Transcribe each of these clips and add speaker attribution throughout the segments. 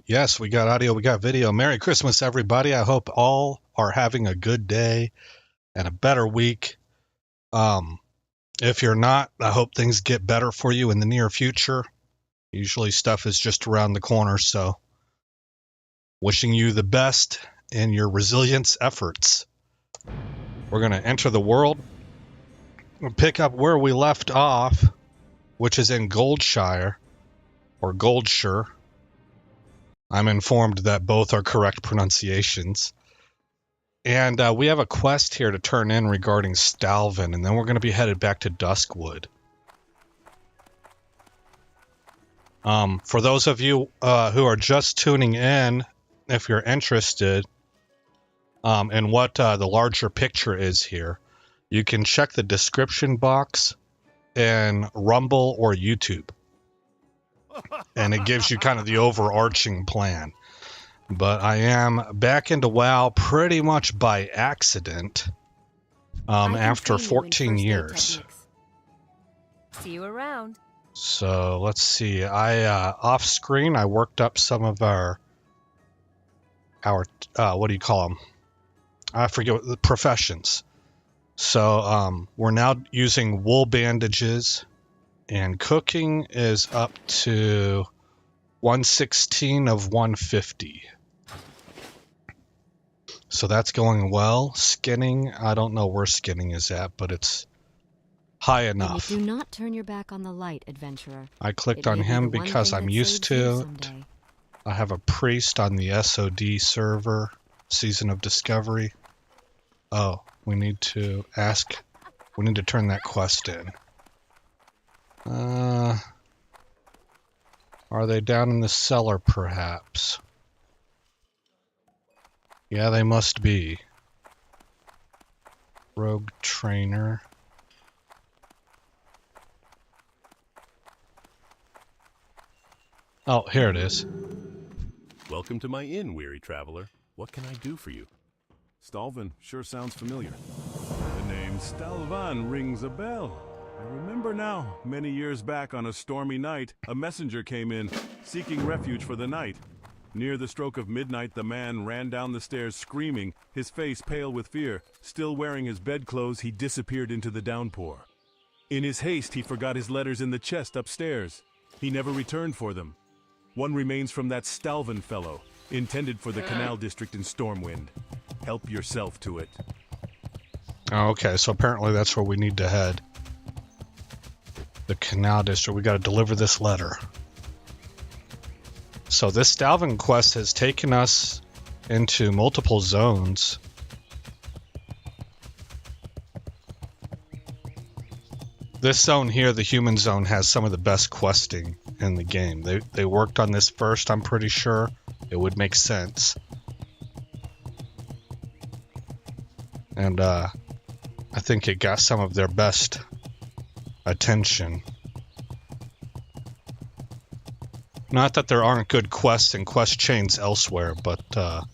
Speaker 1: Yes, we got audio, we got video. Merry Christmas, everybody. I hope all are having a good day and a better week. Um, if you're not, I hope things get better for you in the near future. Usually stuff is just around the corner, so wishing you the best in your resilience efforts. We're going to enter the world. We'll pick up where we left off, which is in Goldshire, or Goldshire. I'm informed that both are correct pronunciations. And we have a quest here to turn in regarding Stalvin, and then we're going to be headed back to Duskwood. For those of you who are just tuning in, if you're interested in what the larger picture is here, you can check the description box in Rumble or YouTube. And it gives you kind of the overarching plan. But I am back into WoW pretty much by accident after 14 years.
Speaker 2: See you around.
Speaker 1: So let's see. Off screen, I worked up some of our what do you call them? I forget what the professions. So we're now using wool bandages, and cooking is up to 116 of 150. So that's going well. Skinning, I don't know where skinning is at, but it's high enough.
Speaker 2: Do not turn your back on the light, adventurer.
Speaker 1: I clicked on him because I'm used to it. I have a priest on the SOD server, Season of Discovery. Oh, we need to turn that quest in. Are they down in the cellar, perhaps? Yeah, they must be. Rogue trainer. Oh, here it is.
Speaker 3: Welcome to my inn, weary traveler. What can I do for you?
Speaker 4: Stalvin sure sounds familiar. The name Stalvan rings a bell. I remember now, many years back on a stormy night, a messenger came in, seeking refuge for the night. Near the stroke of midnight, the man ran down the stairs screaming, his face pale with fear. Still wearing his bedclothes, he disappeared into the downpour. In his haste, he forgot his letters in the chest upstairs. He never returned for them. One remains from that Stalvin fellow, intended for the Canal District in Stormwind. Help yourself to it.
Speaker 1: Oh, okay, so apparently that's where we need to head. The Canal District. We got to deliver this letter. So this Stalvin quest has taken us into multiple zones. This zone here, the human zone, has some of the best questing in the game. They worked on this first, I'm pretty sure. It would make sense. And I think it got some of their best attention. Not that there aren't good quests and quest chains elsewhere, but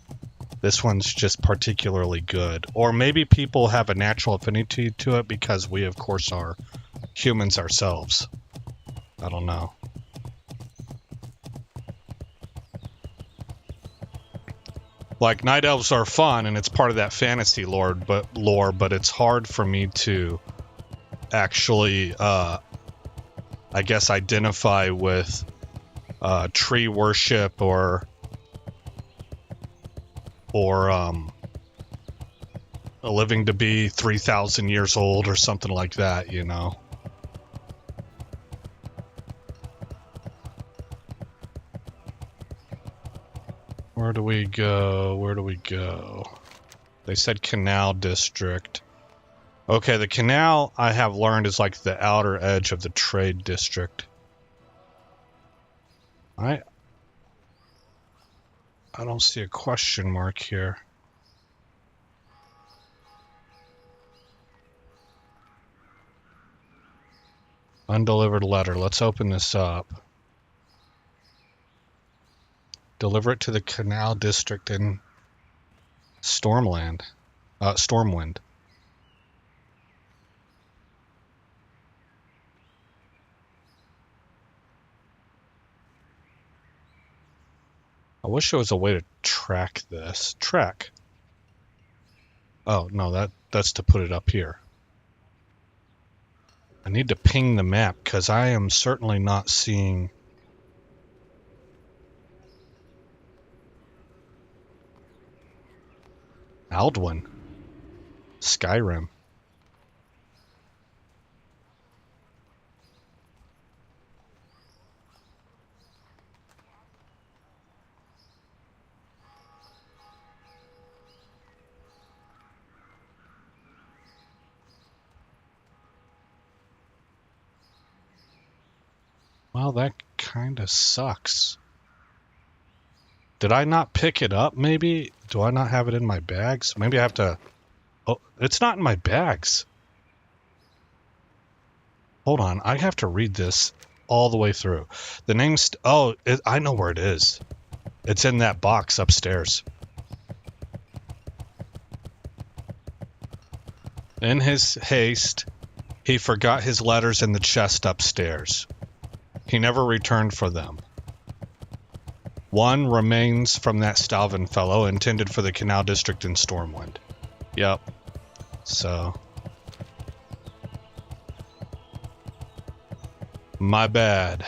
Speaker 1: this one's just particularly good. Or maybe people have a natural affinity to it because we, of course, are humans ourselves. I don't know. Like, night elves are fun, and it's part of that fantasy lore, but it's hard for me to actually, I guess, identify with tree worship or living to be 3,000 years old or something like that, you know. Where do we go? Where do we go? They said Canal District. Okay, the canal, I have learned, is like the outer edge of the trade district. I don't see a question mark here. Undelivered letter. Let's open this up. Deliver it to the Canal District in Stormwind. I wish there was a way to track this. Track. Oh, no, that's to put it up here. I need to ping the map because I am certainly not seeing... Alduin. Skyrim. Well, that kind of sucks. Did I not pick it up, maybe? Do I not have it in my bags? Maybe I have to... Oh, it's not in my bags. Hold on, I have to read this all the way through. The name's... Oh, I know where it is. It's in that box upstairs. In his haste, he forgot his letters in the chest upstairs. He never returned for them. One remains from that Stalvin fellow, intended for the Canal District in Stormwind. Yep. So... my bad.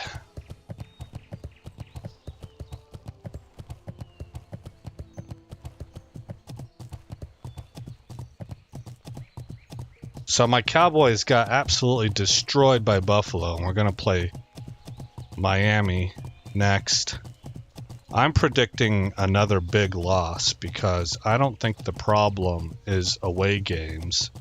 Speaker 1: So my Cowboys got absolutely destroyed by Buffalo, and we're going to play Miami next. I'm predicting another big loss because I don't think the problem is away games.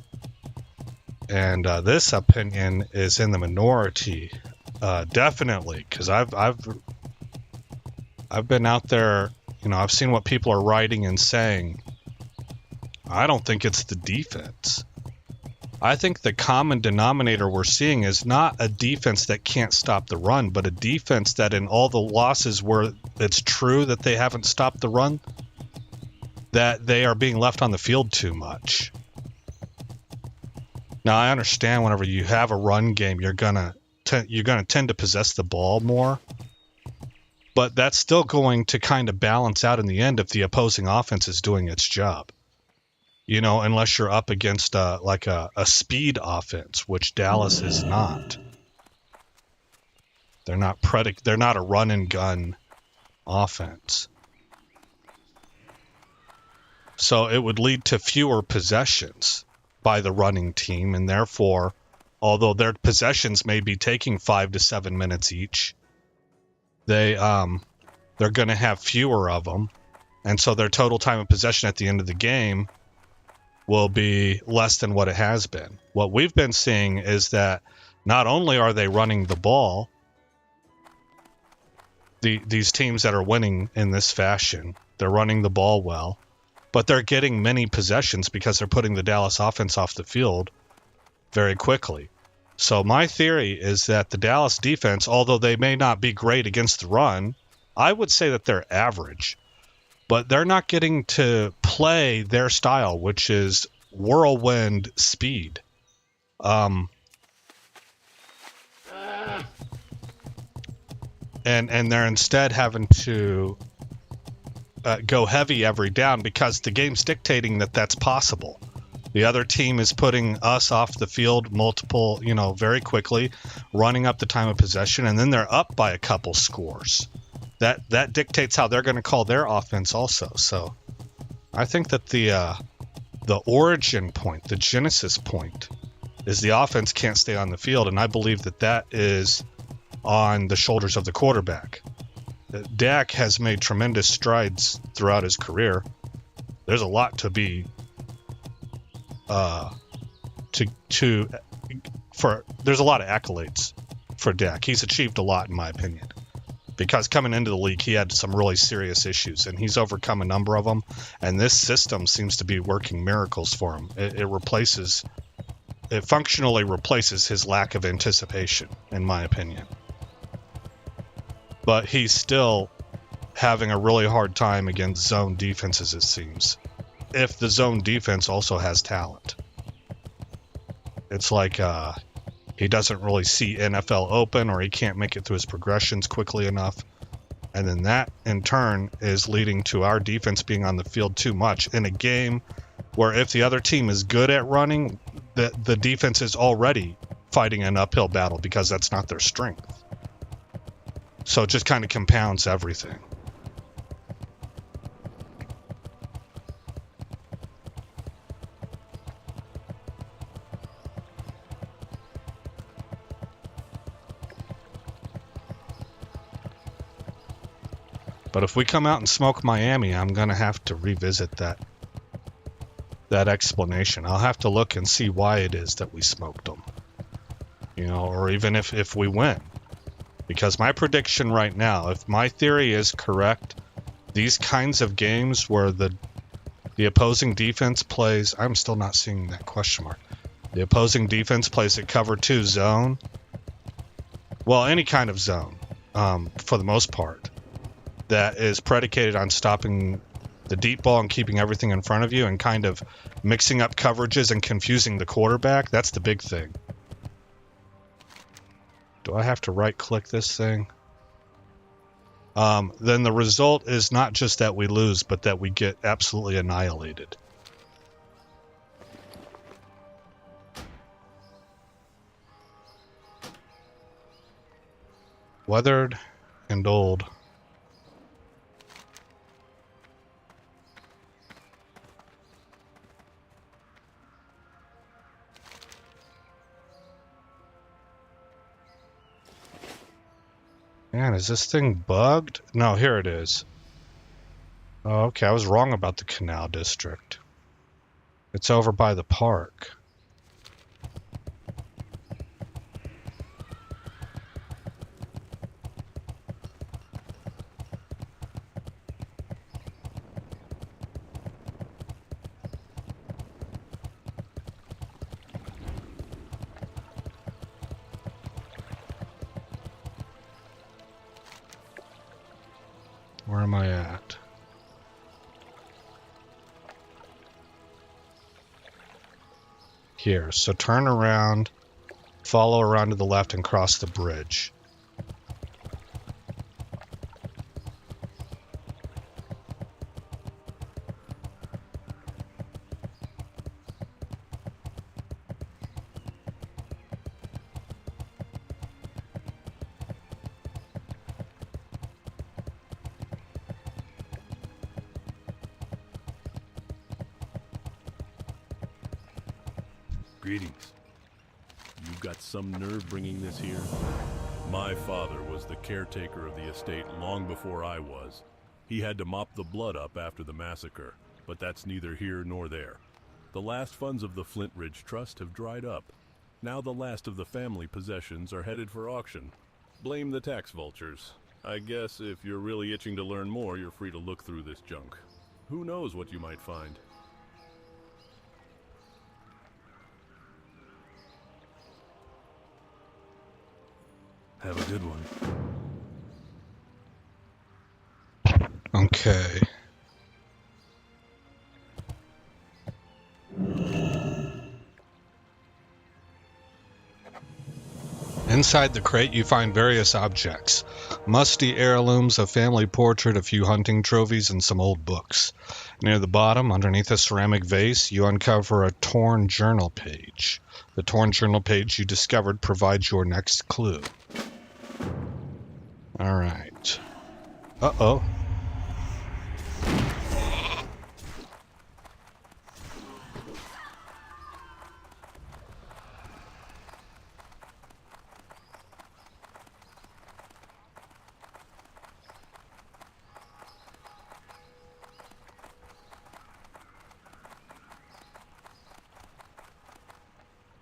Speaker 1: And this opinion is in the minority, definitely, because I've been out there, you know, I've seen what people are writing and saying. I don't think it's the defense. I think the common denominator we're seeing is not a defense that can't stop the run, but a defense that in all the losses where it's true that they haven't stopped the run, that they are being left on the field too much. Now, I understand whenever you have a run game, you're gonna tend to possess the ball more, but that's still going to kind of balance out in the end if the opposing offense is doing its job. You know, unless you're up against like a speed offense, which Dallas is not. They're not a run and gun offense. So it would lead to fewer possessions by the running team, and therefore, although their possessions may be taking 5 to 7 minutes each, they're going to have fewer of them, and so their total time of possession at the end of the game will be less than what it has been. What we've been seeing is that not only are they running the ball, these teams that are winning in this fashion, they're running the ball well, but they're getting many possessions because they're putting the Dallas offense off the field very quickly. So my theory is that the Dallas defense, although they may not be great against the run, I would say that they're average. But they're not getting to play their style, which is whirlwind speed. And they're instead having to go heavy every down because the game's dictating that that's possible. The other team is putting us off the field multiple, very quickly, running up the time of possession, and then they're up by a couple scores. That dictates how they're going to call their offense also. So I think that the origin point, the genesis point, is the offense can't stay on the field, and I believe that is on the shoulders of the quarterback. Dak has made tremendous strides throughout his career. There's a lot to be there's a lot of accolades for Dak. He's achieved a lot, in my opinion. Because coming into the league, he had some really serious issues, and he's overcome a number of them. And this system seems to be working miracles for him. It functionally replaces his lack of anticipation, in my opinion. But he's still having a really hard time against zone defenses, it seems. If the zone defense also has talent. It's like he doesn't really see NFL open, or he can't make it through his progressions quickly enough. And then that, in turn, is leading to our defense being on the field too much in a game where if the other team is good at running, the defense is already fighting an uphill battle because that's not their strength. So it just kind of compounds everything. But if we come out and smoke Miami, I'm going to have to revisit that explanation. I'll have to look and see why it is that we smoked them. You know, or even if we win. Because my prediction right now, if my theory is correct, these kinds of games where the opposing defense plays... I'm still not seeing that question mark. The opposing defense plays a cover 2 zone. Well, any kind of zone, for the most part, that is predicated on stopping the deep ball and keeping everything in front of you and kind of mixing up coverages and confusing the quarterback. That's the big thing. Do I have to right-click this thing? Then the result is not just that we lose, but that we get absolutely annihilated. Weathered and old. Man, is this thing bugged? No, here it is. Oh, okay, I was wrong about the Canal District. It's over by the park. Where am I at? Here. So turn around, follow around to the left, and cross the bridge.
Speaker 3: Greetings. You've got some nerve bringing this here? My father was the caretaker of the estate long before I was. He had to mop the blood up after the massacre, but that's neither here nor there. The last funds of the Flint Ridge Trust have dried up. Now the last of the family possessions are headed for auction. Blame the tax vultures. I guess if you're really itching to learn more, you're free to look through this junk. Who knows what you might find? Have a good one.
Speaker 1: Okay. Inside the crate, you find various objects. Musty heirlooms, a family portrait, a few hunting trophies, and some old books. Near the bottom, underneath a ceramic vase, you uncover a torn journal page. The torn journal page you discovered provides your next clue. Alright. Uh-oh.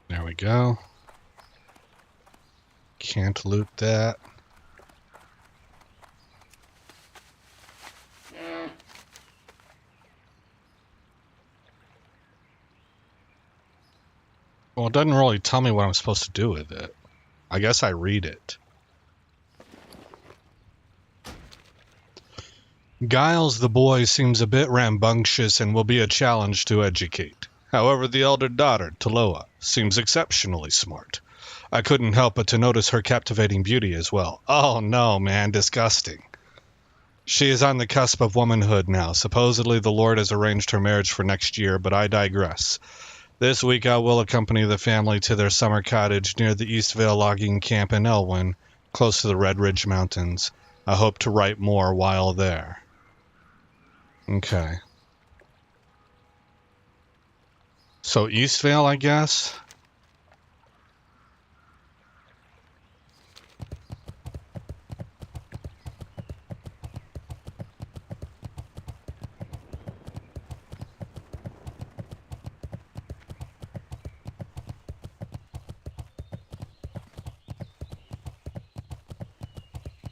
Speaker 1: There we go. Can't loot that. Well, it doesn't really tell me what I'm supposed to do with it. I guess I read it. Giles the boy seems a bit rambunctious and will be a challenge to educate. However, the elder daughter, Taloa, seems exceptionally smart. I couldn't help but to notice her captivating beauty as well. Oh no, man, disgusting. She is on the cusp of womanhood now. Supposedly the Lord has arranged her marriage for next year, but I digress. This week I will accompany the family to their summer cottage near the Eastvale logging camp in Elwyn, close to the Red Ridge Mountains. I hope to write more while there. Okay. So Eastvale, I guess?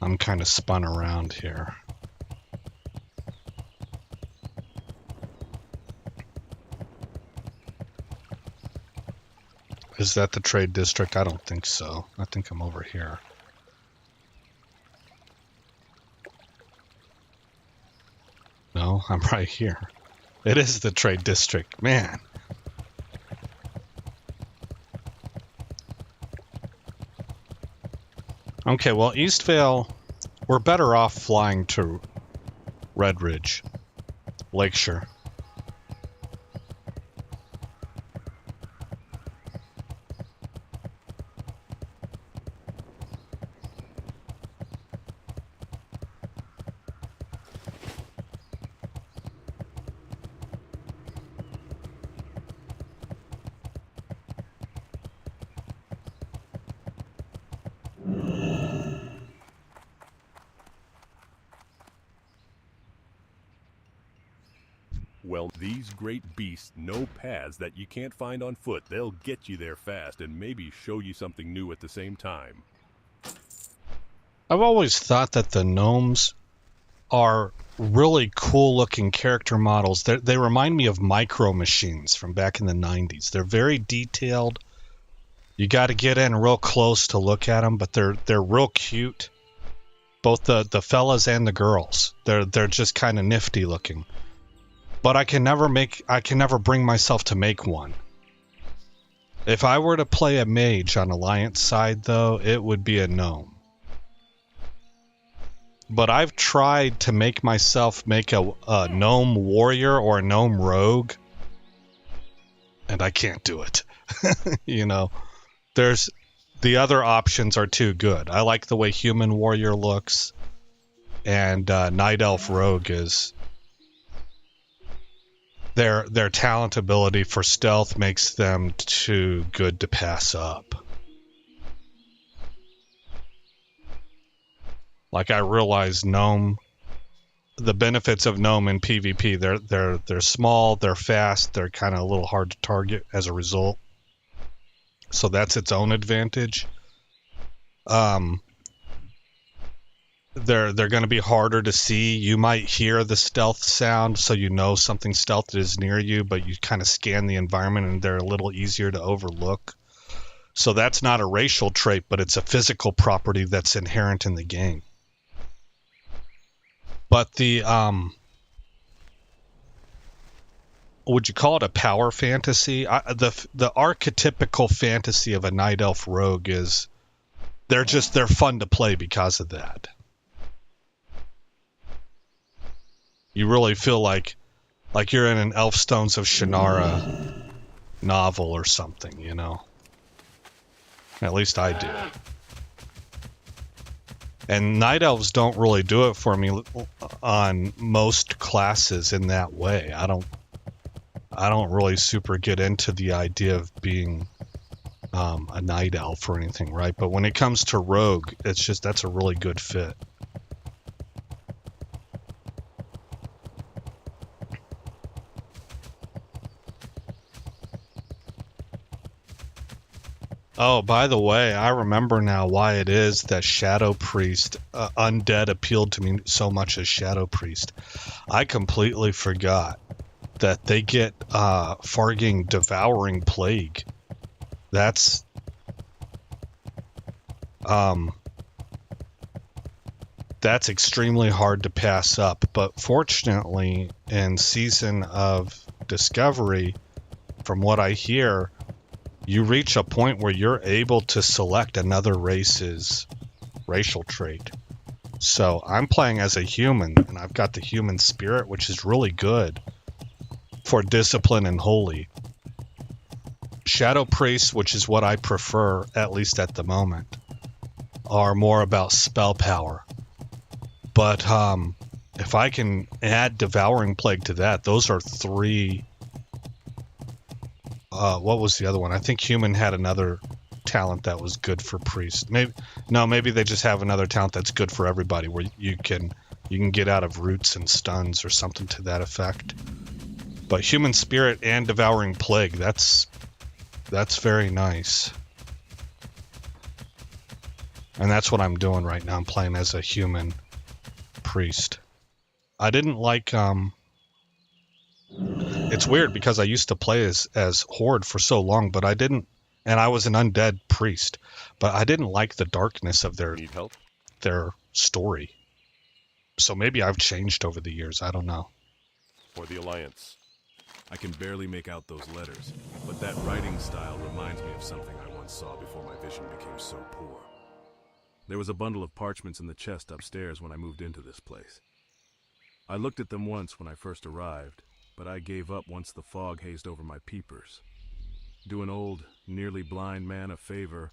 Speaker 1: I'm kind of spun around here. Is that the trade district? I don't think so. I think I'm over here. No, I'm right here. It is the trade district, man. Okay, well, Eastvale, we're better off flying to Red Ridge, Lakeshore.
Speaker 3: Well, these great beasts know paths that you can't find on foot. They'll get you there fast and maybe show you something new at the same time.
Speaker 1: I've always thought that the gnomes are really cool looking character models. They remind me of Micro Machines from back in the 90s. They're very detailed. You got to get in real close to look at them, but they're real cute. Both the fellas and the girls. They're just kind of nifty looking. But I can never bring myself to make one. If I were to play a mage on Alliance side, though, it would be a gnome. But I've tried to make myself make a gnome warrior or a gnome rogue, and I can't do it. You know, the other options are too good. I like the way human warrior looks, and night elf rogue is. Their talent ability for stealth makes them too good to pass up. Like, I realize the benefits of gnome in PvP, they're small, they're fast, they're kind of a little hard to target as a result. So that's its own advantage. They're going to be harder to see. You might hear the stealth sound, so you know something stealth is near you, but you kind of scan the environment and they're a little easier to overlook. So that's not a racial trait, but it's a physical property that's inherent in the game. But the would you call it a power fantasy? The archetypical fantasy of a night elf rogue is they're fun to play because of that. You really feel like you're in an Elfstones of Shannara novel or something, you know. At least I do. And night elves don't really do it for me on most classes in that way. I don't really super get into the idea of being a night elf or anything, right? But when it comes to rogue, that's a really good fit. Oh, by the way, I remember now why it is that Shadow Priest, Undead appealed to me so much as Shadow Priest. I completely forgot that they get Farging Devouring Plague. That's extremely hard to pass up. But fortunately, in Season of Discovery, from what I hear, you reach a point where you're able to select another race's racial trait. So I'm playing as a human, and I've got the human spirit, which is really good for discipline and holy. Shadow priests, which is what I prefer, at least at the moment, are more about spell power. But if I can add Devouring Plague to that, those are 3. What was the other one? I think human had another talent that was good for priests. Maybe they just have another talent that's good for everybody, where you can get out of roots and stuns or something to that effect. But human spirit and Devouring Plague, that's very nice. And that's what I'm doing right now. I'm playing as a human priest. I didn't like it's weird because I used to play as Horde for so long, but I didn't, and I was an undead priest, but I didn't like the darkness of their
Speaker 3: Need help?
Speaker 1: their story. So maybe I've changed over the years, I don't know.
Speaker 3: For the Alliance.
Speaker 4: I can barely make out those letters, but that writing style reminds me of something I once saw before my vision became so poor. There was a bundle of parchments in the chest upstairs when I moved into this place. I looked at them once when I first arrived, but I gave up once the fog hazed over my peepers. Do an old, nearly blind man a favor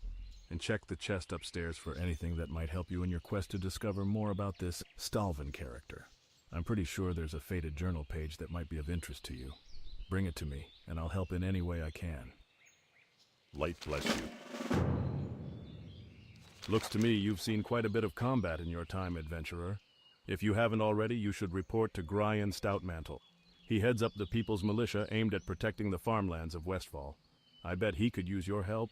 Speaker 4: and check the chest upstairs for anything that might help you in your quest to discover more about this Stalvan character. I'm pretty sure there's a Fated Journal page that might be of interest to you. Bring it to me, and I'll help in any way I can.
Speaker 3: Light bless you.
Speaker 4: Looks to me you've seen quite a bit of combat in your time, adventurer. If you haven't already, you should report to Gryan Stoutmantle. He heads up the People's Militia aimed at protecting the farmlands of Westfall. I bet he could use your help.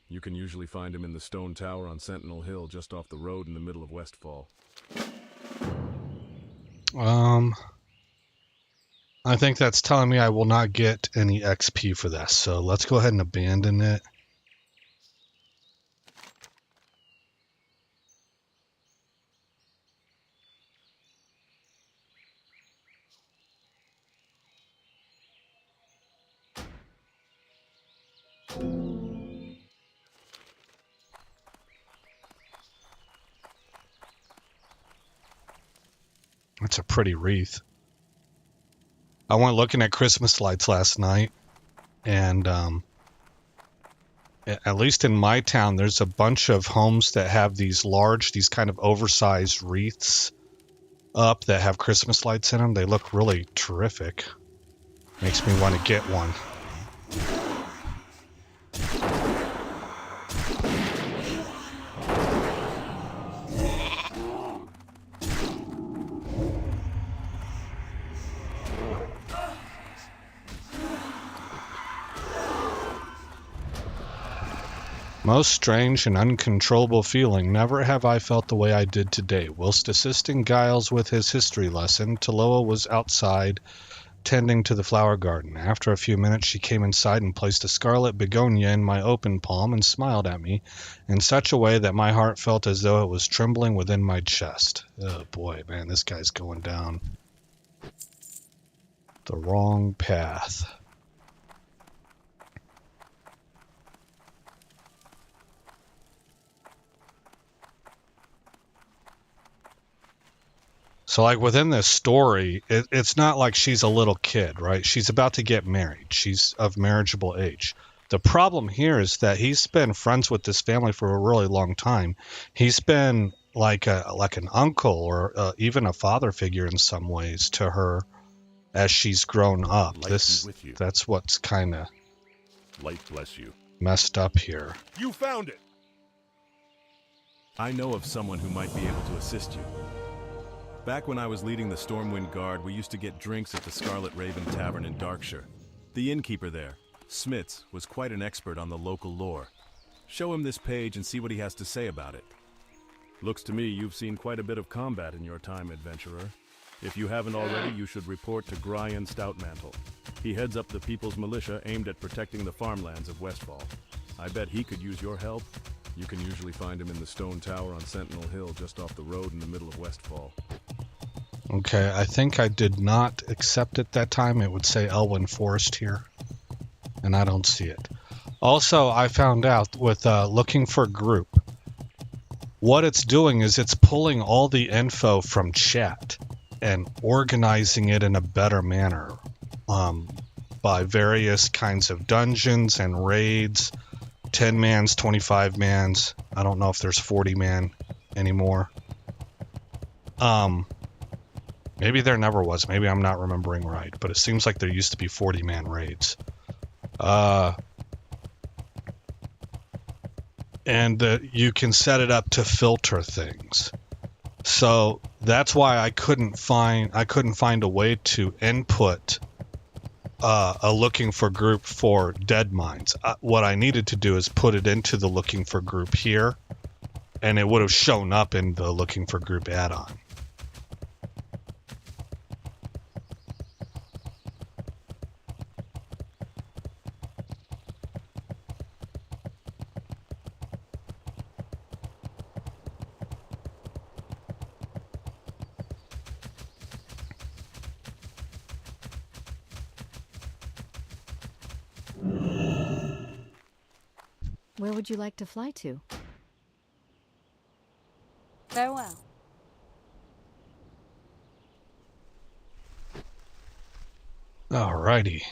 Speaker 4: You can usually find him in the stone tower on Sentinel Hill just off the road in the middle of Westfall.
Speaker 1: I think that's telling me I will not get any XP for this, so let's go ahead and abandon it. That's a pretty wreath. I went looking at Christmas lights last night, and at least in my town, there's a bunch of homes that have these kind of oversized wreaths up that have Christmas lights in them. They look really terrific. Makes me want to get one. Most strange and uncontrollable feeling. Never have I felt the way I did today. Whilst assisting Giles with his history lesson, Taloa was outside tending to the flower garden. After a few minutes, she came inside and placed a scarlet begonia in my open palm and smiled at me in such a way that my heart felt as though it was trembling within my chest. Oh boy, man, this guy's going down the wrong path. So, like, within this story, it's not like she's a little kid, right? She's about to get married. She's of marriageable age. The problem here is that he's been friends with this family for a really long time. He's been like an uncle or even a father figure in some ways to her as she's grown up. That's what's kind of
Speaker 3: Light bless you.
Speaker 1: messed up here.
Speaker 3: You found it!
Speaker 4: I know of someone who might be able to assist you. Back when I was leading the Stormwind Guard, we used to get drinks at the Scarlet Raven Tavern in Darkshire. The innkeeper there, Smits, was quite an expert on the local lore. Show him this page and see what he has to say about it. Looks to me you've seen quite a bit of combat in your time, adventurer. If you haven't already, you should report to Gryan Stoutmantle. He heads up the People's Militia aimed at protecting the farmlands of Westfall. I bet he could use your help. You can usually find him in the stone tower on Sentinel Hill just off the road in the middle of Westfall.
Speaker 1: Okay, I think I did not accept it that time. It would say Elwyn Forest here, and I don't see it. Also, I found out with looking for group, what it's doing is it's pulling all the info from chat and organizing it in a better manner by various kinds of dungeons and raids, 10 mans, 25 mans. I don't know if there's 40 man anymore. Maybe there never was. Maybe I'm not remembering right, but it seems like there used to be 40 man raids. And you can set it up to filter things. So that's why I couldn't find a way to input a looking for group for dead mines. What I needed to do is put it into the looking for group here, and it would have shown up in the looking for group add-on.
Speaker 2: Where would you like to fly to?
Speaker 5: Farewell.
Speaker 1: Alrighty.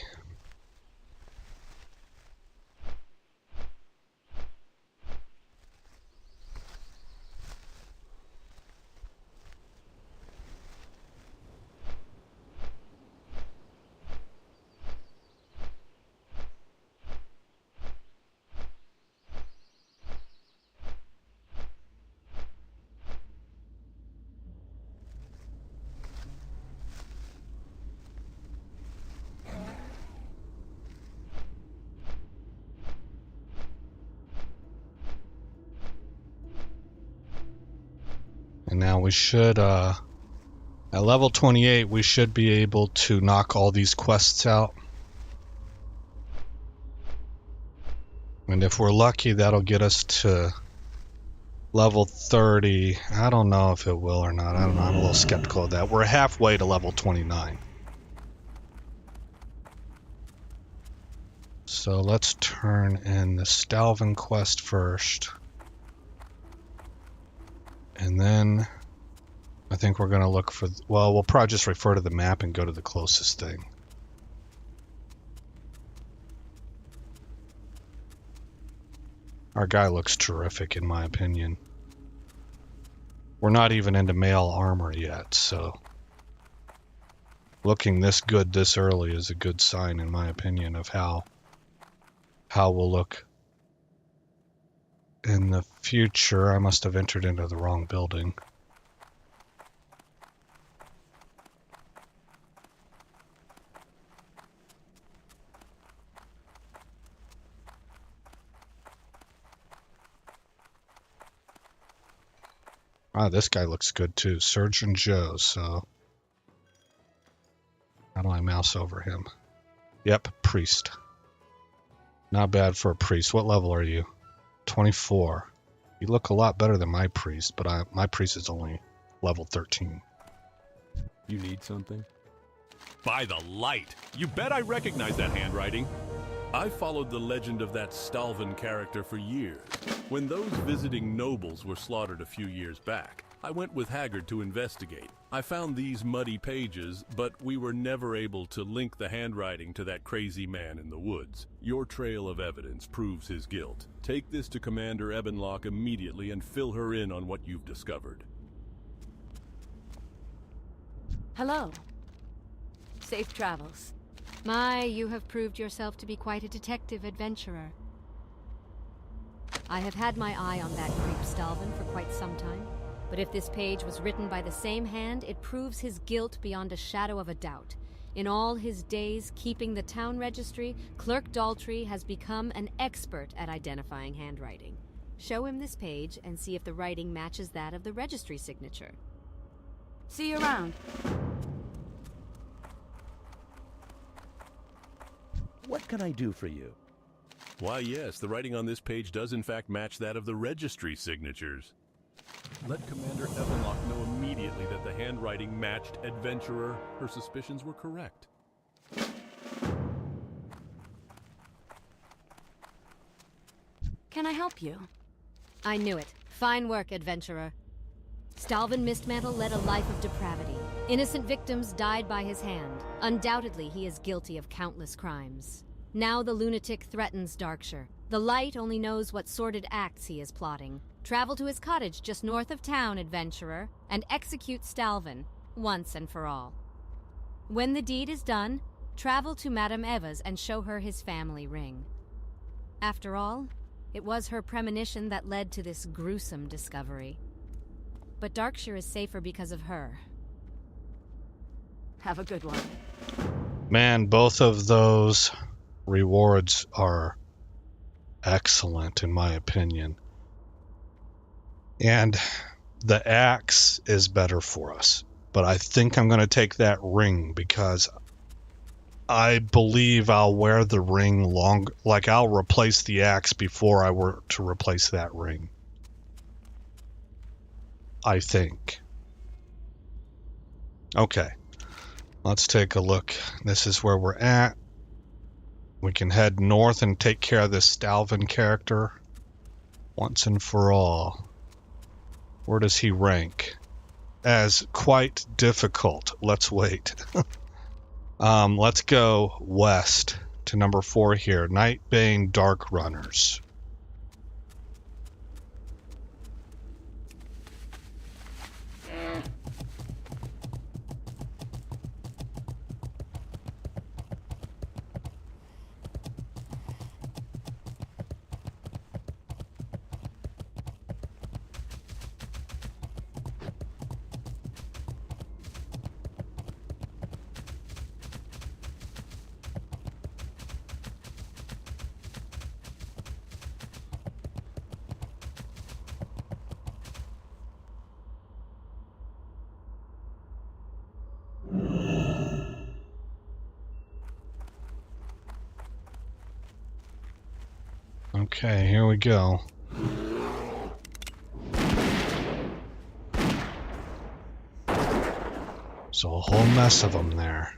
Speaker 1: And now we should, at level 28, we should be able to knock all these quests out. And if we're lucky, that'll get us to level 30. I don't know if it will or not. I don't know. I'm a little skeptical of that. We're halfway to level 29. So let's turn in the Stalvin quest first. And then I think we're going to look for... Well, we'll probably just refer to the map and go to the closest thing. Our guy looks terrific, in my opinion. We're not even into male armor yet, so... Looking this good this early is a good sign, in my opinion, of how we'll look in the future. I must have entered into the wrong building. Ah, this guy looks good too. Surgeon Joe, so... How do I mouse over him? Yep, priest. Not bad for a priest. What level are you? 24. You look a lot better than my priest, but my priest is only level 13.
Speaker 3: You need something? By the light! You bet I recognize that handwriting. I followed the legend of that Stalvin character for years. When those visiting nobles were slaughtered a few years back, I went with Haggard to investigate. I found these muddy pages, but we were never able to link the handwriting to that crazy man in the woods. Your trail of evidence proves his guilt. Take this to Commander Ebenlock immediately and fill her in on what you've discovered.
Speaker 5: Hello. Safe travels.
Speaker 2: My, you have proved yourself to be quite a detective adventurer. I have had my eye on that creep Stalvin for quite some time, but if this page was written by the same hand, it proves his guilt beyond a shadow of a doubt. In all his days keeping the town registry, Clerk Daltrey has become an expert at identifying handwriting. Show him this page and see if the writing matches that of the registry signature.
Speaker 5: See you around.
Speaker 6: What can I do for you?
Speaker 3: Why, yes, the writing on this page does in fact match that of the registry signatures. Let Commander Ebenlock know immediately that the handwriting matched Adventurer. Her suspicions were correct.
Speaker 5: Can I help you?
Speaker 2: I knew it. Fine work, adventurer. Stalvin Mistmantle led a life of depravity. Innocent victims died by his hand. Undoubtedly, he is guilty of countless crimes. Now the lunatic threatens Darkshire. The Light only knows what sordid acts he is plotting. Travel to his cottage just north of town, adventurer, and execute Stalvin, once and for all. When the deed is done, travel to Madame Eva's and show her his family ring. After all, it was her premonition that led to this gruesome discovery. But Darkshire is safer because of her.
Speaker 5: Have a good one.
Speaker 1: Man, both of those rewards are excellent in my opinion. And the axe is better for us. But I think I'm going to take that ring because I believe I'll wear the ring long. Like I'll replace the axe before I were to replace that ring. I think. Okay. Let's take a look. This is where we're at. We can head north and take care of this Stalvin character once and for all. Where does he rank? As quite difficult. Let's wait. Let's go west to number 4 here. Nightbane Dark Runners. Okay, here we go. So a whole mess of them there.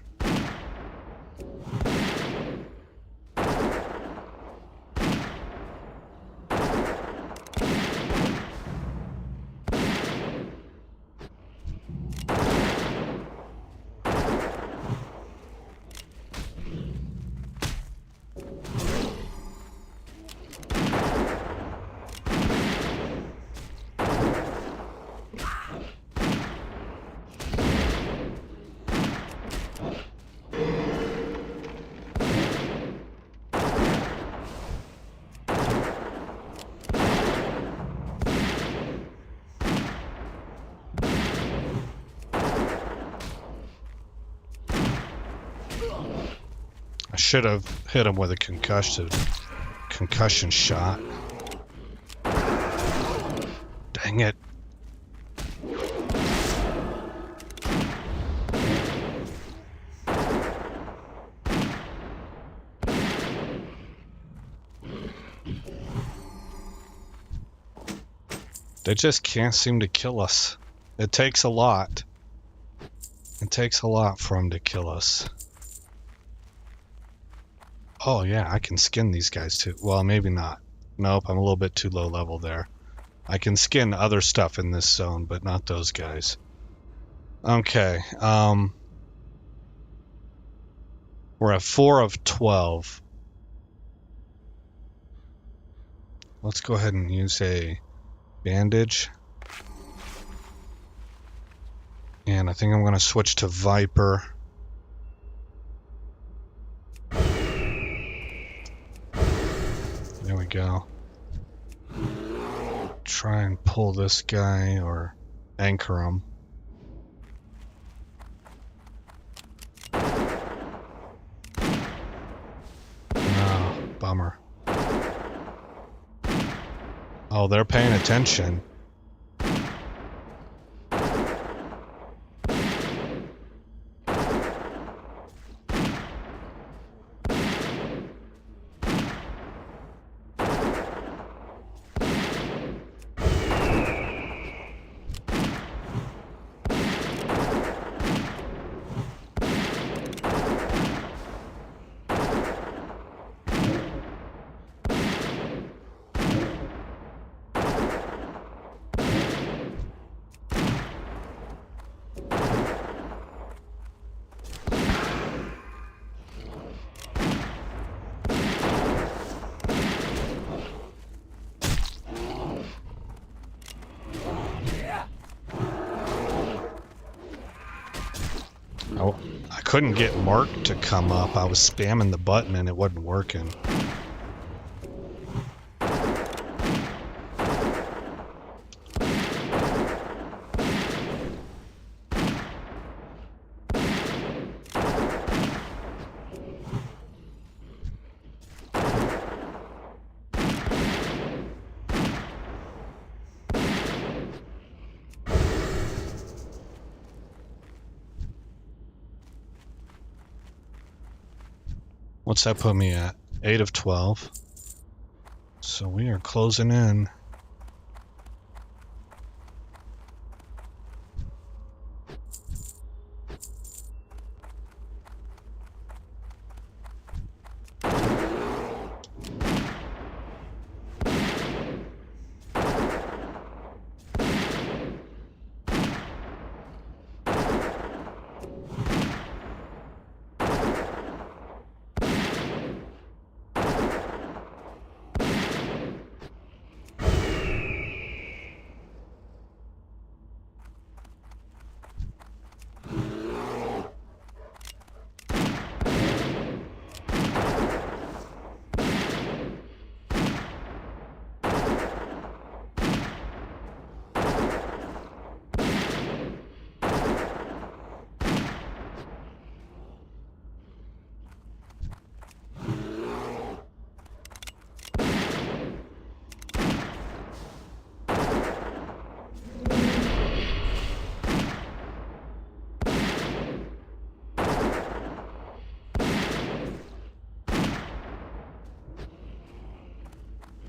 Speaker 1: Should have hit him with a concussion shot. Dang it. They just can't seem to kill us. It takes a lot. It takes a lot for them to kill us. Oh yeah, I can skin these guys too. Well, maybe not. Nope, I'm a little bit too low level there. I can skin other stuff in this zone, but not those guys. Okay, we're at 4 of 12. Let's go ahead and use a bandage. And I think I'm going to switch to Viper. There we go. Try and pull this guy or anchor him. No, bummer. Oh, they're paying attention. Oh, I couldn't get Mark to come up. I was spamming the button and it wasn't working. What's that put me at? 8 of 12. So we are closing in.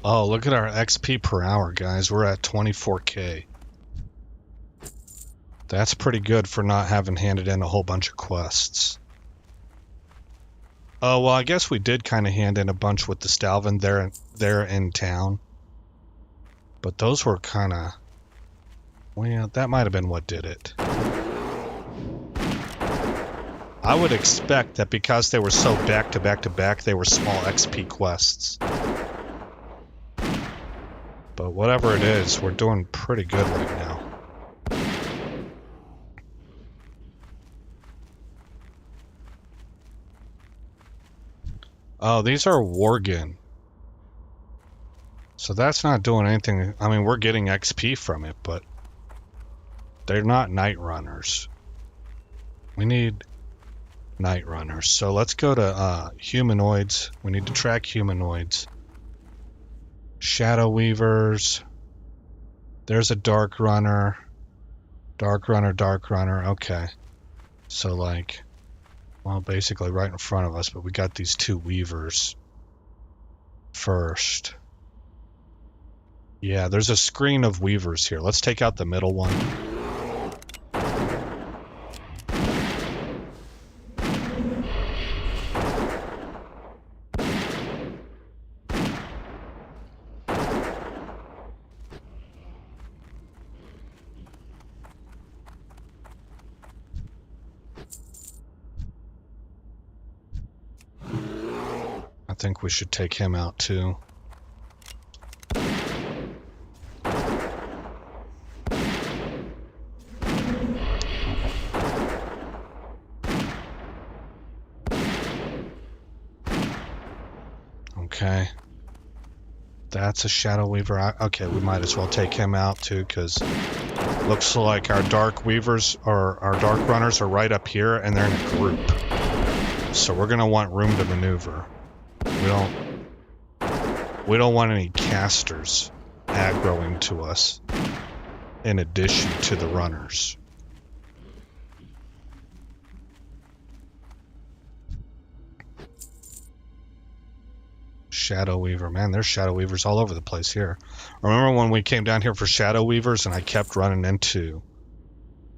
Speaker 1: Oh, look at our XP per hour, guys. We're at 24K. That's pretty good for not having handed in a whole bunch of quests. Oh, well, I guess we did kind of hand in a bunch with the Stalvin there in town. But those were kind of... Well, that might have been what did it. I would expect that because they were so back to back to back, they were small XP quests. But whatever it is, we're doing pretty good right now. Oh, these are Worgen. So that's not doing anything. I mean, we're getting XP from it, but they're not night runners. We need night runners. So let's go to humanoids. We need to track humanoids. Shadow Weavers. There's a Dark Runner. Dark Runner, Dark Runner. Okay. So like, well, basically right in front of us, but we got these two Weavers first. Yeah, there's a screen of Weavers here. Let's take out the middle one. I think we should take him out too. Okay. That's a Shadow Weaver. Okay, we might as well take him out too, because looks like our Dark Weavers or our Dark Runners are right up here and they're in a group. So we're gonna want room to maneuver. We don't want any casters aggroing to us in addition to the runners. Shadow Weaver. Man, there's Shadow Weavers all over the place here. Remember when we came down here for Shadow Weavers and I kept running into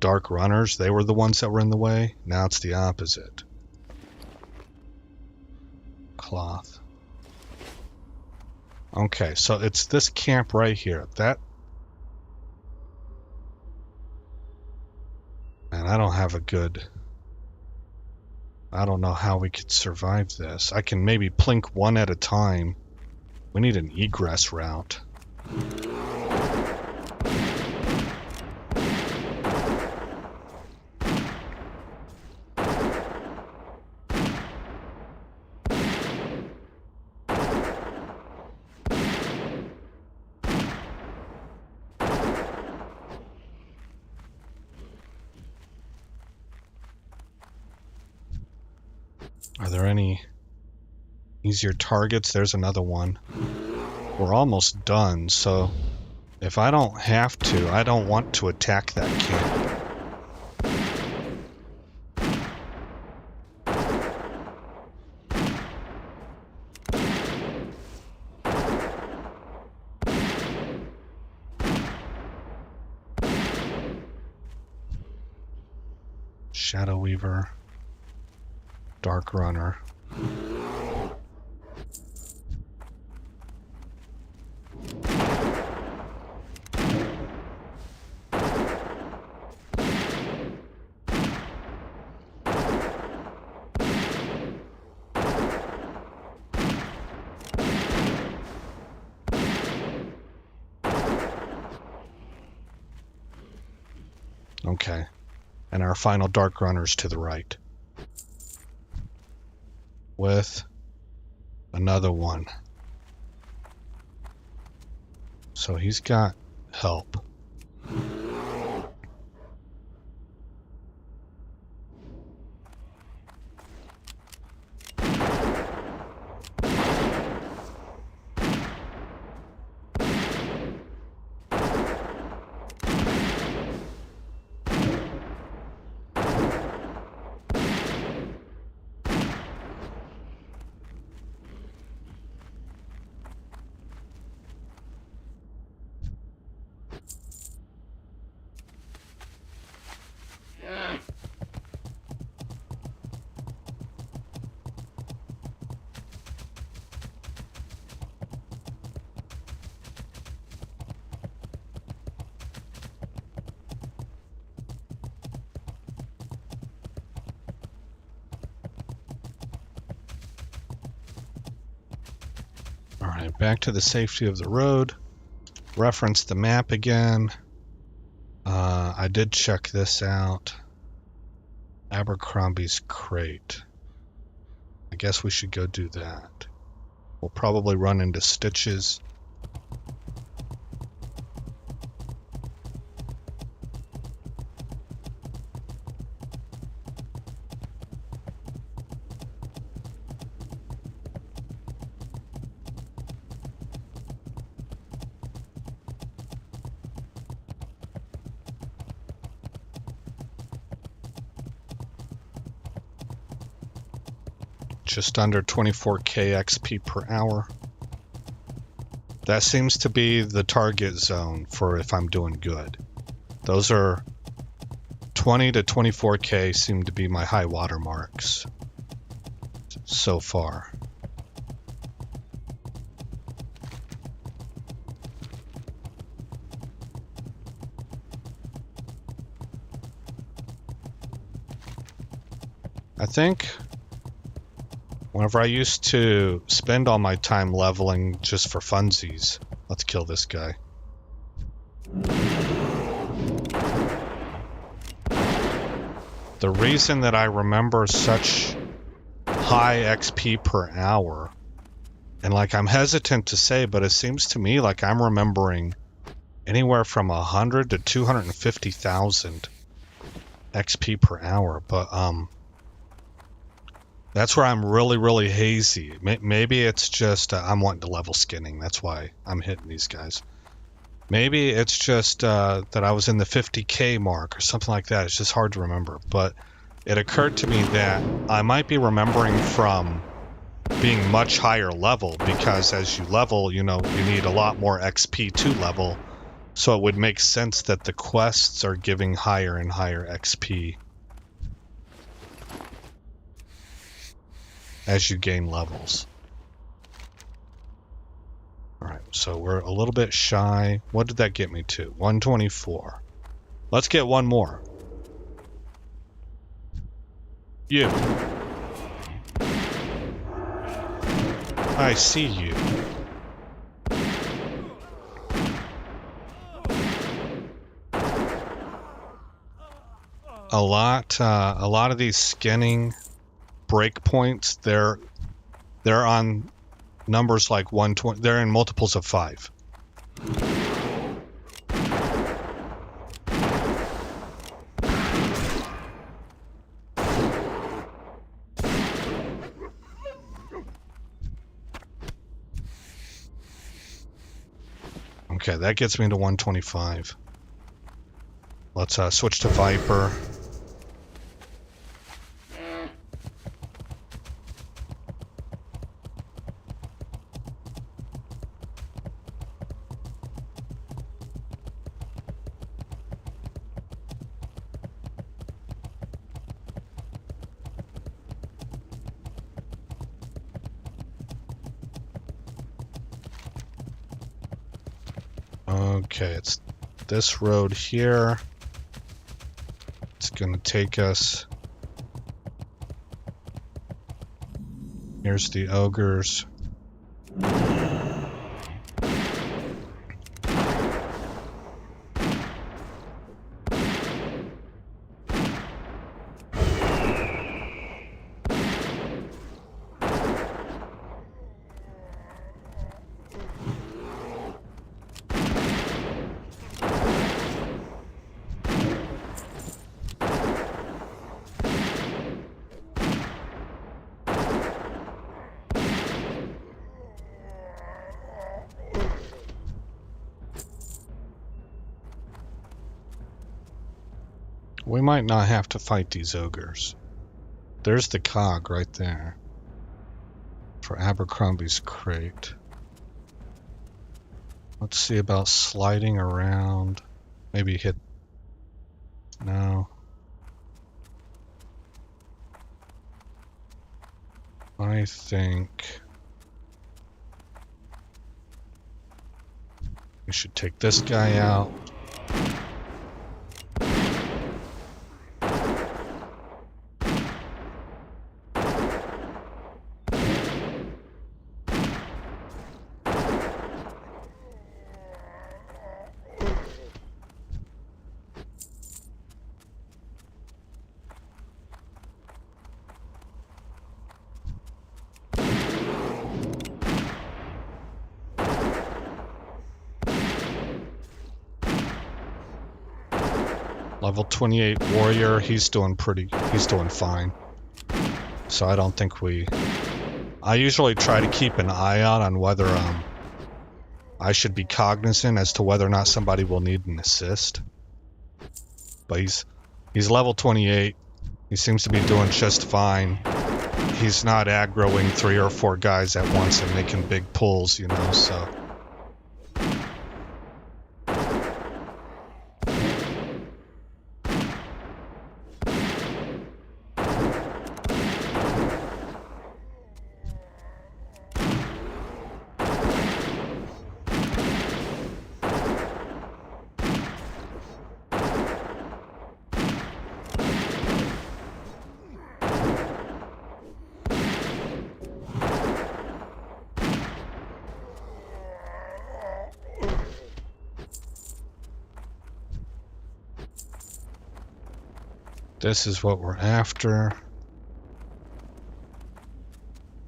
Speaker 1: Dark Runners? They were the ones that were in the way. Now it's the opposite. Cloth. Okay, so it's this camp right here. That... Man, I don't have a good... I don't know how we could survive this. I can maybe plink one at a time. We need an egress route. Are there any easier targets? There's another one. We're almost done, so if I don't have to, I don't want to attack that camp. Shadow Weaver, Dark Runner. Okay. And our final Dark Runners to the right. With another one. So he's got help. Alright, back to the safety of the road. Reference the map again. I did check this out. Abercrombie's crate. I guess we should go do that. We'll probably run into Stitches. Just under 24k XP per hour. That seems to be the target zone for if I'm doing good. Those are 20 to 24k seem to be my high water marks so far. I think whenever I used to spend all my time leveling just for funsies. Let's kill this guy. The reason that I remember such high XP per hour, and like I'm hesitant to say, but it seems to me like I'm remembering anywhere from 100 to 250,000 XP per hour, but that's where I'm really hazy. Maybe it's just I'm wanting to level skinning. That's why I'm hitting these guys. Maybe it's just that I was in the 50k mark or something like that. It's just hard to remember. But it occurred to me that I might be remembering from being much higher level, because as you level, you know, you need a lot more XP to level. So it would make sense that the quests are giving higher and higher XP as you gain levels. Alright, so we're a little bit shy. What did that get me to? 124. Let's get one more. You. I see you. A lot of these skinning breakpoints, they're on numbers like 120. They're in multiples of 5. Okay, that gets me to 125. Let's switch to Viper. Okay, it's this road here. It's gonna take us. Here's the ogres. We might not have to fight these ogres. There's the cog right there for Abercrombie's crate. Let's see about sliding around. Maybe hit... No. I think we should take this guy out. Level 28 warrior, he's doing fine. So I don't think I usually try to keep an eye out on whether I should be cognizant as to whether or not somebody will need an assist. But he's level 28. He seems to be doing just fine. He's not aggroing 3 or 4 guys at once and making big pulls, you know, so. This is what we're after.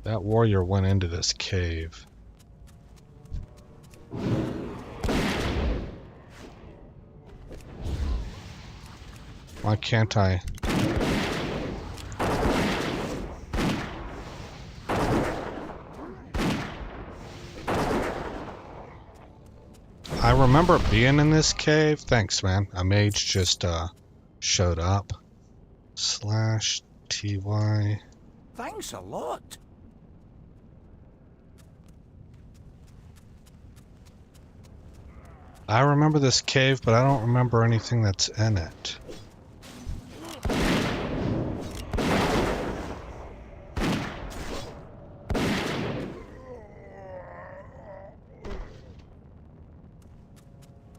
Speaker 1: That warrior went into this cave. Why can't I? I remember being in this cave. Thanks, man. A mage just showed up. /TY.
Speaker 6: Thanks a lot.
Speaker 1: I remember this cave, but I don't remember anything that's in it.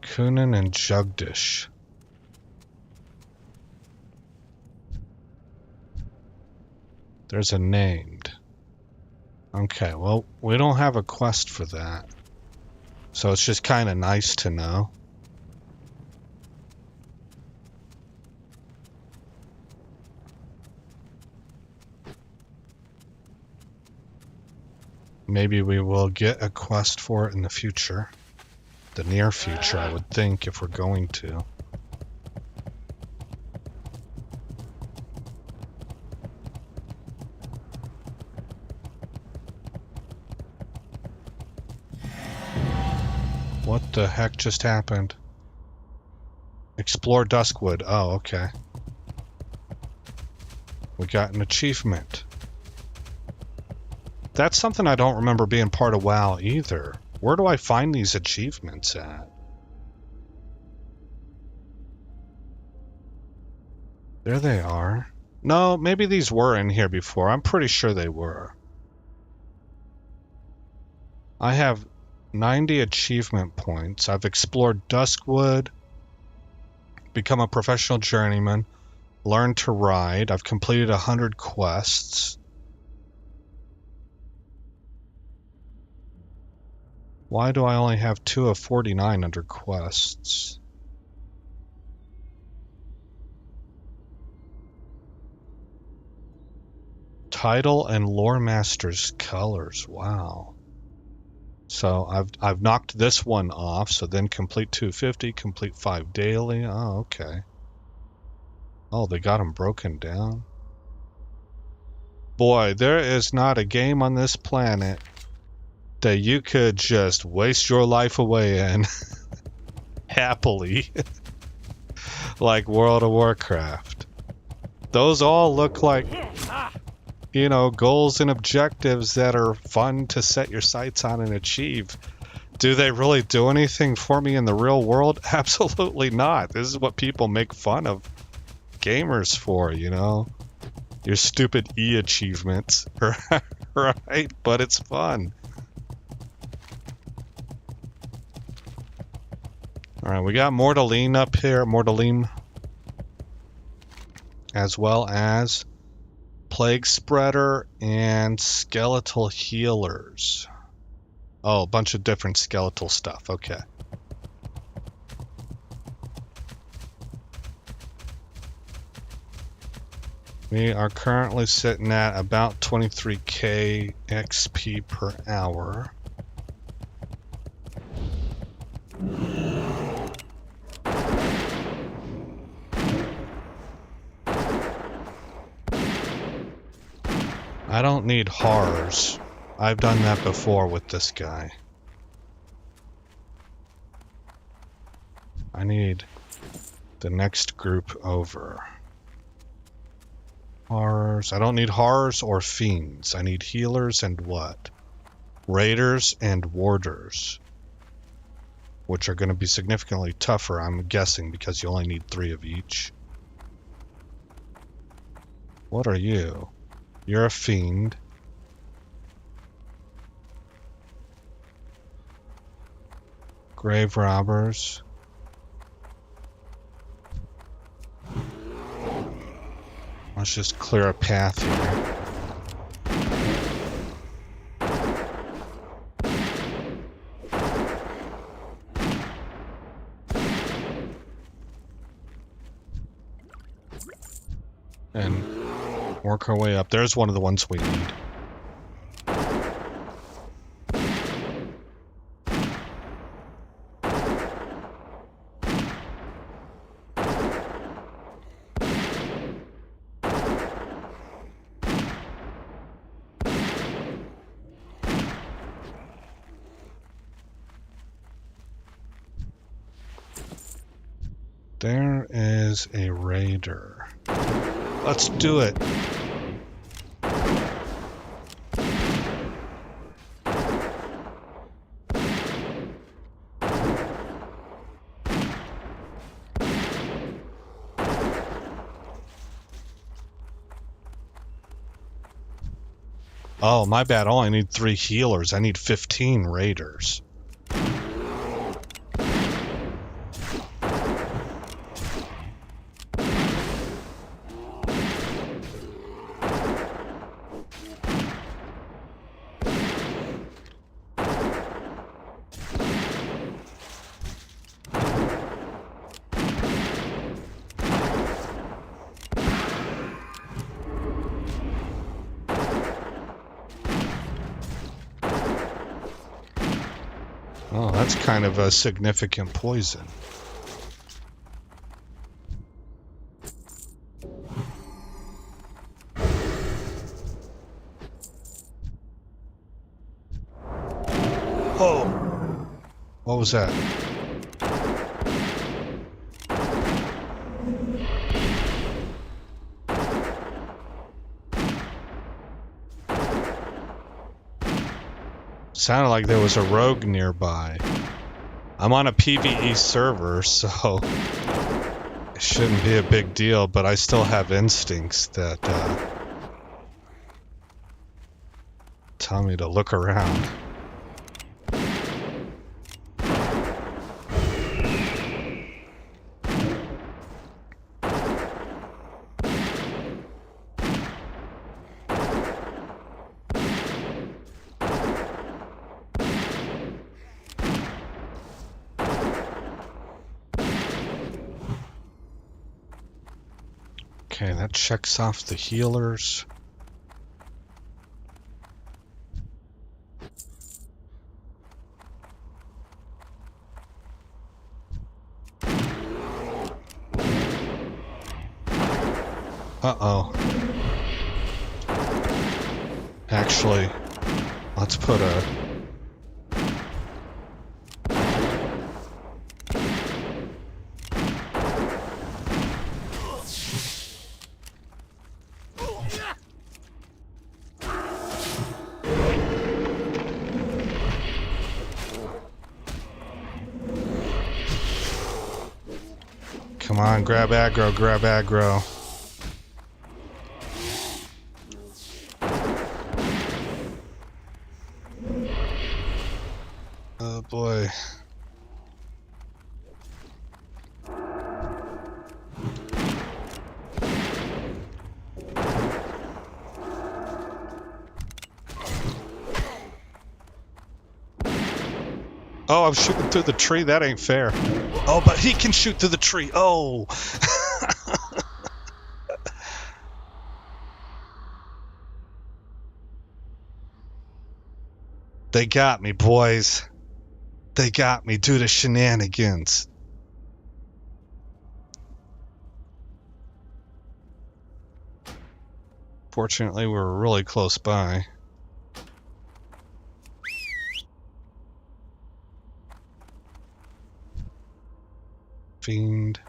Speaker 1: Kunin and Jugdish. There's a named. Okay, well, we don't have a quest for that. So it's just kind of nice to know. Maybe we will get a quest for it in the future. The near future, I would think, if we're going to. What The heck just happened? Explore Duskwood. Oh, okay. We got an achievement. That's something I don't remember being part of WoW either. Where do I find these achievements at? There they are. No, maybe these were in here before. I'm pretty sure they were. I have 90 achievement points. I've explored Duskwood, become a professional journeyman, learned to ride. I've completed 100 quests. Why do I only have 2 of 49 under quests? Title and Lore Master's colors. Wow. So I've knocked this one off, so then complete 250, complete 5 daily. Oh, okay. Oh, they got them broken down. Boy, there is not a game on this planet that you could just waste your life away in happily like World of Warcraft. Those all look like, you know, goals and objectives that are fun to set your sights on and achieve. Do they really do anything for me in the real world? Absolutely not. This is what people make fun of gamers for, you know? Your stupid achievements, right? But it's fun. Alright, we got Mortaline up here, Mortaline. As well as Plague Spreader and Skeletal Healers. Oh, a bunch of different skeletal stuff, okay. We are currently sitting at about 23k XP per hour. I don't need horrors. I've done that before with this guy. I need the next group over. Horrors. I don't need horrors or fiends. I need healers and what? Raiders and warders. Which are going to be significantly tougher, I'm guessing, because you only need 3 of each. What are you? You're a fiend. Grave robbers. Let's just clear a path here. And work our way up. There's one of the ones we need. There is a raider. Let's do it. Oh, my bad. I only need 3 healers. I need 15 raiders. Oh, that's kind of a significant poison. Oh. What was that? Sounded like there was a rogue nearby. I'm on a PvE server, so it shouldn't be a big deal, but I still have instincts that tell me to look around. Okay, that checks off the healers. Uh-oh. Actually, let's put a... Come on, grab aggro, grab aggro. Oh boy. Oh, I'm shooting through the tree. That ain't fair. Oh, but he can shoot through the tree. Oh. They got me, boys. They got me due to shenanigans. Fortunately, we were really close by. Fiend.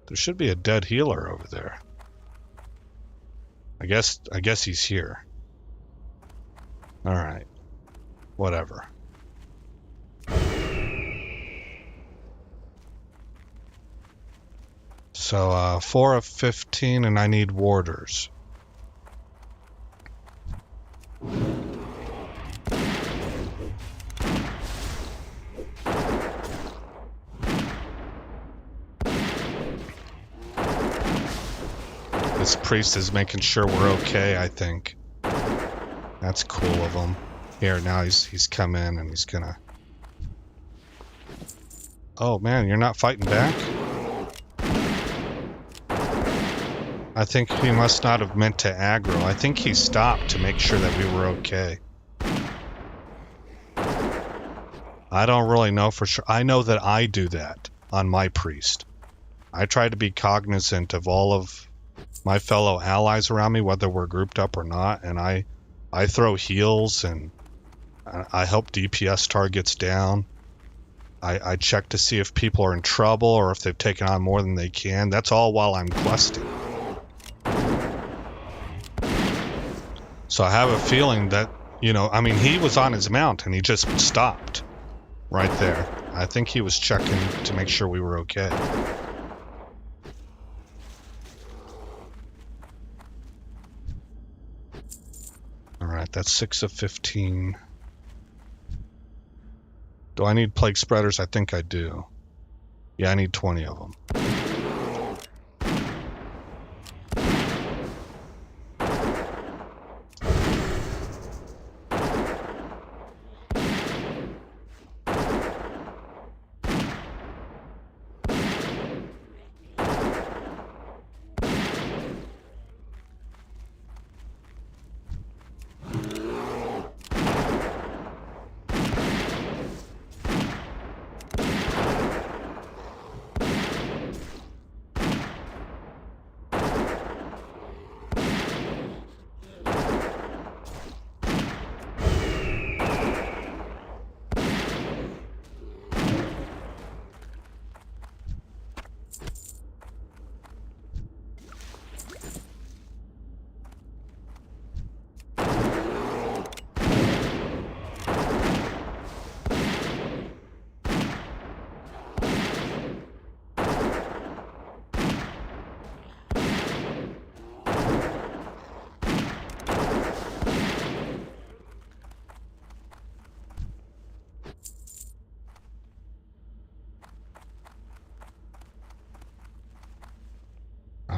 Speaker 1: There should be a dead healer over there. I guess he's here. All right. Whatever. So 4 of 15 and I need warders. This priest is making sure we're okay, I think. That's cool of him. Here, now he's come in and he's gonna... Oh man, you're not fighting back? I think he must not have meant to aggro. I think he stopped to make sure that we were okay. I don't really know for sure. I know that I do that on my priest. I try to be cognizant of all of my fellow allies around me, whether we're grouped up or not, and I throw heals and I help DPS targets down. I check to see if people are in trouble or if they've taken on more than they can. That's all while I'm questing. So I have a feeling that, you know, I mean, he was on his mount and he just stopped right there. I think he was checking to make sure we were okay. Alright, that's 6 of 15. Do I need plague spreaders? I think I do. Yeah, I need 20 of them.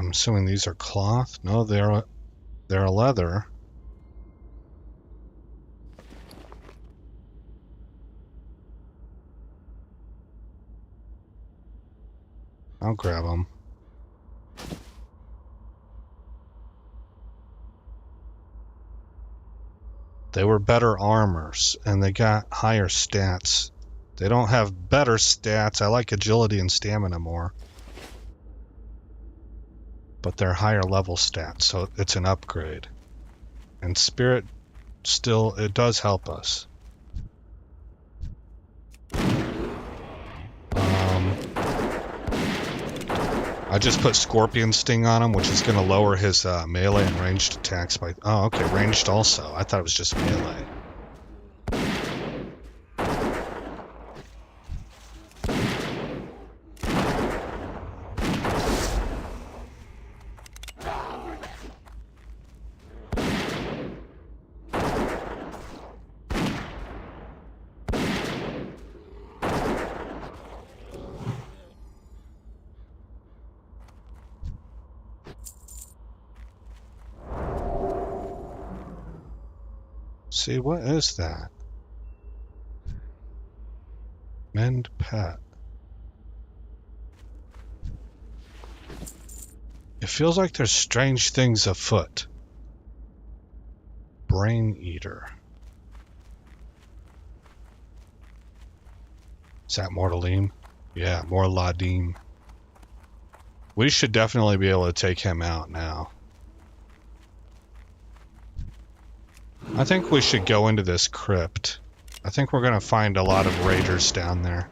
Speaker 1: I'm assuming these are cloth. No, they're a leather. I'll grab them. They were better armors, and they got higher stats. They don't have better stats. I like agility and stamina more. But they're higher level stats, so it's an upgrade. And spirit still, it does help us. I just put Scorpion Sting on him, which is going to lower his melee and ranged attacks by... Oh, okay, ranged also. I thought it was just melee. See, what is that? Mend pet. It feels like there's strange things afoot. Brain Eater. Is that Mortalim? Yeah, Morladim. We should definitely be able to take him out now. I think we should go into this crypt. I think we're going to find a lot of raiders down there.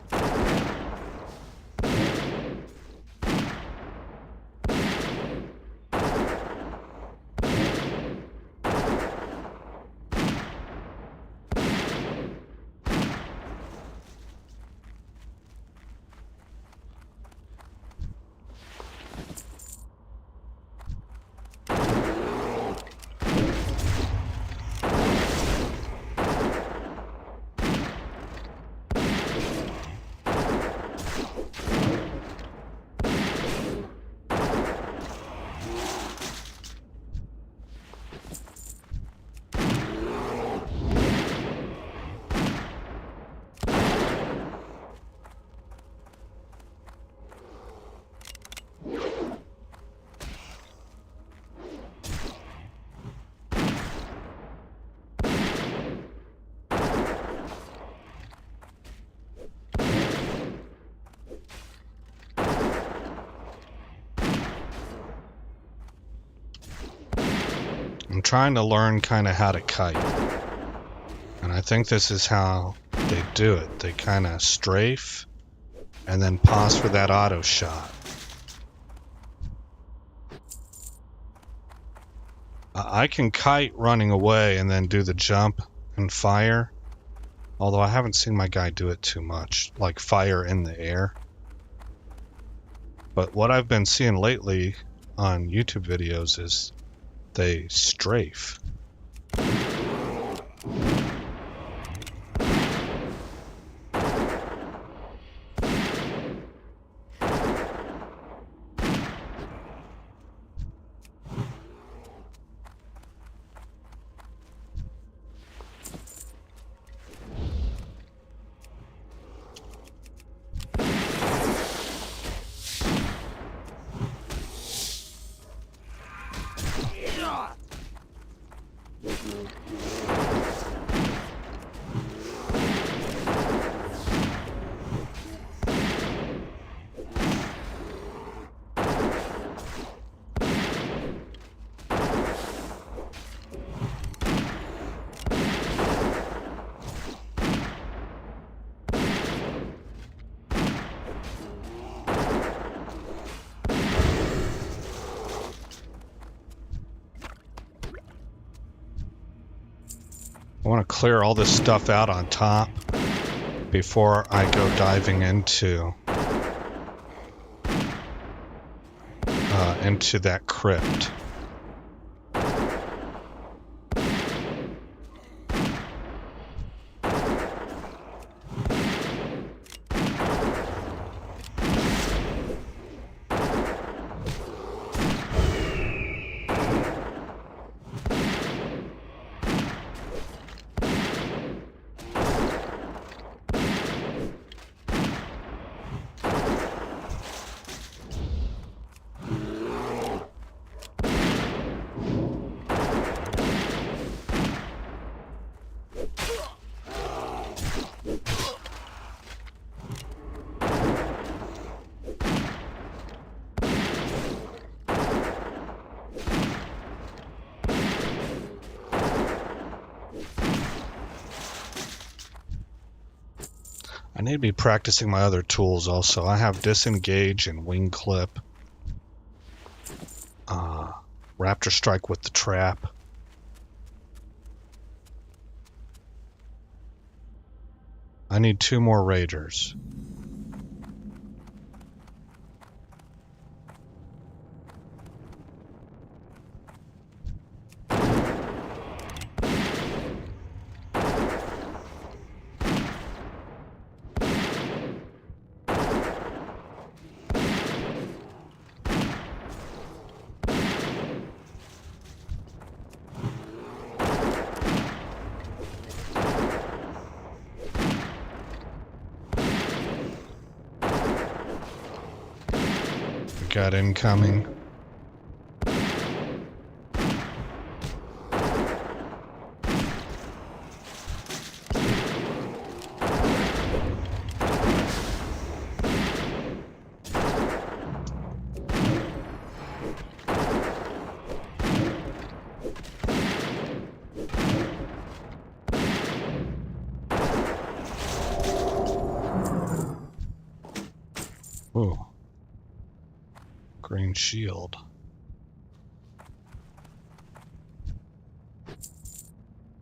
Speaker 1: I'm trying to learn kind of how to kite. And I think this is how they do it. They kind of strafe and then pause for that auto shot. I can kite running away and then do the jump and fire. Although I haven't seen my guy do it too much, like fire in the air. But what I've been seeing lately on YouTube videos is they strafe. I want to clear all this stuff out on top before I go diving into that crypt. I need to be practicing my other tools also. I have disengage and wing clip. Raptor strike with the trap. I need 2 more raiders. Got incoming. Ooh. Green shield.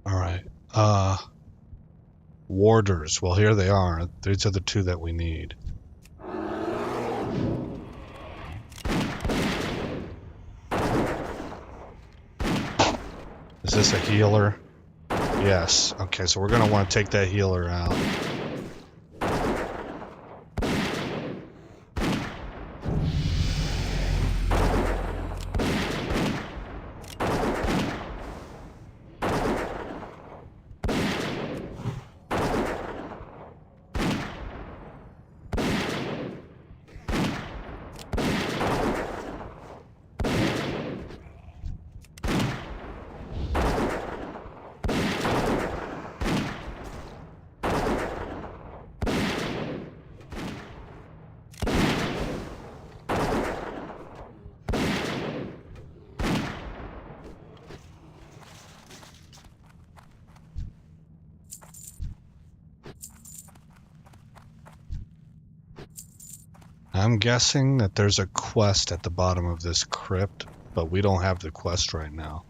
Speaker 1: Alright. Warders. Well, here they are. These are the 2 that we need. Is this a healer? Yes. Okay, so we're going to want to take that healer out. I'm guessing that there's a quest at the bottom of this crypt, but we don't have the quest right now.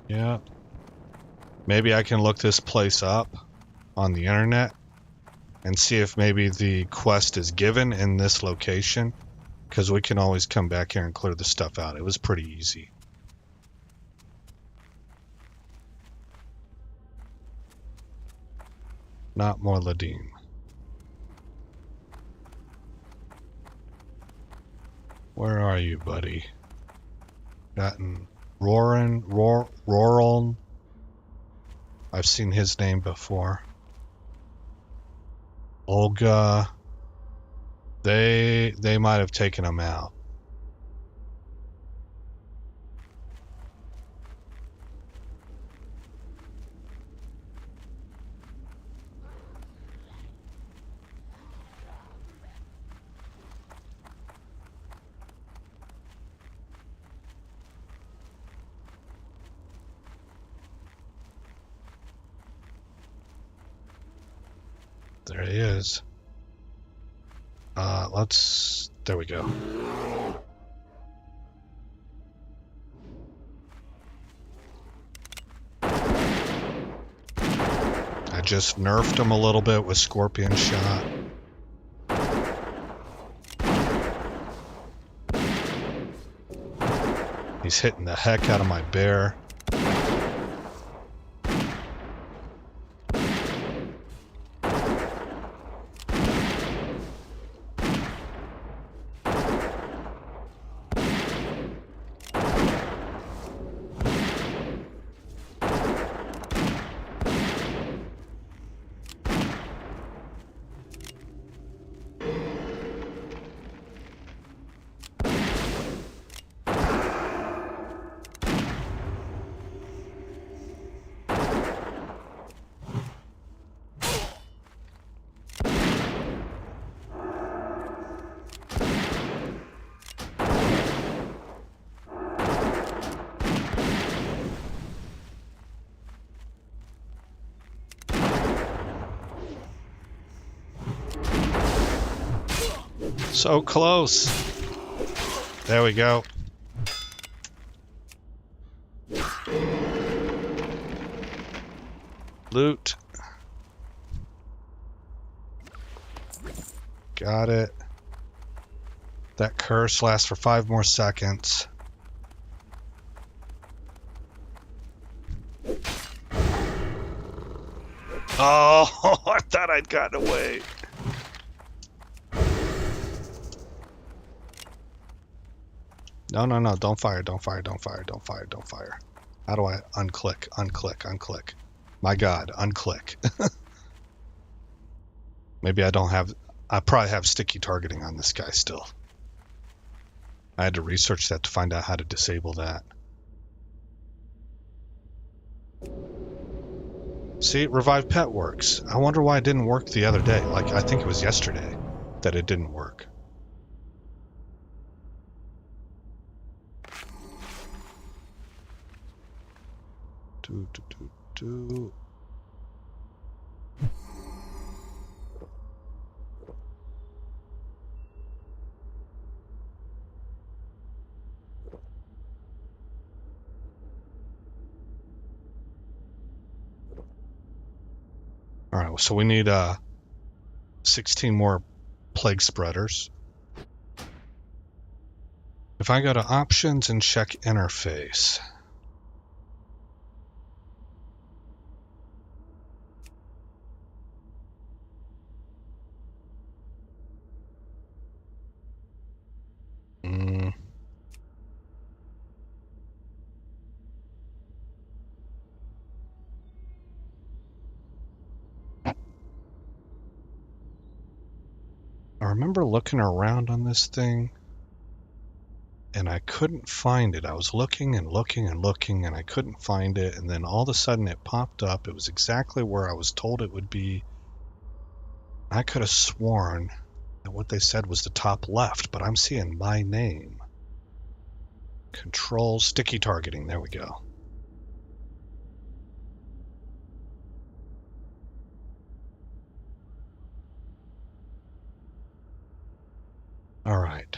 Speaker 1: Yeah. Maybe I can look this place up on the internet and see if maybe the quest is given in this location. Because we can always come back here and clear the stuff out. It was pretty easy. Not more Ladim. Where are you, buddy? Gotten Roran. I've seen his name before. Olga. They might have taken him out. There he is. There we go. I just nerfed him a little bit with Scorpion Shot. He's hitting the heck out of my bear. So close. There we go. Loot. Got it. That curse lasts for 5 more seconds. Oh, I thought I'd gotten away. No, no, no, don't fire, don't fire, don't fire, don't fire, don't fire. How do I unclick, unclick, unclick? My God, unclick. Maybe I don't have... I probably have sticky targeting on this guy still. I had to research that to find out how to disable that. See, Revive Pet works. I wonder why it didn't work the other day. Like, I think it was yesterday that it didn't work. Do. All right, so we need 16 more plague spreaders. If I go to options and check interface. I remember looking around on this thing and I couldn't find it. I was looking and looking and looking and I couldn't find it, and then all of a sudden it popped up. It was exactly where I was told it would be. I could have sworn that what they said was the top left, but I'm seeing my name. Control sticky targeting. There we go. All right.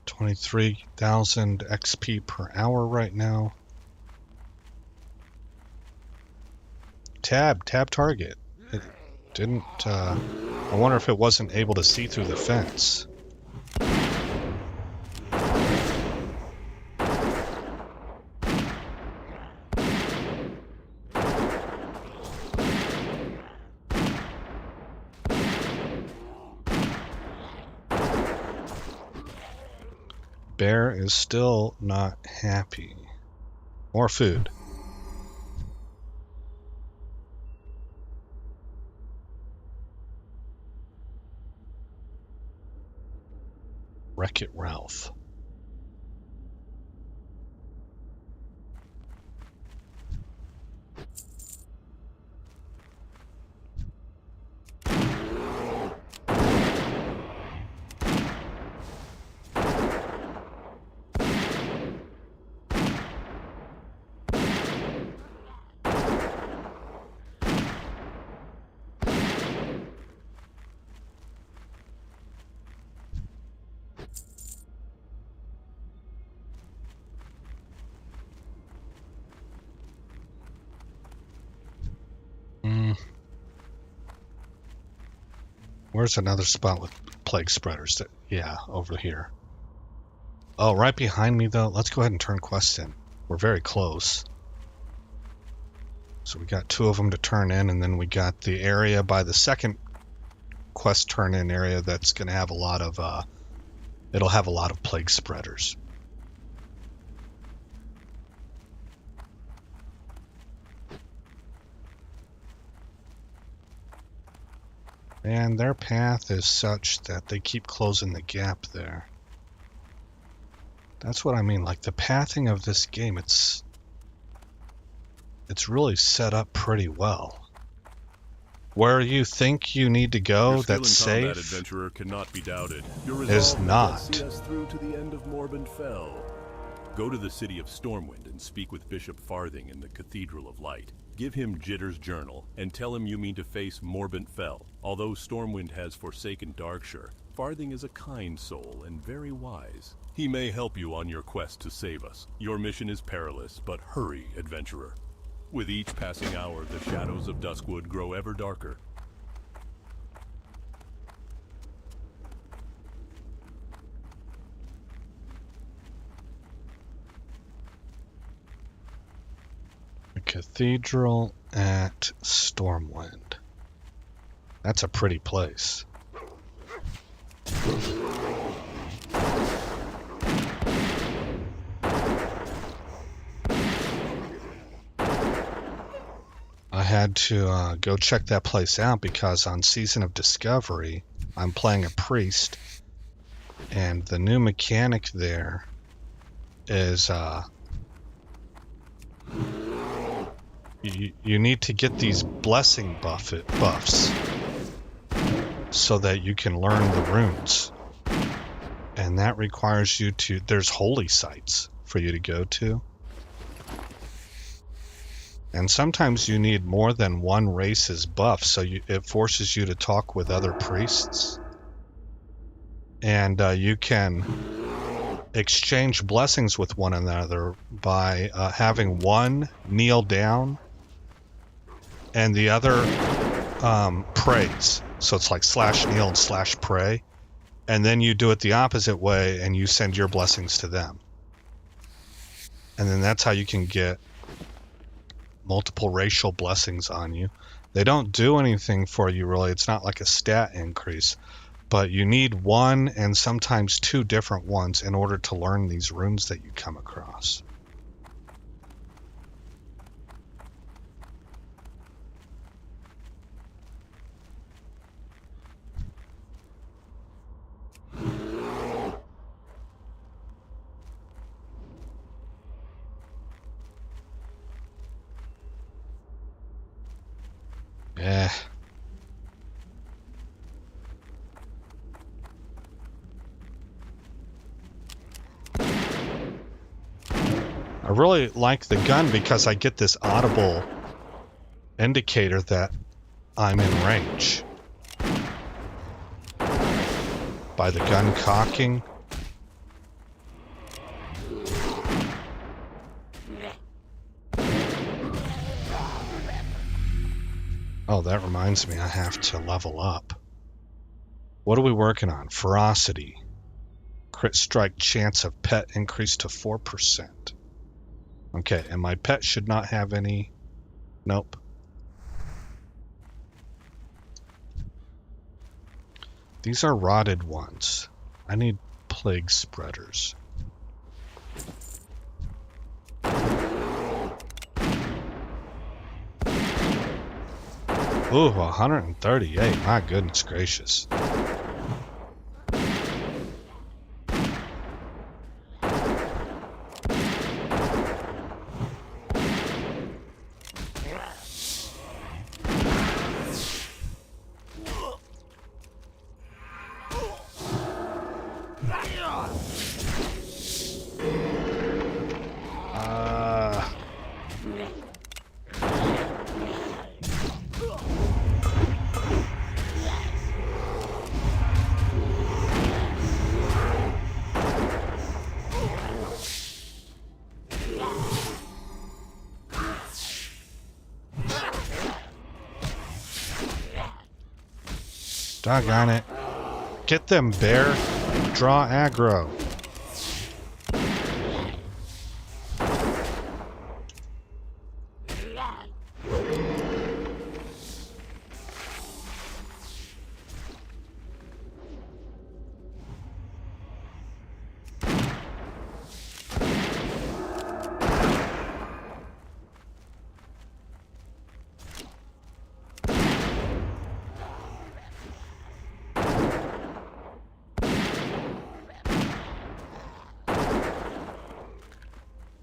Speaker 1: $23,000 XP per hour right now. Tab target. It didn't, I wonder if it wasn't able to see through the fence. Bear is still not happy. More food. Wreck-It Ralph. Where's another spot with plague spreaders? Yeah, over here. Oh, right behind me though. Let's go ahead and turn quests in. We're very close. So we got 2 of them to turn in, and then we got the area by the second quest turn in area that's going to have a lot of it'll have a lot of plague spreaders. And their path is such that they keep closing the gap there. That's what I mean, like the pathing of this game, it's really set up pretty well. Where you think you need to go that's safe
Speaker 3: adventurer cannot be doubted.
Speaker 1: is not.
Speaker 3: See us through to the end of Morbid Fell. Go to the city of Stormwind and speak with Bishop Farthing in the Cathedral of Light. Give him Jitter's journal and tell him you mean to face Morbant Fell. Although Stormwind has forsaken Darkshire, Farthing is a kind soul and very wise. He may help you on your quest to save us. Your mission is perilous, but hurry, adventurer. With each passing hour, the shadows of Duskwood grow ever darker.
Speaker 1: The Cathedral at Stormwind. That's a pretty place. I had to go check that place out because on Season of Discovery, I'm playing a priest, and the new mechanic there is you need to get these blessing buffs so that you can learn the runes, and that requires you to, there's holy sites for you to go to, and sometimes you need more than one race's buff, so it forces you to talk with other priests, and you can exchange blessings with one another by having one kneel down and the other prays. So it's like /kneel and /pray, and then you do it the opposite way and you send your blessings to them, and then that's how you can get multiple racial blessings on you. They don't do anything for you really, it's not like a stat increase, but you need one and sometimes two different ones in order to learn these runes that you come across. Yeah. I really like the gun because I get this audible indicator that I'm in range by the gun cocking. Oh, that reminds me, I have to level up. What are we working on? Ferocity. Crit strike chance of pet increased to 4%. Okay, and my pet should not have any... Nope. These are rotted ones. I need plague spreaders. Ooh, 138. My goodness gracious. Doggone it. Get them, bear. Draw aggro.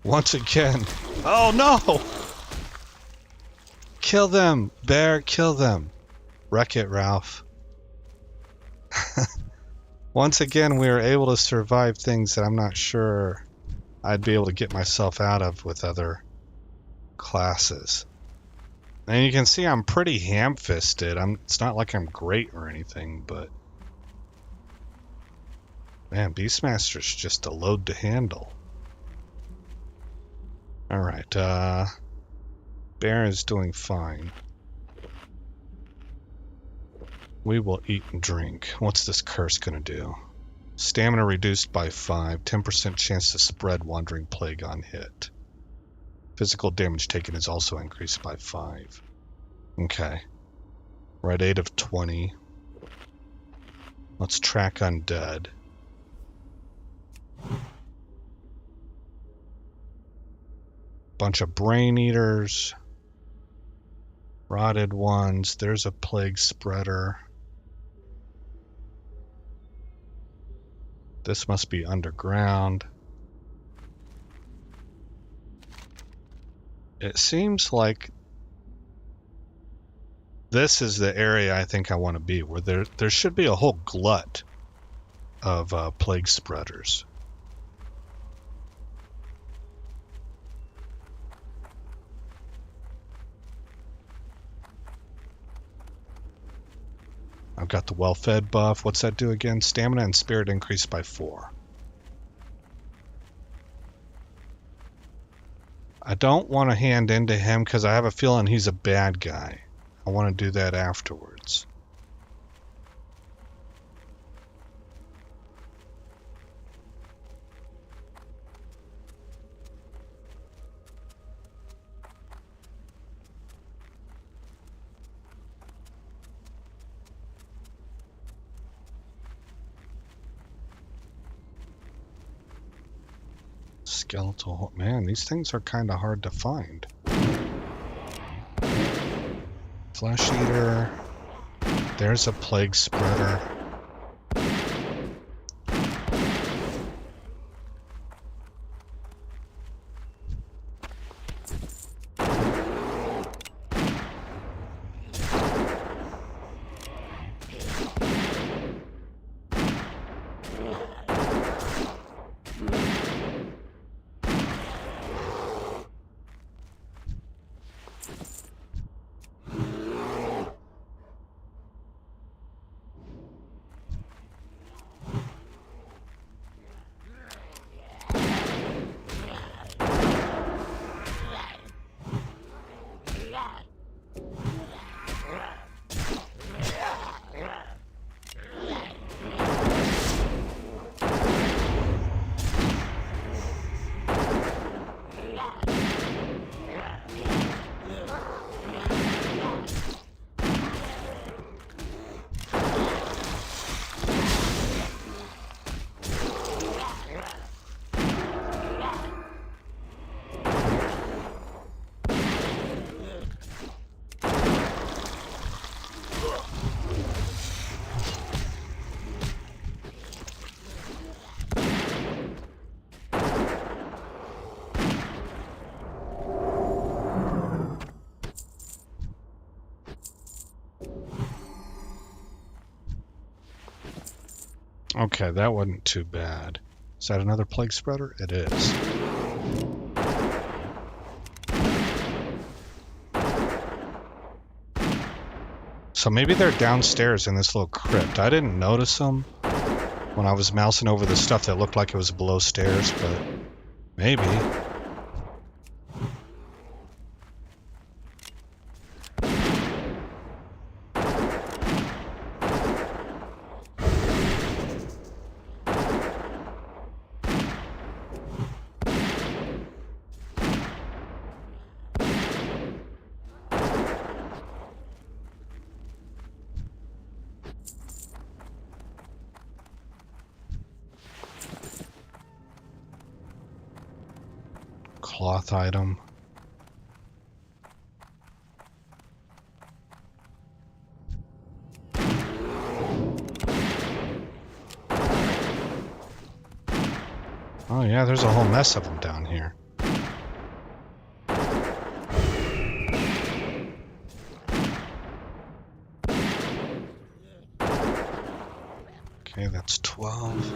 Speaker 1: Once again. Oh no! Kill them, bear, kill them. Wreck it, Ralph. Once again, we are able to survive things that I'm not sure I'd be able to get myself out of with other classes. And you can see I'm pretty ham-fisted. It's not like I'm great or anything, but man, Beastmaster's just a load to handle. Alright, Bear is doing fine. We will eat and drink. What's this curse gonna do? Stamina reduced by 5, 10% chance to spread Wandering Plague on hit. Physical damage taken is also increased by 5. Okay. We're at 8 of 20. Let's track undead. Bunch of brain eaters. Rotted ones. There's a plague spreader. This must be underground. It seems like this is the area I think I want to be, where there should be a whole glut of plague spreaders. I've got the well-fed buff. What's that do again? Stamina and spirit increased by 4. I don't want to hand into him because I have a feeling he's a bad guy. I want to do that afterwards. Skeletal, man, these things are kind of hard to find. Flesh eater. There's a plague spreader. Okay, that wasn't too bad. Is that another plague spreader? It is. So maybe they're downstairs in this little crypt. I didn't notice them when I was mousing over the stuff that looked like it was below stairs, but maybe. Cloth item. Oh yeah, there's a whole mess of them down here. Okay, that's 12.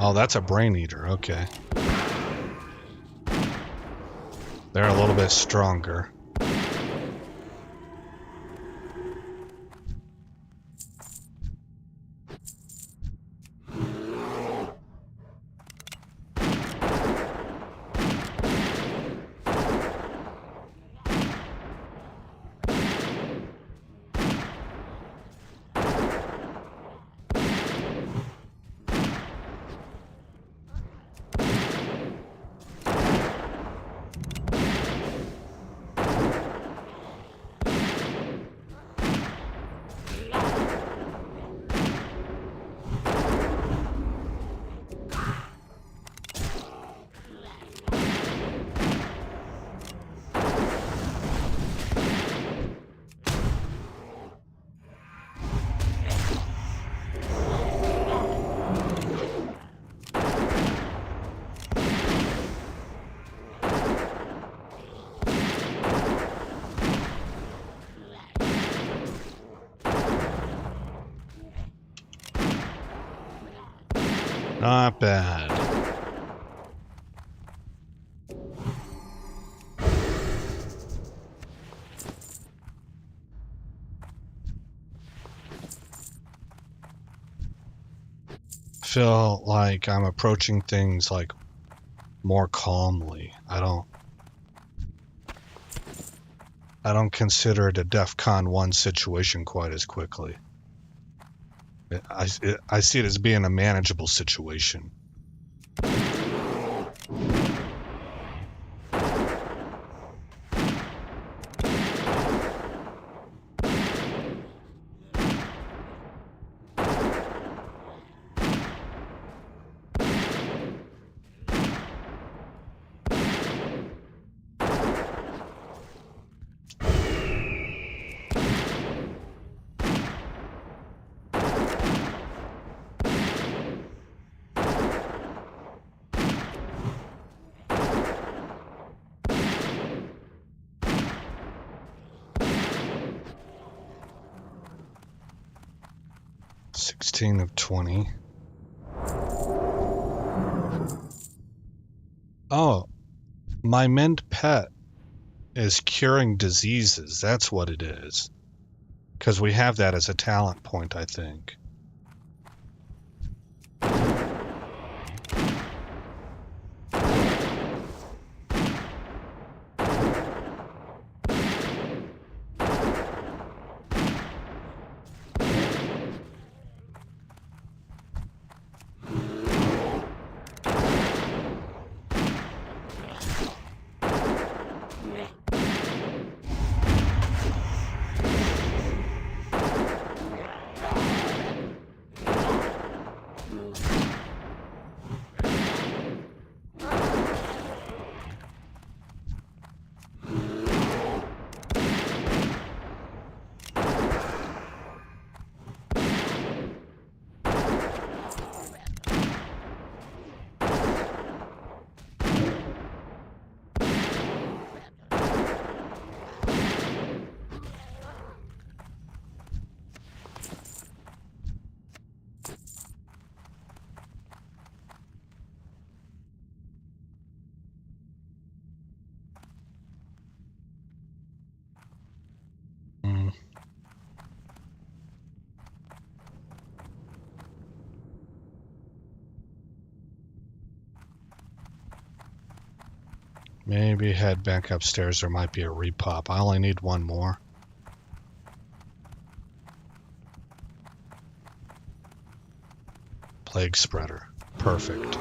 Speaker 1: Oh, that's a brain eater. Okay. They're a little bit stronger. Not bad. Feel like I'm approaching things like more calmly. I don't consider it a DEFCON 1 situation quite as quickly. I see it as being a manageable situation. Of 20. Oh, my mint pet is curing diseases. That's what it is. Because we have that as a talent point, I think. Maybe head back upstairs. There might be a repop. I only need one more. Plague spreader. Perfect.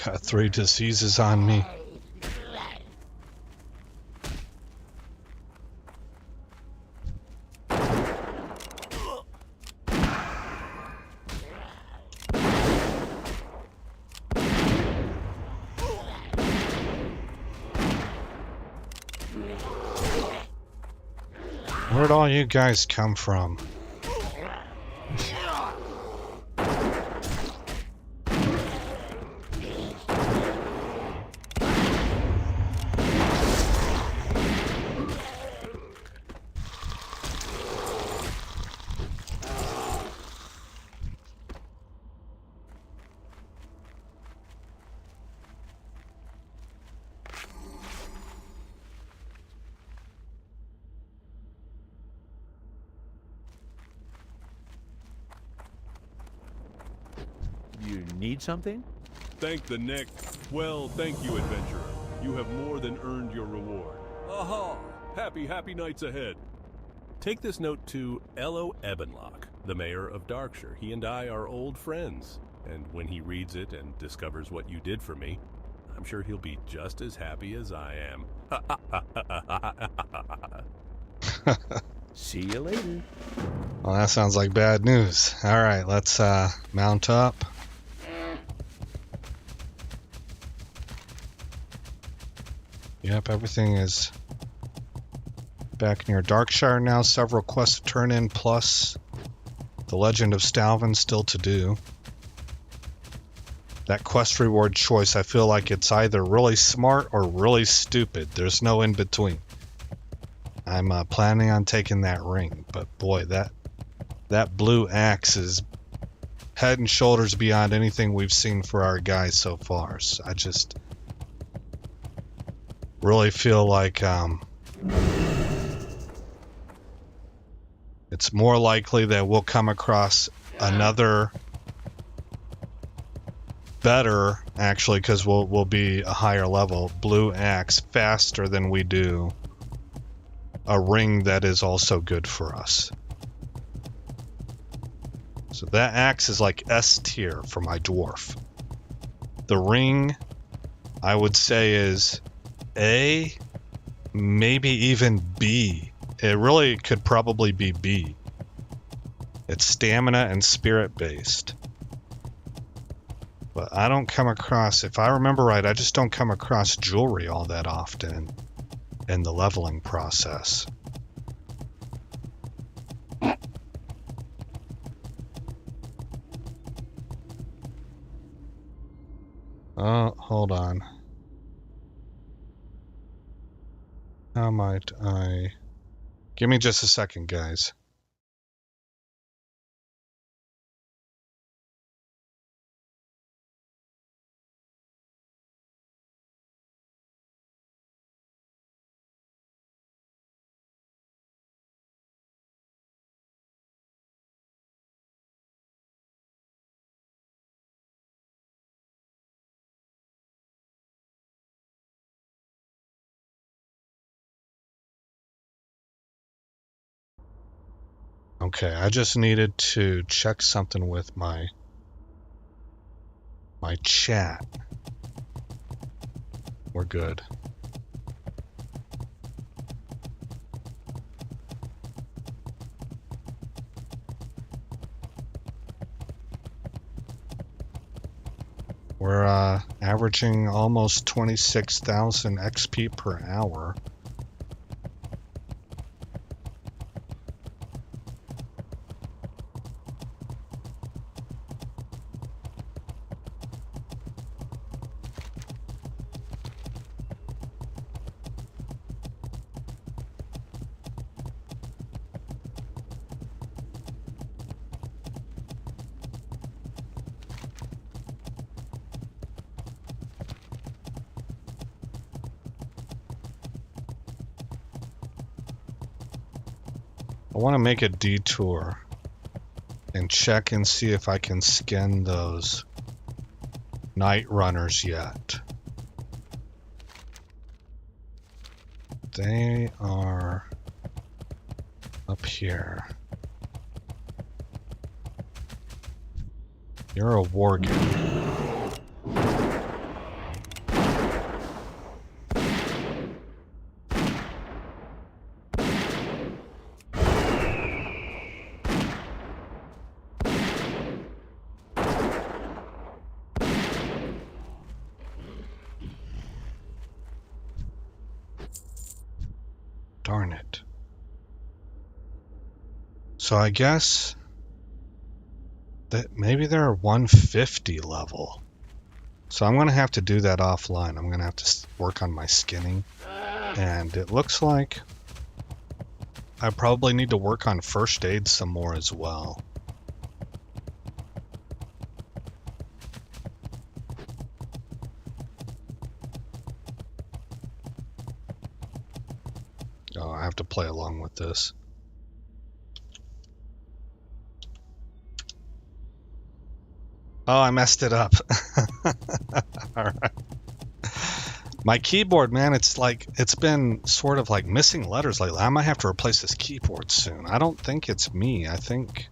Speaker 1: Got 3 diseases on me. Where'd all you guys come from?
Speaker 7: You need something?
Speaker 3: Thank the neck. Well, thank you, adventurer. You have more than earned your reward. Aha! Happy nights ahead. Take this note to Ello Ebenlock, the mayor of Darkshire. He and I are old friends, and when he reads it and discovers what you did for me, I'm sure he'll be just as happy as I am.
Speaker 7: See you later.
Speaker 1: Well, that sounds like bad news. Alright, let's mount up. Yep, everything is back near Darkshire now. Several quests to turn in, plus the Legend of Stalvin still to do. That quest reward choice, I feel like it's either really smart or really stupid. There's no in between. I'm planning on taking that ring, but boy, that blue axe is head and shoulders beyond anything we've seen for our guys so far. So I just really feel like it's more likely that we'll come across another better, actually, because we'll be a higher level blue axe faster than we do a ring that is also good for us. So that axe is like S tier for my dwarf. The ring, I would say, is A, maybe even B. It really could probably be B. It's stamina and spirit based. But I don't come across, if I remember right, I just don't come across jewelry all that often in the leveling process. Oh, hold on. How might I... Give me just a second, guys. Okay, I just needed to check something with my chat. We're good. We're averaging almost 26,000 XP per hour. I want to make a detour and check and see if I can skin those night runners yet. They are up here. You're a worgen. So I guess that maybe they're 150 level. So I'm going to have to do that offline. I'm going to have to work on my skinning. And it looks like I probably need to work on first aid some more as well. Oh, I have to play along with this. Oh, I messed it up. All right. My keyboard, man, it's been sort of like missing letters lately. I might have to replace this keyboard soon. I don't think it's me. I think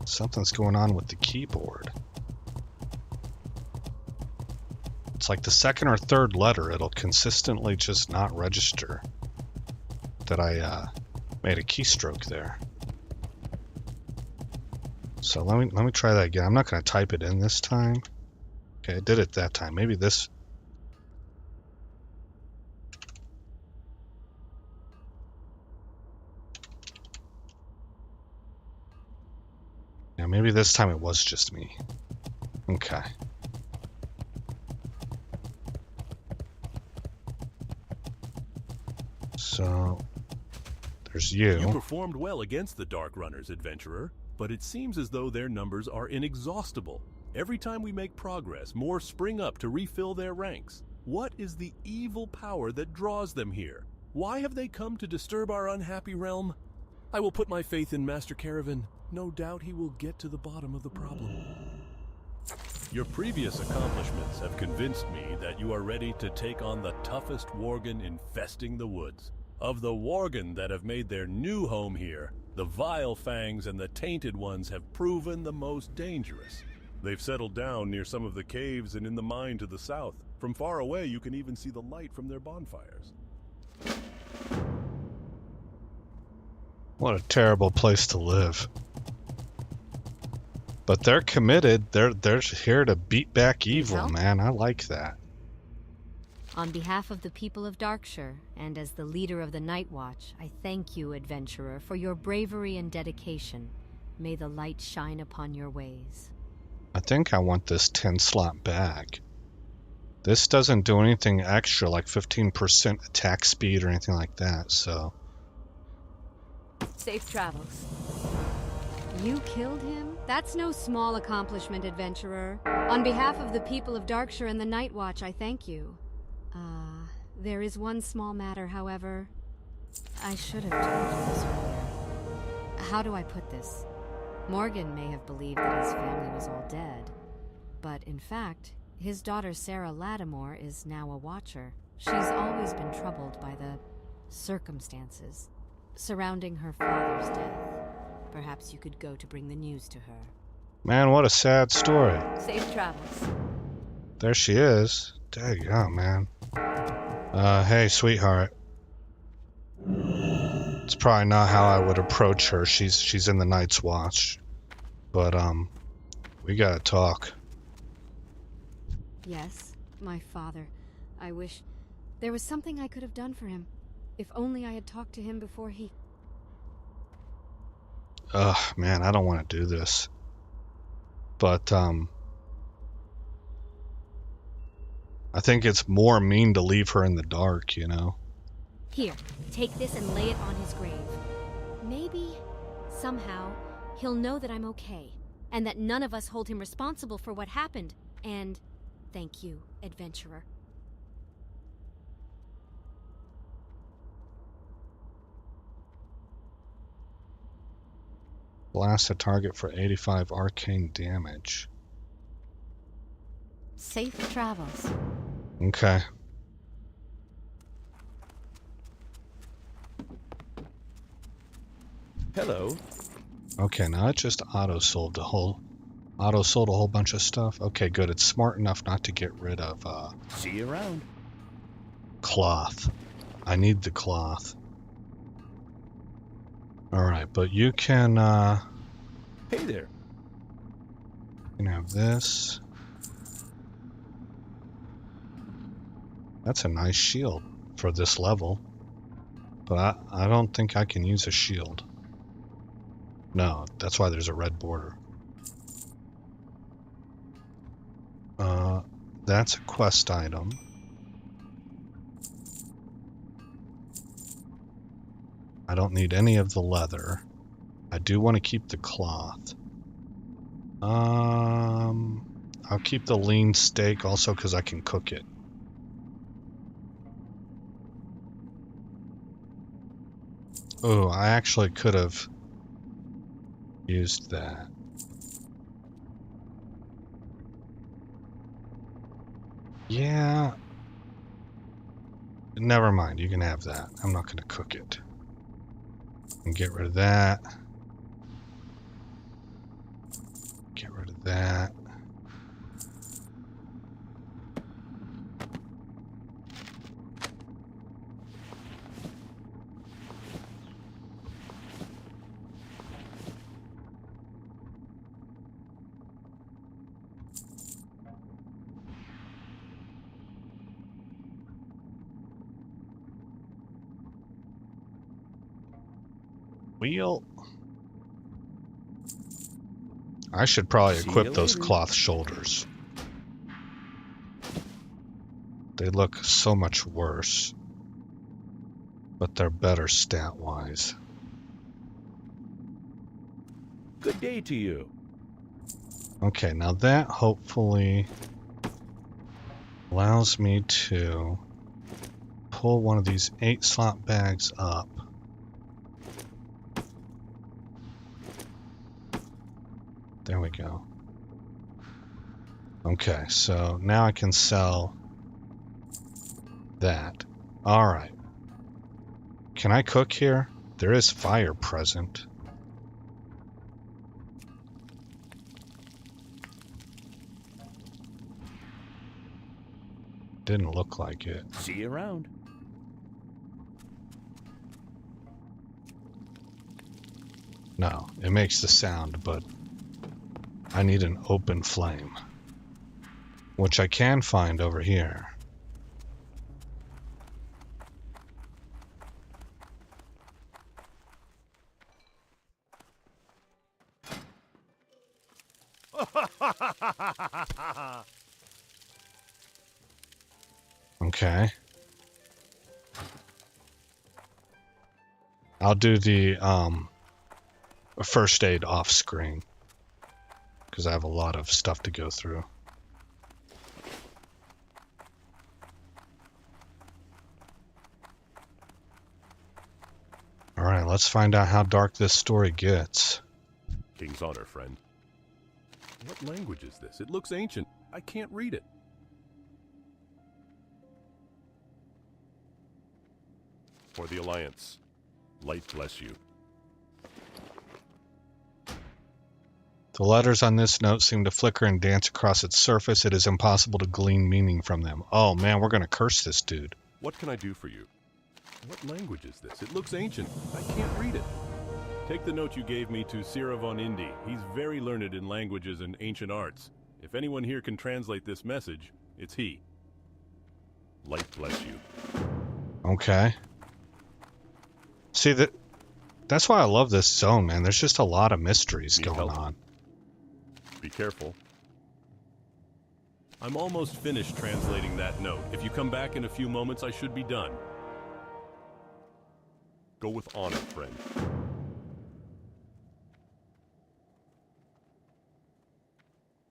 Speaker 1: something's going on with the keyboard. It's like the second or third letter, it'll consistently just not register that I made a keystroke there. So let me try that again. I'm not going to type it in this time. Okay, I did it that time. Maybe this. Yeah, maybe this time it was just me. Okay. So there's you.
Speaker 3: You performed well against the Dark Runners, adventurer, but it seems as though their numbers are inexhaustible. Every time we make progress, more spring up to refill their ranks. What is the evil power that draws them here? Why have they come to disturb our unhappy realm? I will put my faith in Master Caravan. No doubt he will get to the bottom of the problem. Your previous accomplishments have convinced me that you are ready to take on the toughest worgen infesting the woods. Of the worgen that have made their new home here, the Vile Fangs and the Tainted Ones have proven the most dangerous. They've settled down near some of the caves and in the mine to the south. From far away, you can even see the light from their bonfires.
Speaker 1: What a terrible place to live. But they're committed. They're here to beat back evil, man. I like that.
Speaker 2: On behalf of the people of Darkshire, and as the leader of the Night Watch, I thank you, adventurer, for your bravery and dedication. May the light shine upon your ways.
Speaker 1: I think I want this 10-slot bag. This doesn't do anything extra, like 15% attack speed or anything like that, so...
Speaker 5: Safe travels.
Speaker 2: You killed him? That's no small accomplishment, adventurer. On behalf of the people of Darkshire and the Night Watch, I thank you. There is one small matter, however. I should have told you this earlier. How do I put this? Morgan may have believed that his family was all dead, but in fact, his daughter Sarah Lattimore is now a Watcher. She's always been troubled by the circumstances surrounding her father's death. Perhaps you could go to bring the news to her.
Speaker 1: Man, what a sad story.
Speaker 5: Safe travels.
Speaker 1: There she is. Daggone, man. Hey, sweetheart. It's probably not how I would approach her. She's in the Night's Watch. But, we gotta talk.
Speaker 2: Yes, my father. I wish there was something I could have done for him. If only I had talked to him before he...
Speaker 1: Ugh, man, I don't want to do this. But, I think it's more mean to leave her in the dark, you know?
Speaker 2: Here, take this and lay it on his grave. Maybe, somehow, he'll know that I'm okay, and that none of us hold him responsible for what happened. And thank you, adventurer.
Speaker 1: Blast a target for 85 arcane damage.
Speaker 2: Safe travels.
Speaker 1: Okay.
Speaker 7: Hello.
Speaker 1: Okay, now it just auto-sold a whole bunch of stuff. Okay, good. It's smart enough not to get rid of
Speaker 7: See you around.
Speaker 1: cloth. I need the cloth. Alright, but you can
Speaker 7: Hey there.
Speaker 1: you can have this. That's a nice shield for this level. But I don't think I can use a shield. No, that's why there's a red border. That's a quest item. I don't need any of the leather. I do want to keep the cloth. I'll keep the lean steak also because I can cook it. Oh, I actually could have used that. Yeah. Never mind, you can have that. I'm not going to cook it. And get rid of that. Get rid of that. Wheel. I should probably equip those cloth shoulders. They look so much worse, but they're better stat-wise.
Speaker 7: Good day to you.
Speaker 1: Okay, now that hopefully allows me to pull one of these 8-slot bags up. There we go. Okay, so now I can sell that. Alright. Can I cook here? There is fire present. Didn't look like it.
Speaker 7: See you around.
Speaker 1: No, it makes the sound, but I need an open flame, which I can find over here. Okay. I'll do the first aid off screen because I have a lot of stuff to go through. All right, let's find out how dark this story gets.
Speaker 3: King's honor, friend. What language is this? It looks ancient. I can't read it. For the Alliance, light bless you.
Speaker 1: The letters on this note seem to flicker and dance across its surface. It is impossible to glean meaning from them. Oh man, we're gonna curse this dude.
Speaker 3: What can I do for you? What language is this? It looks ancient. I can't read it. Take the note you gave me to Sira von Indy. He's very learned in languages and ancient arts. If anyone here can translate this message, it's he. Light bless you.
Speaker 1: Okay. See, that's why I love this zone, man. There's just a lot of mysteries going on.
Speaker 3: Be careful. I'm almost finished translating that note. If you come back in a few moments, I should be done. Go with honor, friend.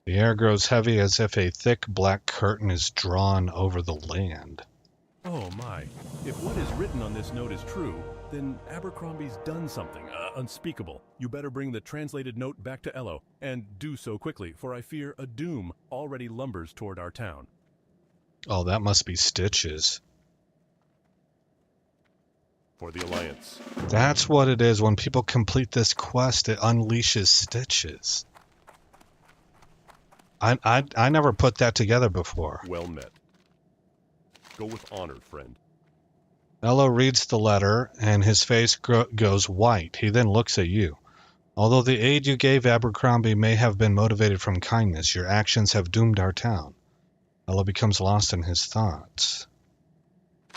Speaker 1: The air grows heavy as if a thick black curtain is drawn over the land.
Speaker 3: Oh my. If what is written on this note is true, then Abercrombie's done something unspeakable. You better bring the translated note back to Ello, and do so quickly, for I fear a doom already lumbers toward our town.
Speaker 1: Oh, that must be Stitches.
Speaker 3: For the Alliance.
Speaker 1: That's what it is. When people complete this quest, it unleashes Stitches. I never put that together before.
Speaker 3: Well met. Go with honor, friend.
Speaker 1: Ello reads the letter, and his face goes white. He then looks at you. Although the aid you gave Abercrombie may have been motivated from kindness, your actions have doomed our town. Ello becomes lost in his thoughts.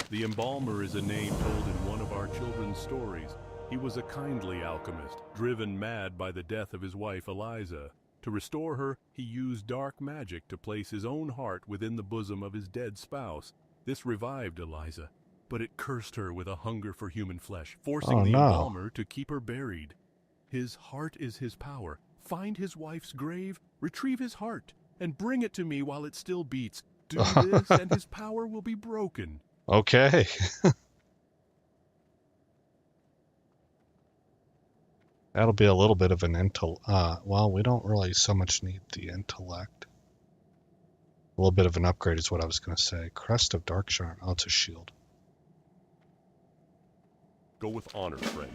Speaker 3: The Embalmer is a name told in one of our children's stories. He was a kindly alchemist, driven mad by the death of his wife Eliza. To restore her, he used dark magic to place his own heart within the bosom of his dead spouse. This revived Eliza, but it cursed her with a hunger for human flesh, forcing the embalmer to keep her buried. His heart is his power. Find his wife's grave, retrieve his heart, and bring it to me while it still beats. Do this, and his power will be broken.
Speaker 1: Okay. That'll be a little bit of an well, we don't really so much need the intellect. A little bit of an upgrade is what I was going to say. Crest of Darkshire. Oh, it's a shield.
Speaker 3: Go with honor, friend.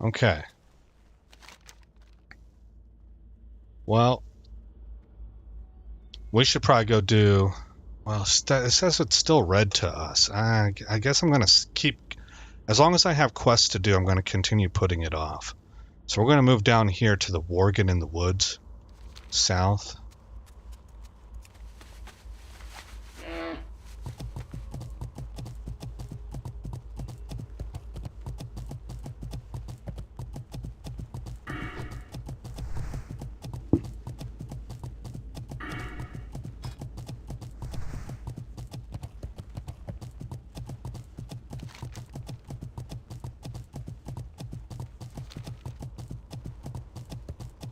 Speaker 1: Okay. Well, we should probably go do... Well, it says it's still red to us. I guess I'm going to keep... As long as I have quests to do, I'm going to continue putting it off. So we're going to move down here to the Worgen in the woods. South.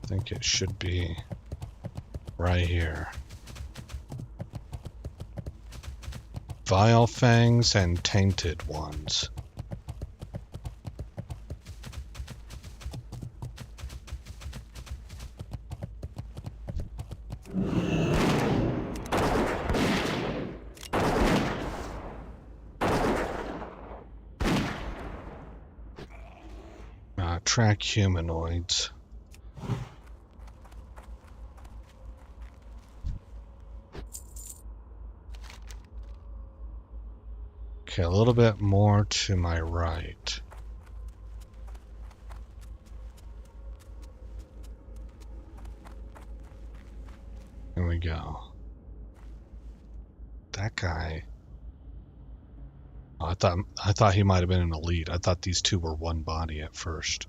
Speaker 1: I think it should be right here. Vile Fangs and Tainted Ones. Track humanoids. Okay, a little bit more to my right. Here we go. That guy. Oh, I thought he might have been an elite. I thought these two were one body at first.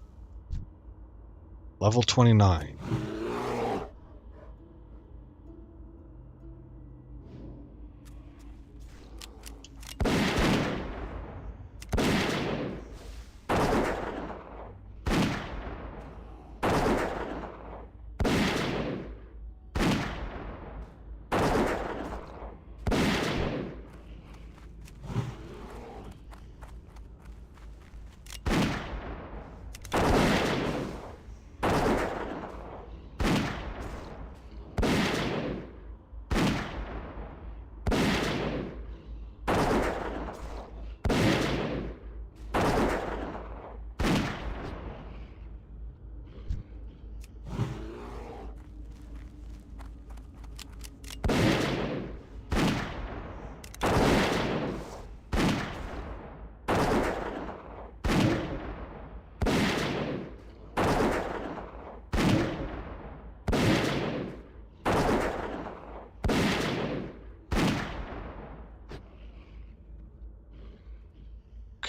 Speaker 1: Level 29.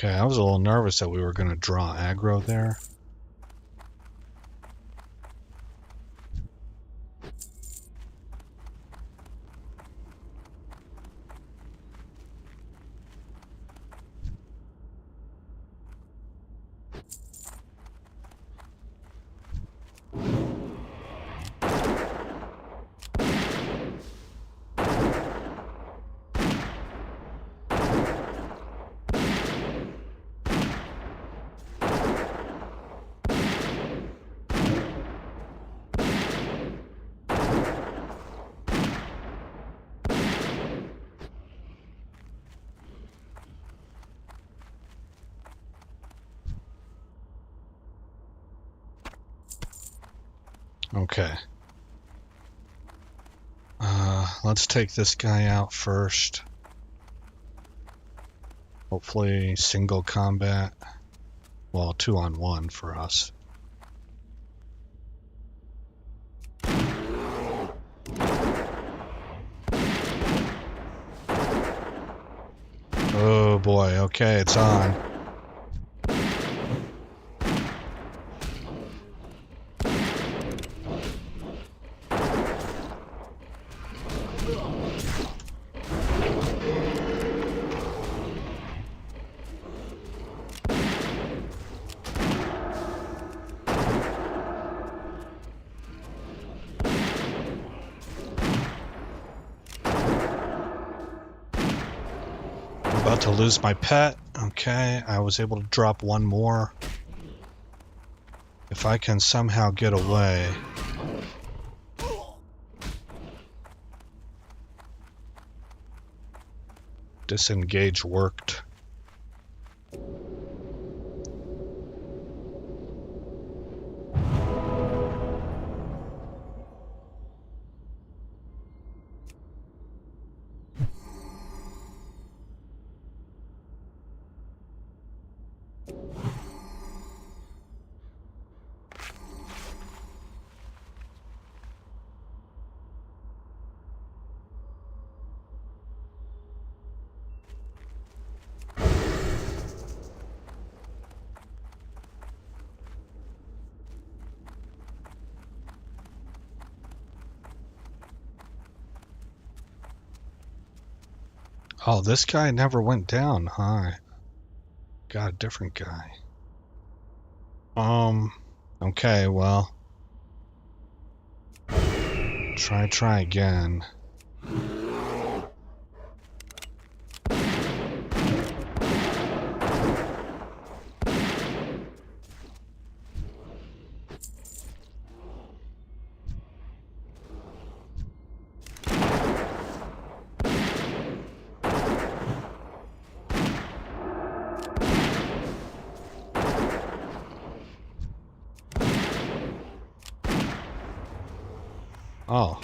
Speaker 1: Okay, I was a little nervous that we were going to draw aggro there. Okay. Let's take this guy out first. Hopefully single combat. Well, 2-on-1 for us. boy. Okay, it's on. About to lose my pet. Okay, I was able to drop one more. If I can somehow get away. Disengage worked. Oh, this guy never went down, huh? Got a different guy. Okay, well. Try again. Oh,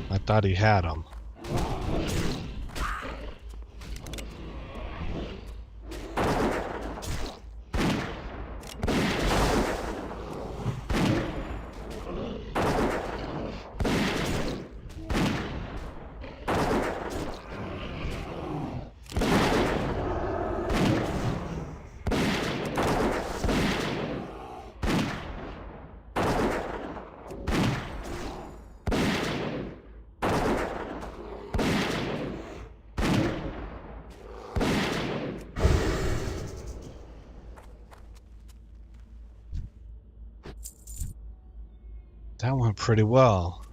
Speaker 1: I thought he had him. That went pretty well.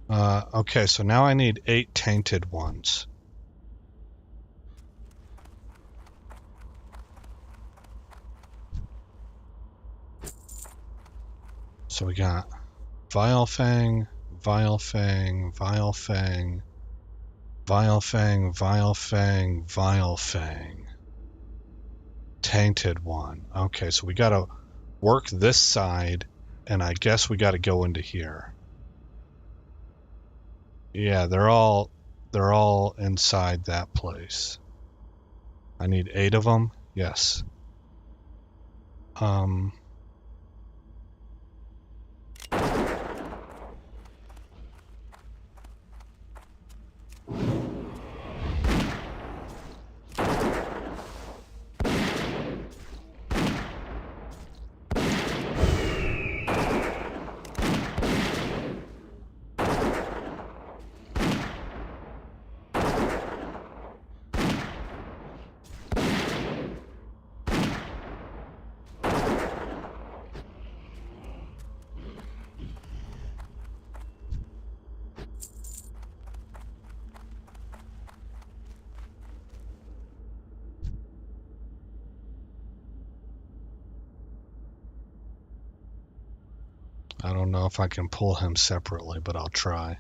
Speaker 1: Okay, so now I need 8 tainted ones. So we got Vile Fang, Vile Fang, Vile Fang, Vile Fang, Vile Fang, Vile Fang. Tainted one. Okay, so we gotta work this side, and I guess we gotta go into here. Yeah, they're all inside that place. I need 8 of them. Yes. I don't know if I can pull him separately, but I'll try.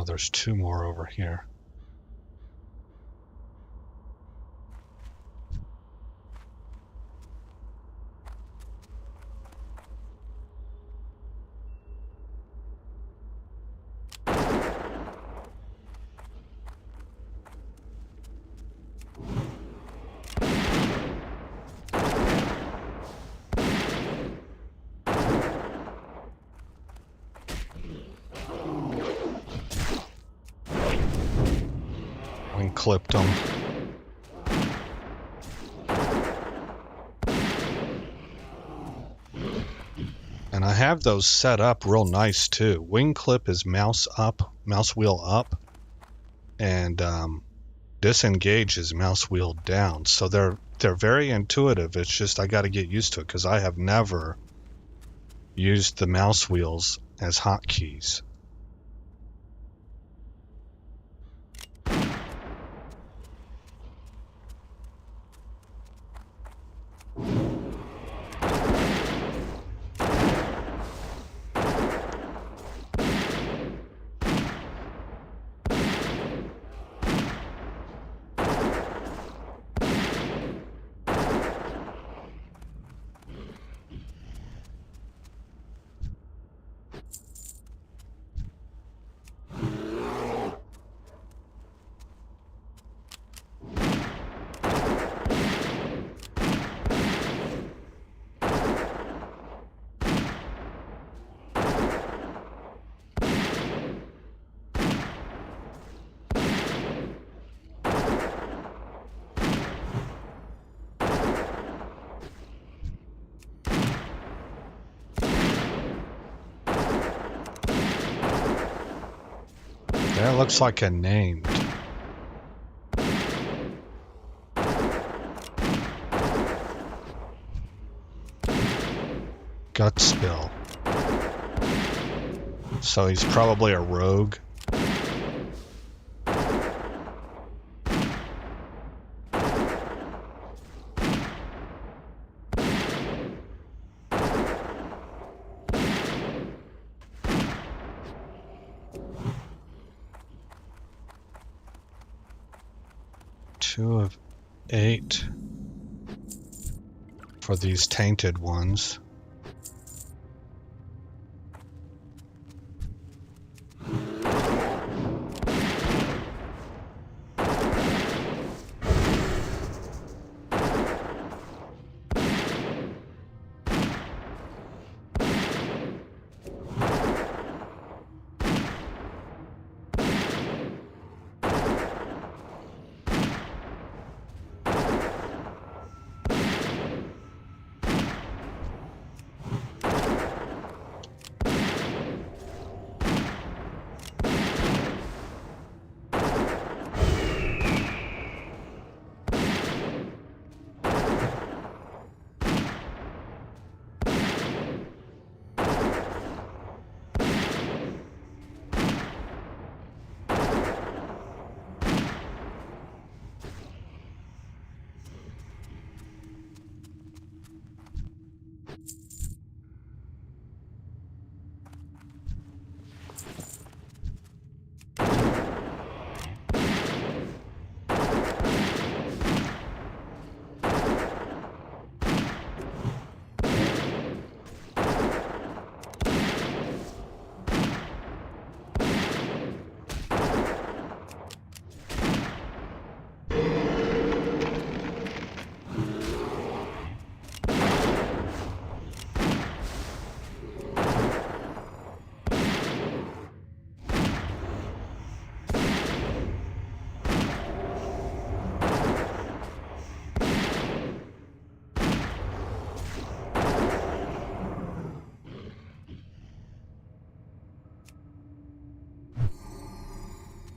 Speaker 1: Oh, there's 2 more over here. Clipped them. And I have those set up real nice too. Wing clip is mouse wheel up, and disengage is mouse wheel down. So they're very intuitive. It's just I got to get used to it because I have never used the mouse wheels as hotkeys. That looks like a named. Gut spill. So he's probably a rogue. Two of 8 for these tainted ones.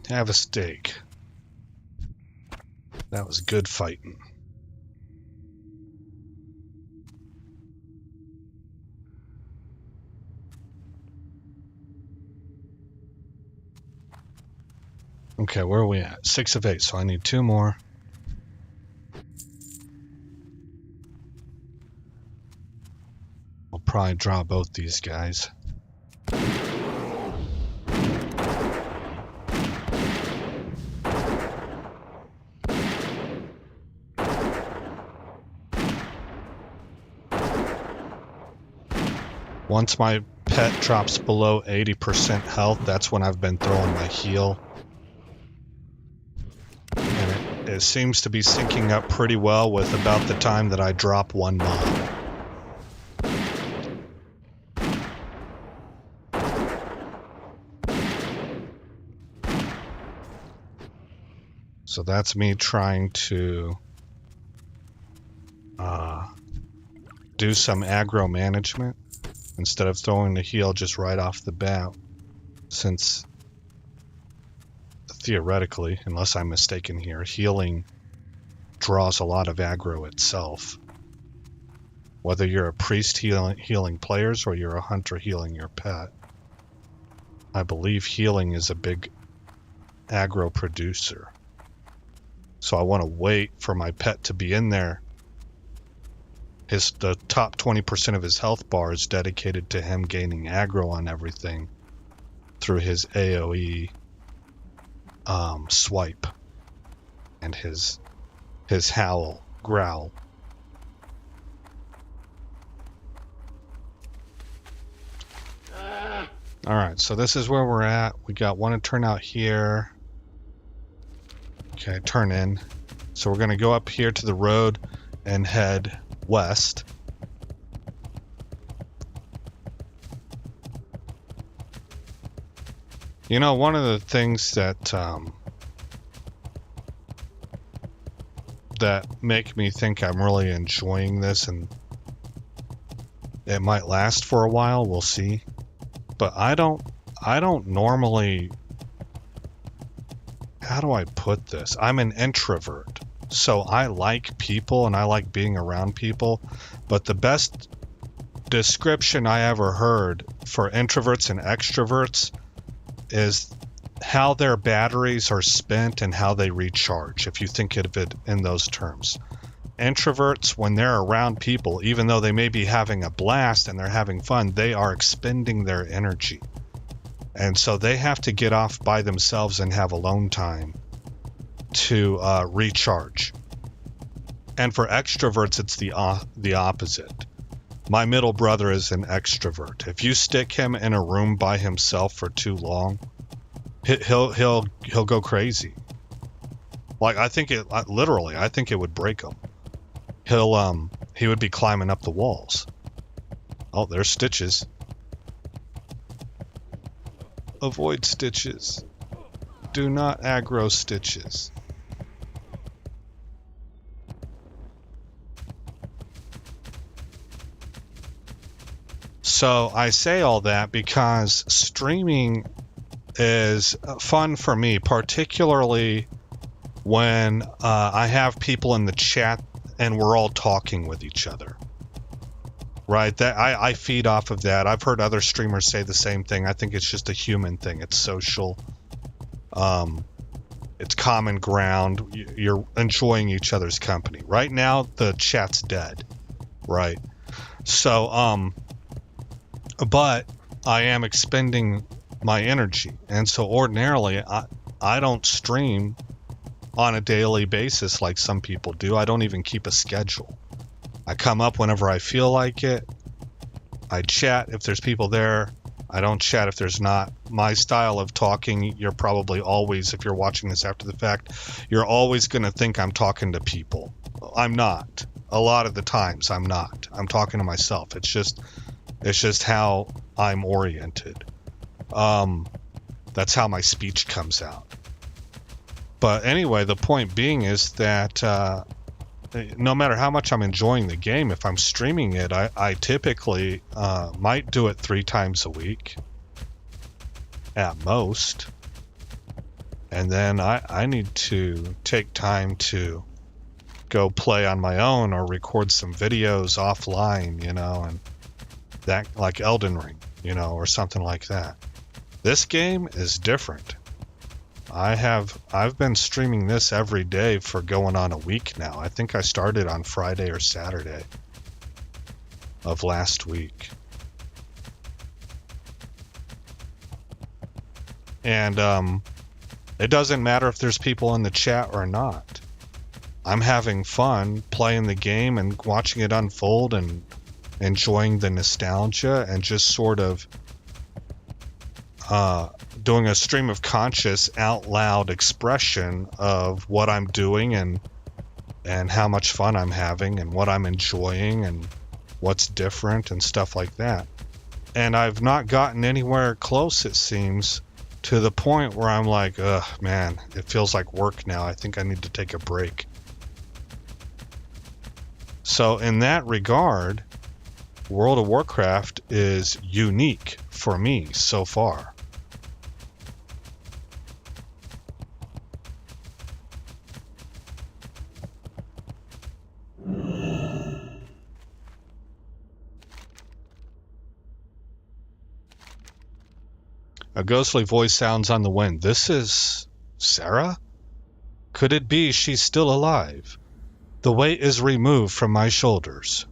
Speaker 1: Have a steak. That was good fighting. Okay, where are we at? 6 of 8, so I need 2 more. I'll probably draw both these guys. Once my pet drops below 80% health, that's when I've been throwing my heal. And it seems to be syncing up pretty well with about the time that I drop one mob. So that's me trying to do some aggro management instead of throwing the heal just right off the bat, since theoretically, unless I'm mistaken here, healing draws a lot of aggro itself. Whether you're a priest healing players or you're a hunter healing your pet, I believe healing is a big aggro producer. So I want to wait for my pet to be in there. The top 20% of his health bar is dedicated to him gaining aggro on everything through his AoE swipe and his howl, growl. Alright, so this is where we're at. We got one to turn out here. Okay, turn in. So we're going to go up here to the road and head west. You know, one of the things that make me think I'm really enjoying this, and it might last for a while, we'll see. But I don't normally, how do I put this? I'm an introvert. So I like people and I like being around people, but the best description I ever heard for introverts and extroverts is how their batteries are spent and how they recharge, if you think of it in those terms. Introverts, when they're around people, even though they may be having a blast and they're having fun, they are expending their energy. And so they have to get off by themselves and have alone time to recharge. And for extroverts, it's the opposite. My middle brother is an extrovert. If you stick him in a room by himself for too long, he'll go crazy. Like, I think it would break him. He would be climbing up the walls. Oh, there's stitches. Avoid stitches. Do not aggro stitches. So I say all that because streaming is fun for me, particularly when I have people in the chat and we're all talking with each other. Right? That I feed off of that. I've heard other streamers say the same thing. I think it's just a human thing. It's social. It's common ground. You're enjoying each other's company. Right now, the chat's dead. Right? So, but I am expending my energy. And so ordinarily, I don't stream on a daily basis like some people do. I don't even keep a schedule. I come up whenever I feel like it. I chat if there's people there. I don't chat if there's not. My style of talking, you're probably always, if you're watching this after the fact, you're always going to think I'm talking to people. I'm not. A lot of the times I'm not. I'm talking to myself. It's just how I'm oriented. That's how my speech comes out. But anyway, the point being is that no matter how much I'm enjoying the game, if I'm streaming it, I typically might do it 3 times a week at most. And then I need to take time to go play on my own or record some videos offline, and that, like Elden Ring, or something like that. This game is different. I've been streaming this every day for going on a week now. I think I started on Friday or Saturday of last week. And it doesn't matter if there's people in the chat or not. I'm having fun playing the game and watching it unfold and enjoying the nostalgia and just sort of doing a stream of conscious out loud expression of what I'm doing and how much fun I'm having and what I'm enjoying and what's different and stuff like that. And I've not gotten anywhere close, it seems, to the point where I'm like, ugh, man, it feels like work now. I think I need to take a break. So in that regard, World of Warcraft is unique for me so far. A ghostly voice sounds on the wind. This is Sarah? Could it be she's still alive? The weight is removed from my shoulders.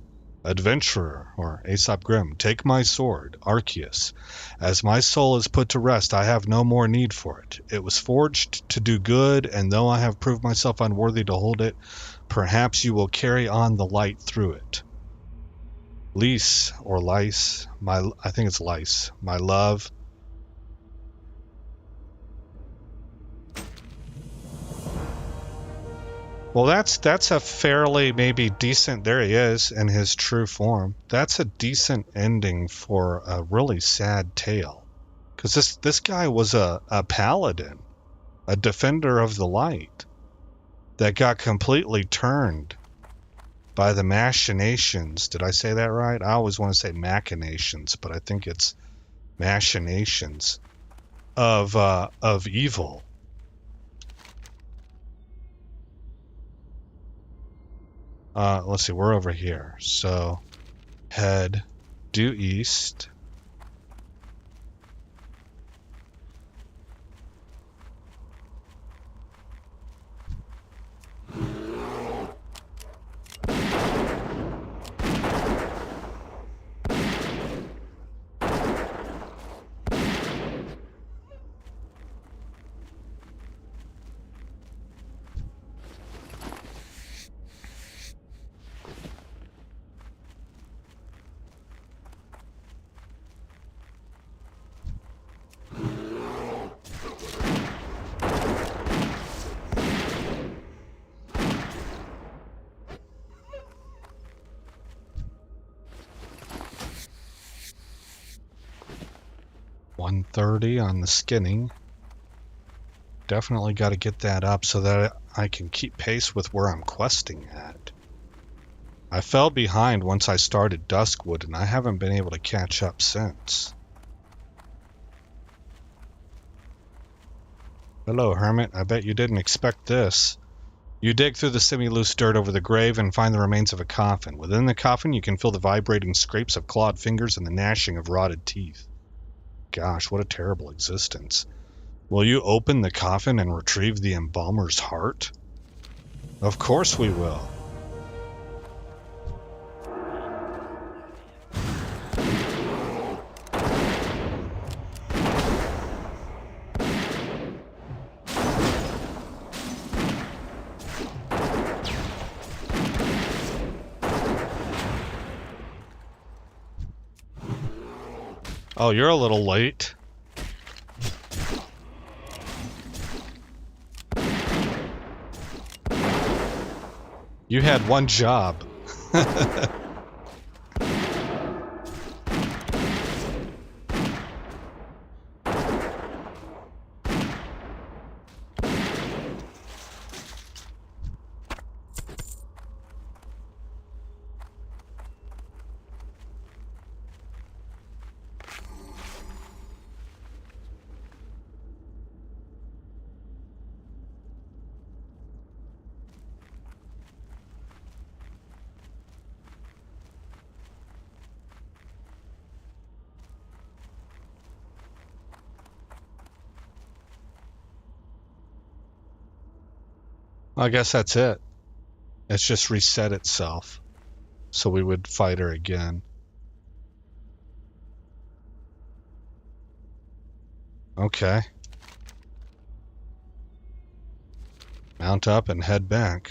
Speaker 1: Adventurer, or Aesop Grimm, take my sword, Arceus. As my soul is put to rest, I have no more need for it. It was forged to do good, and though I have proved myself unworthy to hold it, perhaps you will carry on the light through it. Lys, or Lice, I think it's Lice, my love. Well, that's a fairly maybe decent, there he is in his true form. That's a decent ending for a really sad tale. Because this guy was a paladin, a defender of the light, that got completely turned by the machinations. Did I say that right? I always want to say machinations, but I think it's machinations of evil. Let's see, we're over here. So, head due east. $130 on the skinning. Definitely got to get that up so that I can keep pace with where I'm questing at. I fell behind once I started Duskwood, and I haven't been able to catch up since. Hello, Hermit. I bet you didn't expect this. You dig through the semi-loose dirt over the grave and find the remains of a coffin. Within the coffin, you can feel the vibrating scrapes of clawed fingers and the gnashing of rotted teeth. Gosh, what a terrible existence. Will you open the coffin and retrieve the embalmer's heart? Of course we will. Oh, you're a little late. You had one job. I guess that's it. It's just reset itself. So we would fight her again. Okay. Mount up and head back.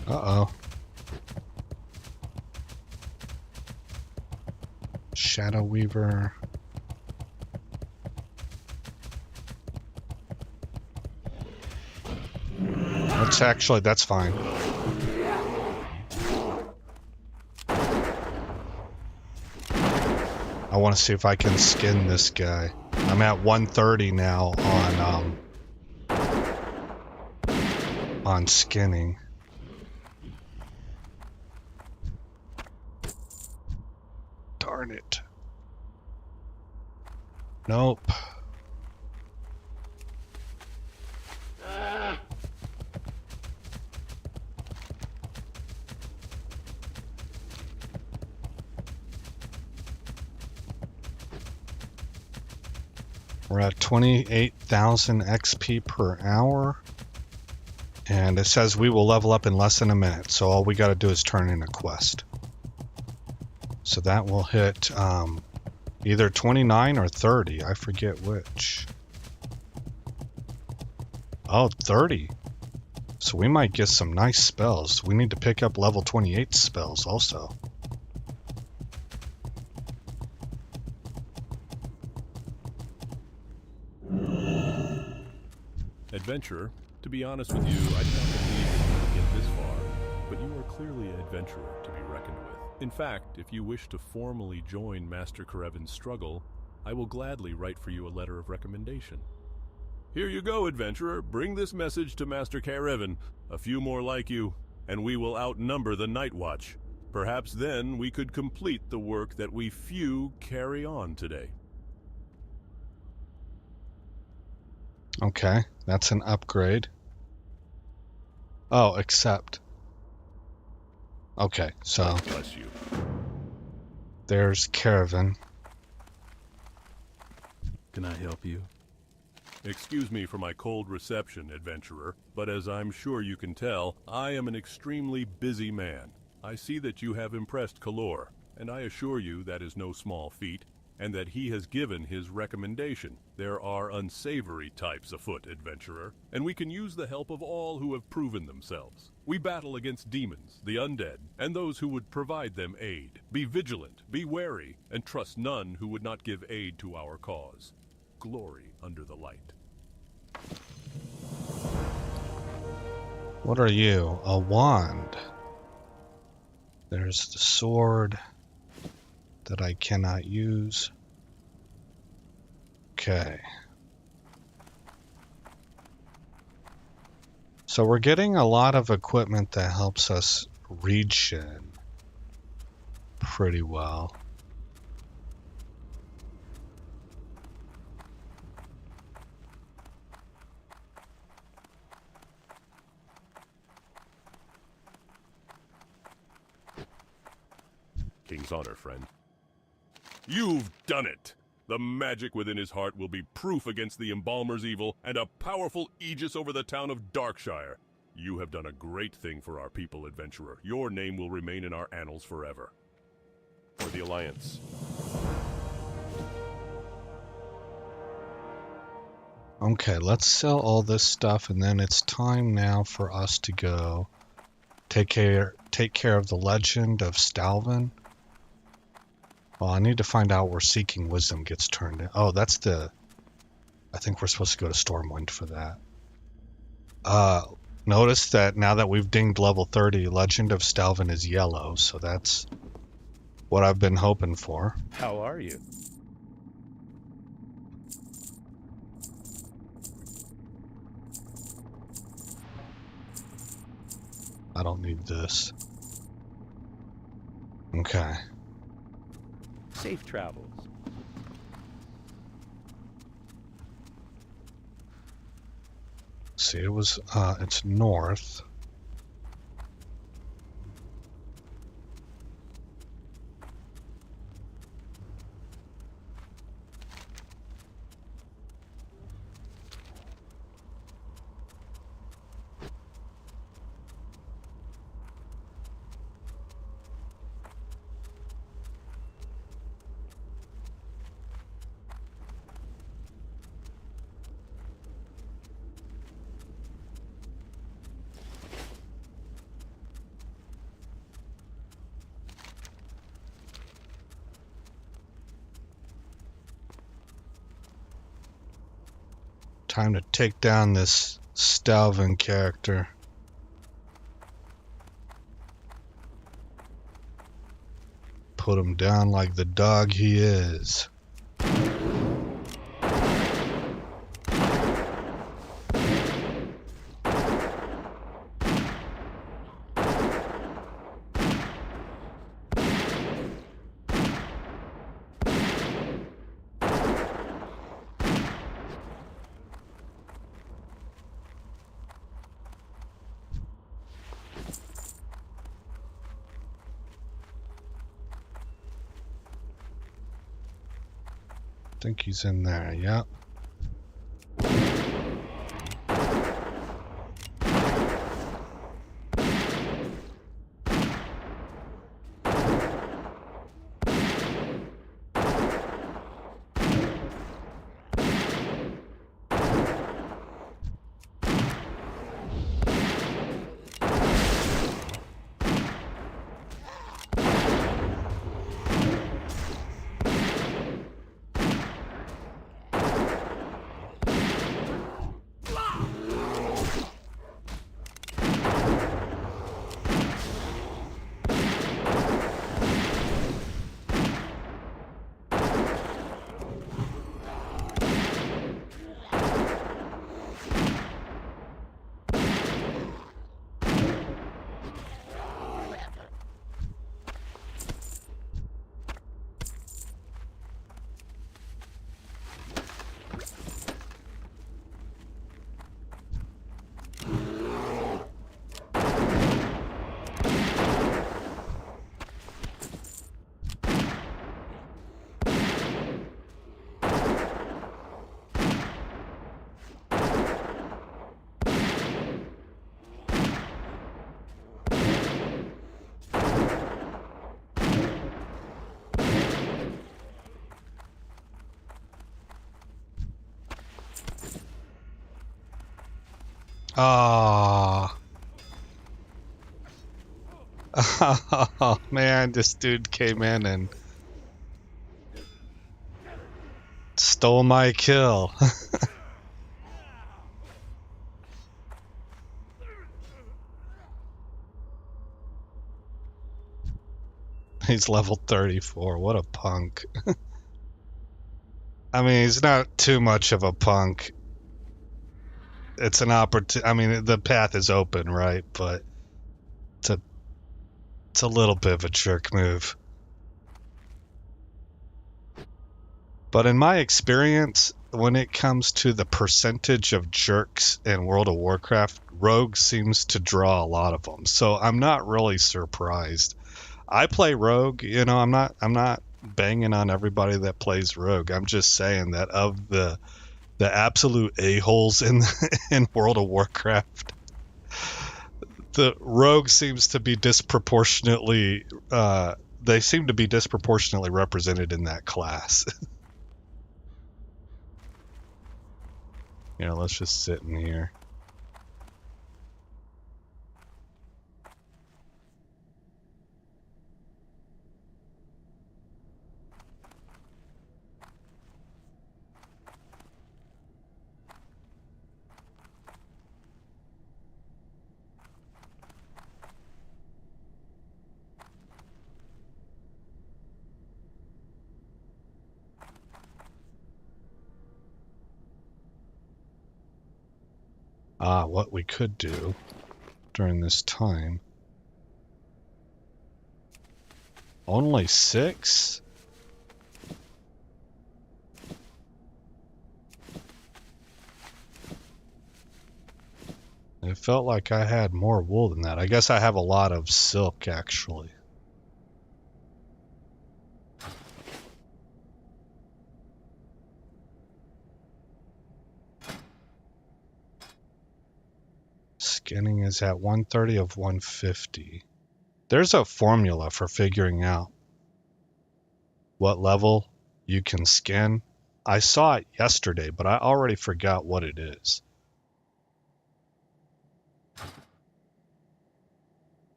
Speaker 1: Uh-oh. Shadow Weaver. That's fine. I want to see if I can skin this guy. I'm at 130 now on skinning. Darn it. Nope. We're at 28,000 XP per hour. And it says we will level up in less than a minute. So all we got to do is turn in a quest. So that will hit either 29 or 30. I forget which. Oh, 30. So we might get some nice spells. We need to pick up level 28 spells also.
Speaker 3: Adventurer, to be honest with you, I did not believe you would get this far, but you are clearly an adventurer to be reckoned with. In fact, if you wish to formally join Master Karevin's struggle, I will gladly write for you a letter of recommendation. Here you go, adventurer. Bring this message to Master Karevin. A few more like you, and we will outnumber the Night Watch. Perhaps then we could complete the work that we few carry on today.
Speaker 1: Okay, that's an upgrade. Oh, accept. Okay, so
Speaker 3: God bless you.
Speaker 1: There's Karevin.
Speaker 4: Can I help you?
Speaker 3: Excuse me for my cold reception, adventurer, but as I'm sure you can tell, I am an extremely busy man. I see that you have impressed Kalor, and I assure you that is no small feat, and that he has given his recommendation. There are unsavory types afoot, adventurer, and we can use the help of all who have proven themselves. We battle against demons, the undead, and those who would provide them aid. Be vigilant, be wary, and trust none who would not give aid to our cause. Glory under the light.
Speaker 1: What are you? A wand. There's the sword that I cannot use. Okay. So we're getting a lot of equipment that helps us regen pretty well.
Speaker 3: King's honor, friend. You've done it! The magic within his heart will be proof against the embalmer's evil and a powerful aegis over the town of Darkshire. You have done a great thing for our people, adventurer. Your name will remain in our annals forever. For the Alliance.
Speaker 1: Okay, let's sell all this stuff, and then it's time now for us to go take care of the legend of Stalvin. Well, I need to find out where Seeking Wisdom gets turned in. Oh, that's the... I think we're supposed to go to Stormwind for that. Notice that now that we've dinged level 30, Legend of Stalvin is yellow, so that's what I've been hoping for.
Speaker 7: How are you?
Speaker 1: I don't need this. Okay.
Speaker 7: Safe travels.
Speaker 1: See, it's north. Time to take down this Stalvin character. Put him down like the dog he is. I think he's in there, yep. Oh. Oh man, this dude came in and stole my kill. He's level 34. What a punk. I mean, he's not too much of a punk. It's an opportunity. I mean, the path is open, right? But it's a little bit of a jerk move. But in my experience, when it comes to the percentage of jerks in World of Warcraft, Rogue seems to draw a lot of them. So I'm not really surprised. I play Rogue, you know, I'm not banging on everybody that plays Rogue. I'm just saying that of the absolute a-holes in World of Warcraft, the Rogue seems to be disproportionately they seem to be disproportionately represented in that class. You know, let's just sit in here. What we could do during this time. Only 6? It felt like I had more wool than that. I guess I have a lot of silk, actually. Skinning is at 130 of 150. There's a formula for figuring out what level you can skin. I saw it yesterday, but I already forgot what it is.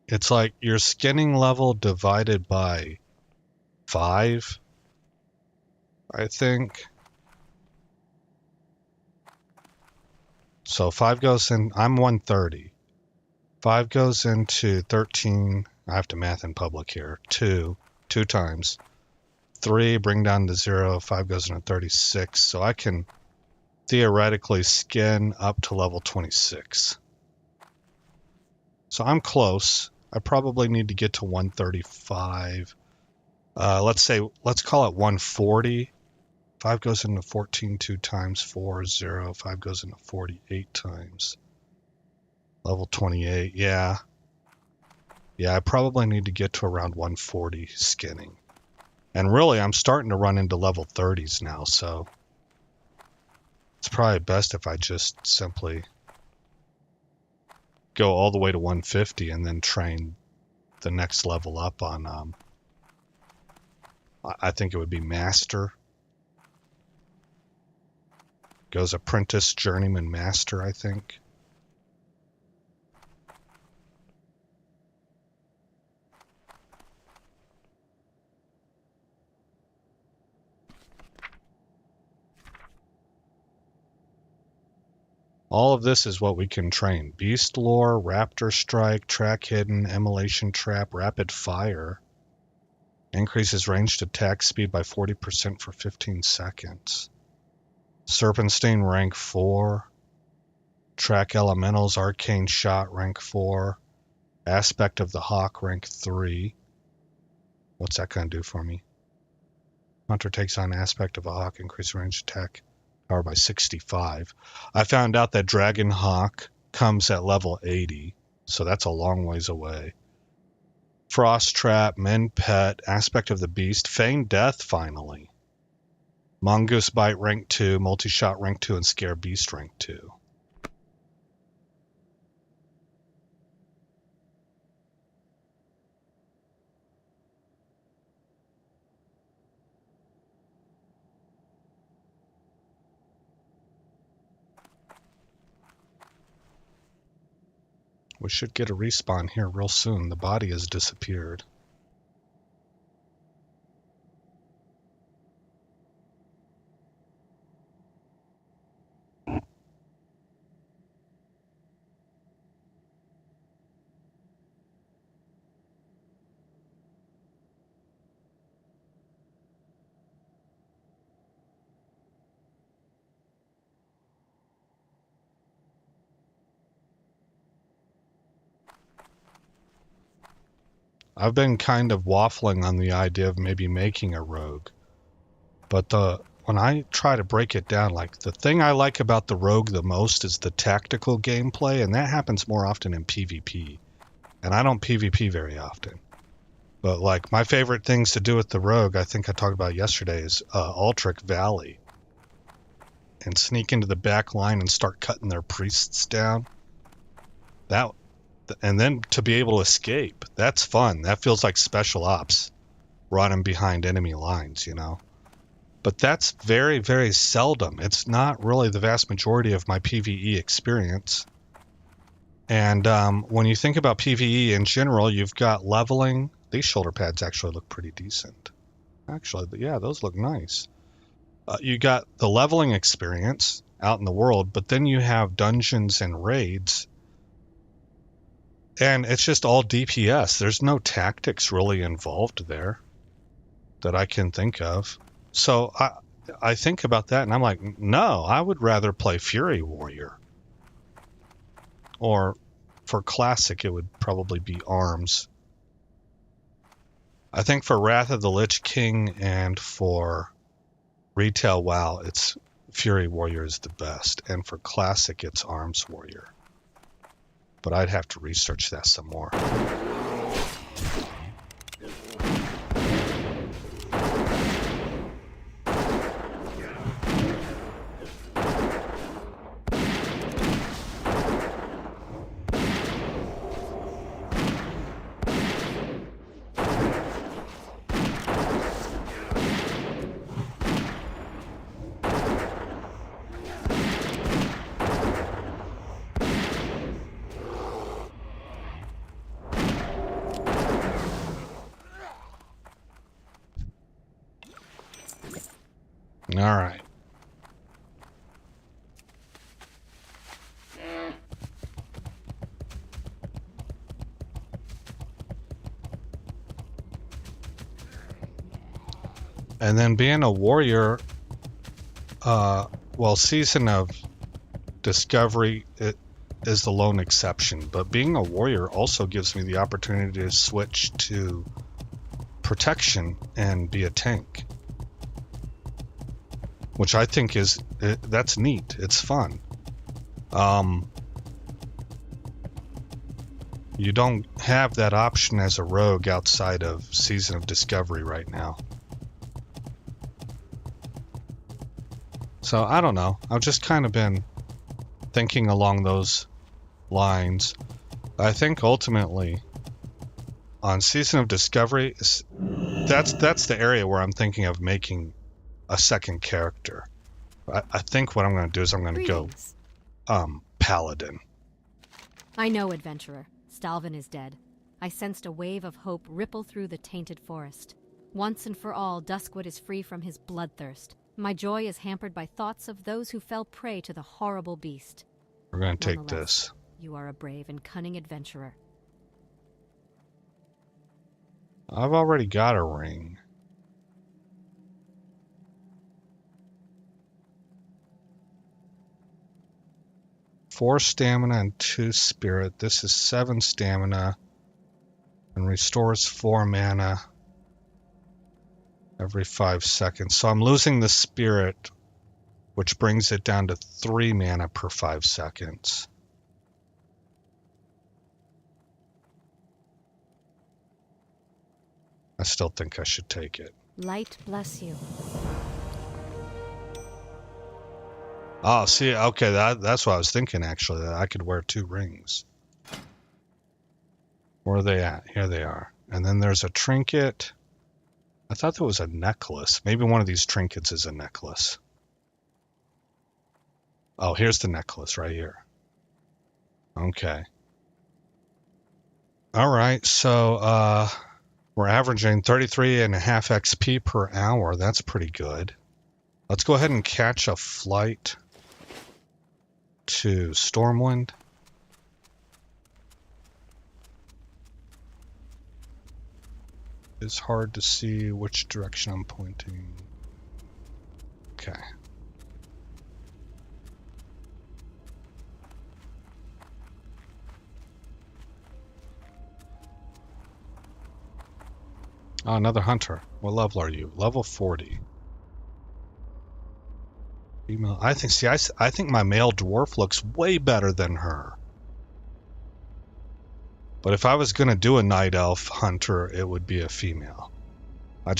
Speaker 1: It's like your skinning level divided by 5, I think. So 5 goes in, I'm 130. 5 goes into 13, I have to math in public here, 2 times. 3, bring down to 0, 5 goes into 36. So I can theoretically skin up to level 26. So I'm close. I probably need to get to 135. Let's call it 140. 5 goes into 14 2 times, 4, 0. 5 goes into 48 times. Level 28, yeah. Yeah, I probably need to get to around 140 skinning. And really, I'm starting to run into level 30s now, so it's probably best if I just simply go all the way to 150 and then train the next level up on, I think it would be Master. Goes Apprentice, Journeyman, Master, I think. All of this is what we can train. Beast Lore, Raptor Strike, Track Hidden, Immolation Trap, Rapid Fire. Increases ranged attack speed by 40% for 15 seconds. Serpent Stain, rank 4. Track Elementals, Arcane Shot, rank 4. Aspect of the Hawk, rank 3. What's that going to do for me? Hunter takes on Aspect of a Hawk, increase range attack power by 65. I found out that Dragon Hawk comes at level 80, so that's a long ways away. Frost Trap, Men Pet, Aspect of the Beast, Feign Death finally. Mongoose Bite rank 2, Multi-Shot rank 2, and Scare Beast rank 2. We should get a respawn here real soon. The body has disappeared. I've been kind of waffling on the idea of maybe making a rogue. But when I try to break it down, like the thing I like about the rogue the most is the tactical gameplay, and that happens more often in PvP. And I don't PvP very often. But like my favorite things to do with the rogue, I think I talked about yesterday, is Altric Valley. And sneak into the back line and start cutting their priests down. And then to be able to escape, that's fun. That feels like special ops, running behind enemy lines, you know. But that's very, very seldom. It's not really the vast majority of my PvE experience. And when you think about PvE in general, you've got leveling. These shoulder pads actually look pretty decent. Actually, yeah, those look nice. You got the leveling experience out in the world, but then you have dungeons and raids. And it's just all DPS. There's no tactics really involved there that I can think of. So I think about that and I'm like, no, I would rather play Fury Warrior. Or for Classic, it would probably be Arms. I think for Wrath of the Lich King and for Retail WoW, it's Fury Warrior is the best. And for Classic, it's Arms Warrior. But I'd have to research that some more. All right. And then being a warrior, well, Season of Discovery it is the lone exception, but being a warrior also gives me the opportunity to switch to protection and be a tank, which I think that's neat. It's fun. You don't have that option as a rogue outside of Season of Discovery right now. So I don't know. I've just kind of been thinking along those lines. I think ultimately on Season of Discovery, that's the area where I'm thinking of making a second character. I think what I'm going to do is I'm going to go Paladin.
Speaker 2: I know, adventurer. Stalvin is dead. I sensed a wave of hope ripple through the tainted forest. Once and for all, Duskwood is free from his bloodthirst. My joy is hampered by thoughts of those who fell prey to the horrible beast.
Speaker 1: We're going to take this.
Speaker 2: You are a brave and cunning adventurer.
Speaker 1: I've already got a ring. Four stamina and 2 spirit. This is 7 stamina and restores 4 mana every 5 seconds. So I'm losing the spirit, which brings it down to 3 mana per 5 seconds. I still think I should take it.
Speaker 2: Light bless you.
Speaker 1: Oh, see, okay, that's what I was thinking, actually, that I could wear 2 rings. Where are they at? Here they are. And then there's a trinket. I thought there was a necklace. Maybe one of these trinkets is a necklace. Oh, here's the necklace right here. Okay. All right, so we're averaging 33.5 XP per hour. That's pretty good. Let's go ahead and catch a flight to Stormwind. It's hard to see which direction I'm pointing. Okay. Oh, another hunter. What level are you? Level 40. Female. I think my male dwarf looks way better than her. But if I was going to do a night elf hunter, it would be a female. I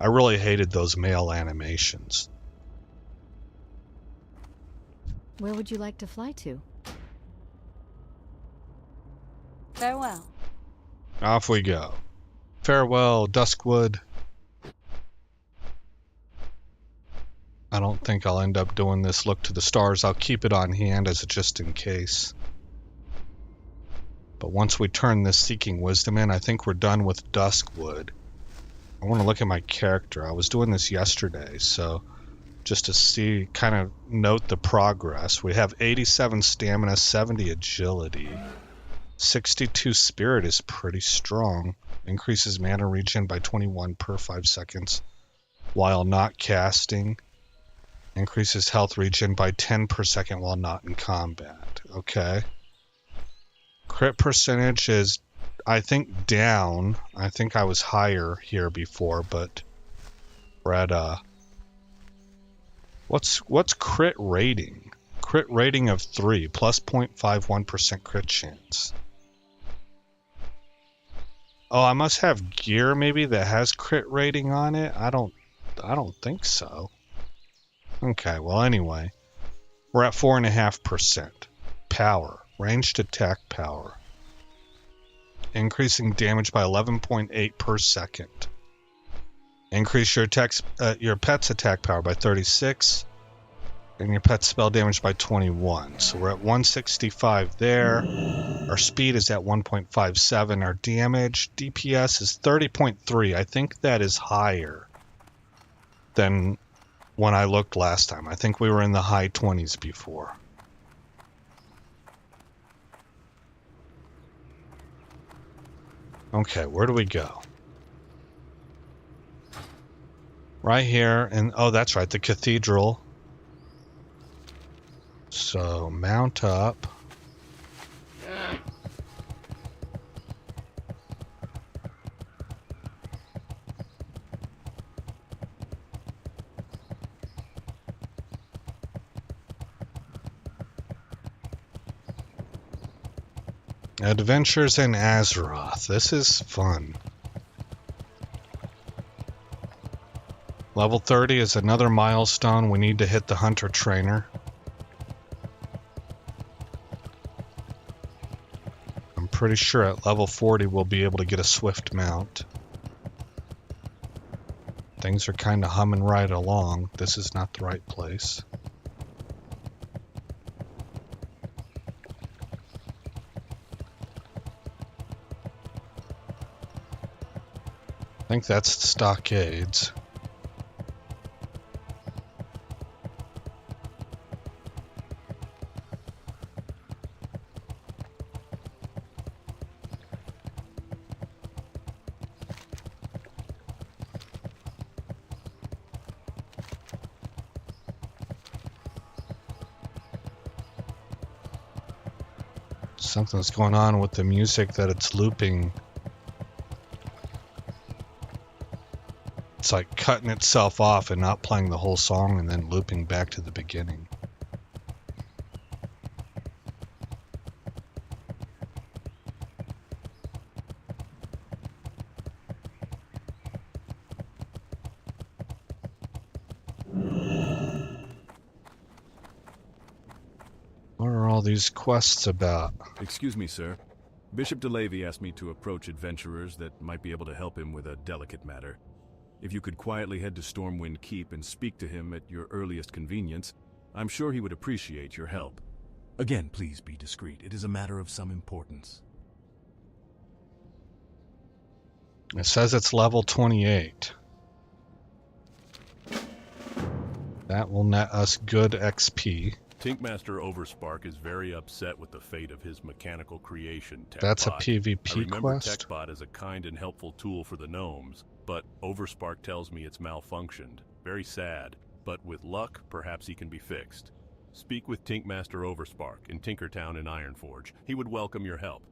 Speaker 1: really hated those male animations.
Speaker 2: Where would you like to fly to?
Speaker 5: Farewell.
Speaker 1: Off we go. Farewell, Duskwood. I don't think I'll end up doing this look to the stars. I'll keep it on hand as a just in case. But once we turn this Seeking Wisdom in, I think we're done with Duskwood. I want to look at my character. I was doing this yesterday, so just to see, kind of note the progress. We have 87 stamina, 70 agility. 62 spirit is pretty strong. Increases mana regen by 21 per 5 seconds while not casting. Increases health regen by 10 per second while not in combat. Okay. Crit percentage is, I think, down. I think I was higher here before, but we're at what's crit rating? Crit rating of 3 plus 0.51% crit chance. Oh, I must have gear maybe that has crit rating on it. I don't think so. Okay, well anyway, we're at 4.5%. Power, ranged attack power. Increasing damage by 11.8 per second. Increase your pet's attack power by 36. And your pet's spell damage by 21. So we're at 165 there. Our speed is at 1.57. Our damage, DPS is 30.3. I think that is higher than when I looked last time. I think we were in the high 20s before. Okay, where do we go? Right here, and oh, that's right, the cathedral. So mount up. Adventures in Azeroth. This is fun. Level 30 is another milestone. We need to hit the Hunter Trainer. I'm pretty sure at level 40 we'll be able to get a Swift mount. Things are kind of humming right along. This is not the right place. I think that's the stockades. Something's going on with the music that it's looping. It's like cutting itself off and not playing the whole song and then looping back to the beginning. What are all these quests about?
Speaker 4: Excuse me, sir. Bishop DeLavy asked me to approach adventurers that might be able to help him with a delicate matter. If you could quietly head to Stormwind Keep and speak to him at your earliest convenience, I'm sure he would appreciate your help. Again, please be discreet. It is a matter of some importance.
Speaker 1: It says it's level 28. That will net us good XP.
Speaker 3: Tinkmaster Overspark is very upset with the fate of his mechanical creation, TechBot.
Speaker 1: That's a PvP
Speaker 3: I remember
Speaker 1: quest?
Speaker 3: TechBot is a kind and helpful tool for the gnomes, but Overspark tells me it's malfunctioned. Very sad, but with luck, perhaps he can be fixed. Speak with Tinkmaster Overspark in Tinkertown in Ironforge. He would welcome your help.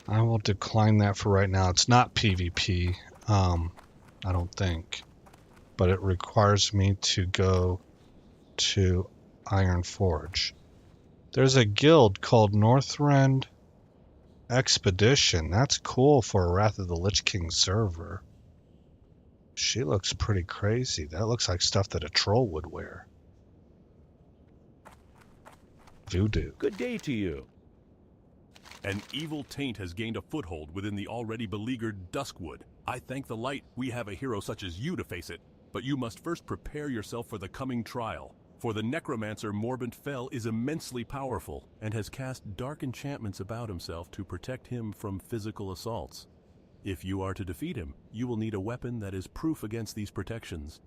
Speaker 1: I will decline that for right now. It's not PvP, I don't think. But it requires me to go to Ironforge. There's a guild called Northrend Expedition. That's cool for a Wrath of the Lich King server. She looks pretty crazy. That looks like stuff that a troll would wear. Voodoo.
Speaker 7: Good day to you.
Speaker 3: An evil taint has gained a foothold within the already beleaguered Duskwood. I thank the light we have a hero such as you to face it, but you must first prepare yourself for the coming trial. For the necromancer Morbent Fell is immensely powerful and has cast dark enchantments about himself to protect him from physical assaults. If you are to defeat him, you will need a weapon that is proof against these protections.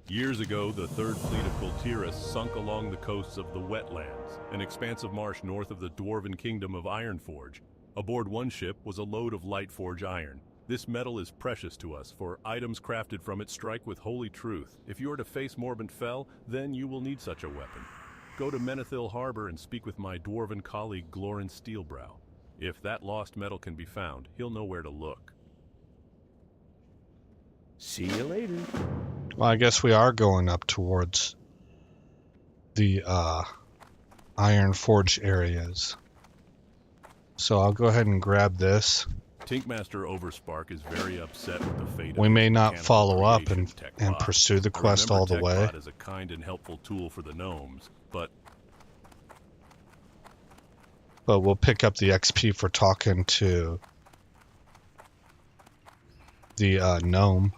Speaker 3: Years ago, the Third Fleet of Kultiris sunk along the coasts of the Wetlands, an expanse of marsh north of the dwarven kingdom of Ironforge. Aboard one ship was a load of Lightforge iron. This metal is precious to us, for items crafted from it strike with holy truth. If you are to face Morbent Fell, then you will need such a weapon. Go to Menethil Harbor and speak with my dwarven colleague Glorin Steelbrow. If that lost metal can be found, he'll know where to look.
Speaker 7: See you later.
Speaker 1: Well, I guess we are going up towards the Ironforge areas. So I'll go ahead and grab this.
Speaker 3: Tinkmaster Overspark is very upset with the fate
Speaker 1: We
Speaker 3: of
Speaker 1: may
Speaker 3: his
Speaker 1: not
Speaker 3: mechanical
Speaker 1: follow up
Speaker 3: creation,
Speaker 1: and
Speaker 3: TechBot.
Speaker 1: pursue the
Speaker 3: I
Speaker 1: quest all the
Speaker 3: remember
Speaker 1: way.
Speaker 3: TechBot is a kind and helpful tool for the gnomes, but
Speaker 1: We'll pick up the XP for talking to the gnome.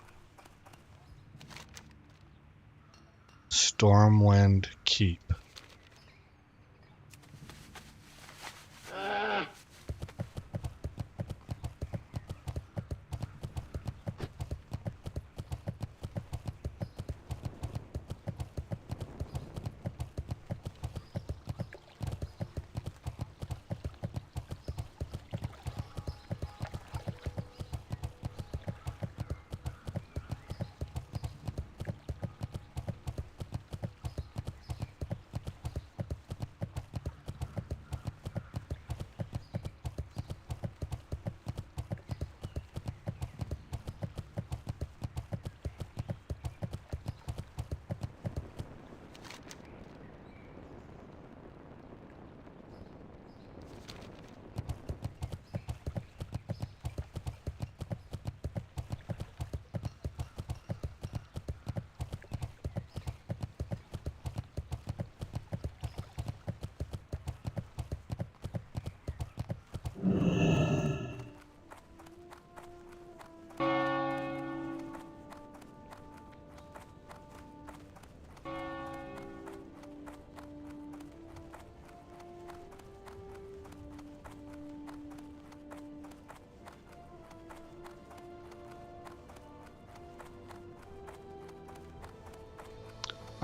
Speaker 1: Stormwind Keep.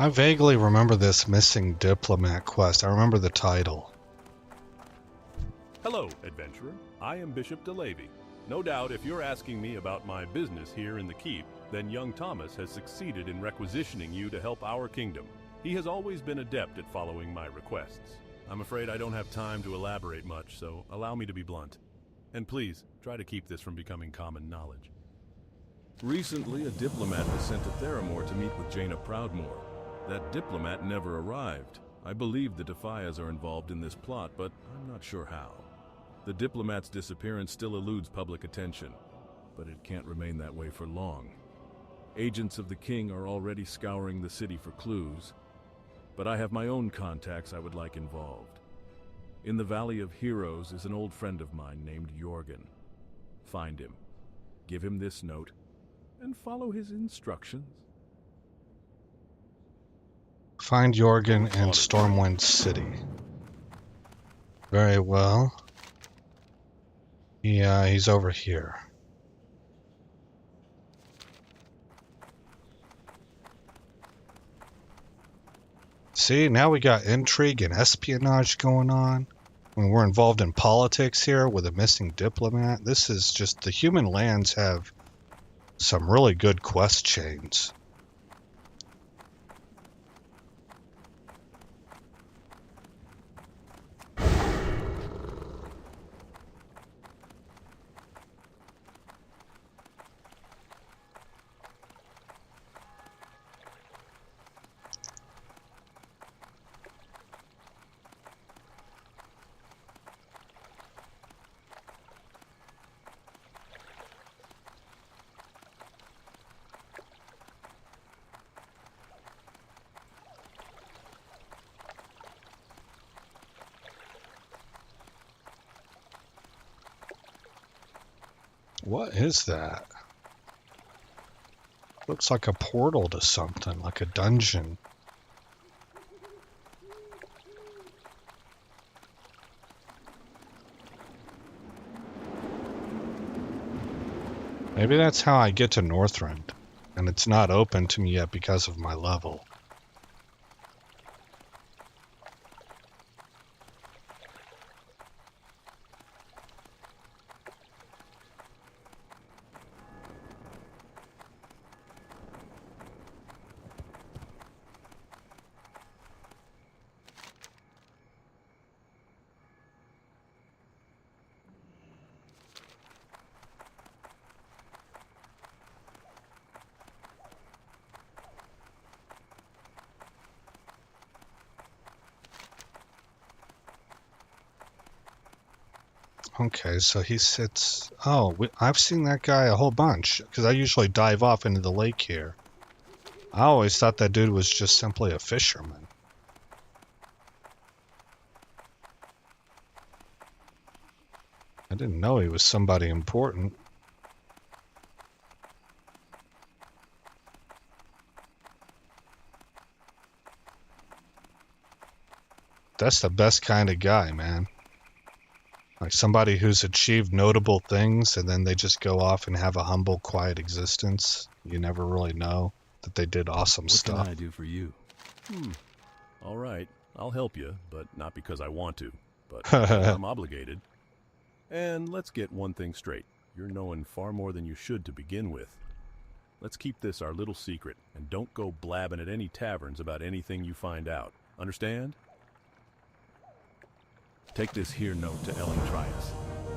Speaker 1: I vaguely remember this missing diplomat quest. I remember the title.
Speaker 3: Hello, adventurer. I am Bishop DeLavy. No doubt if you're asking me about my business here in the keep, then young Thomas has succeeded in requisitioning you to help our kingdom. He has always been adept at following my requests. I'm afraid I don't have time to elaborate much, so allow me to be blunt. And please, try to keep this from becoming common knowledge.
Speaker 4: Recently, a diplomat was sent to Theramore to meet with Jaina Proudmoore. That diplomat never arrived. I believe the Defias are involved in this plot, but I'm not sure how. The diplomat's disappearance still eludes public attention, but it can't remain that way for long. Agents of the king are already scouring the city for clues, but I have my own contacts I would like involved. In the Valley of Heroes is an old friend of mine named Jorgen. Find him, give him this note, and follow his instructions.
Speaker 1: Find Jorgen in Stormwind City. Very well. Yeah, he's over here. See, now we got intrigue and espionage going on. When we're involved in politics here with a missing diplomat. This is just, the human lands have some really good quest chains. What is that? Looks like a portal to something, like a dungeon. Maybe that's how I get to Northrend, and it's not open to me yet because of my level. Okay, so he sits... Oh, I've seen that guy a whole bunch, because I usually dive off into the lake here. I always thought that dude was just simply a fisherman. I didn't know he was somebody important. That's the best kind of guy, man. Like somebody who's achieved notable things and then they just go off and have a humble, quiet existence. You never really know that they did awesome stuff.
Speaker 4: What can I do for you?
Speaker 3: All right, I'll help you, but not because I want to, but because I'm obligated. And let's get one thing straight. You're knowing far more than you should to begin with. Let's keep this our little secret, and don't go blabbing at any taverns about anything you find out. Understand?
Speaker 4: Take this here note to Ellen Trias.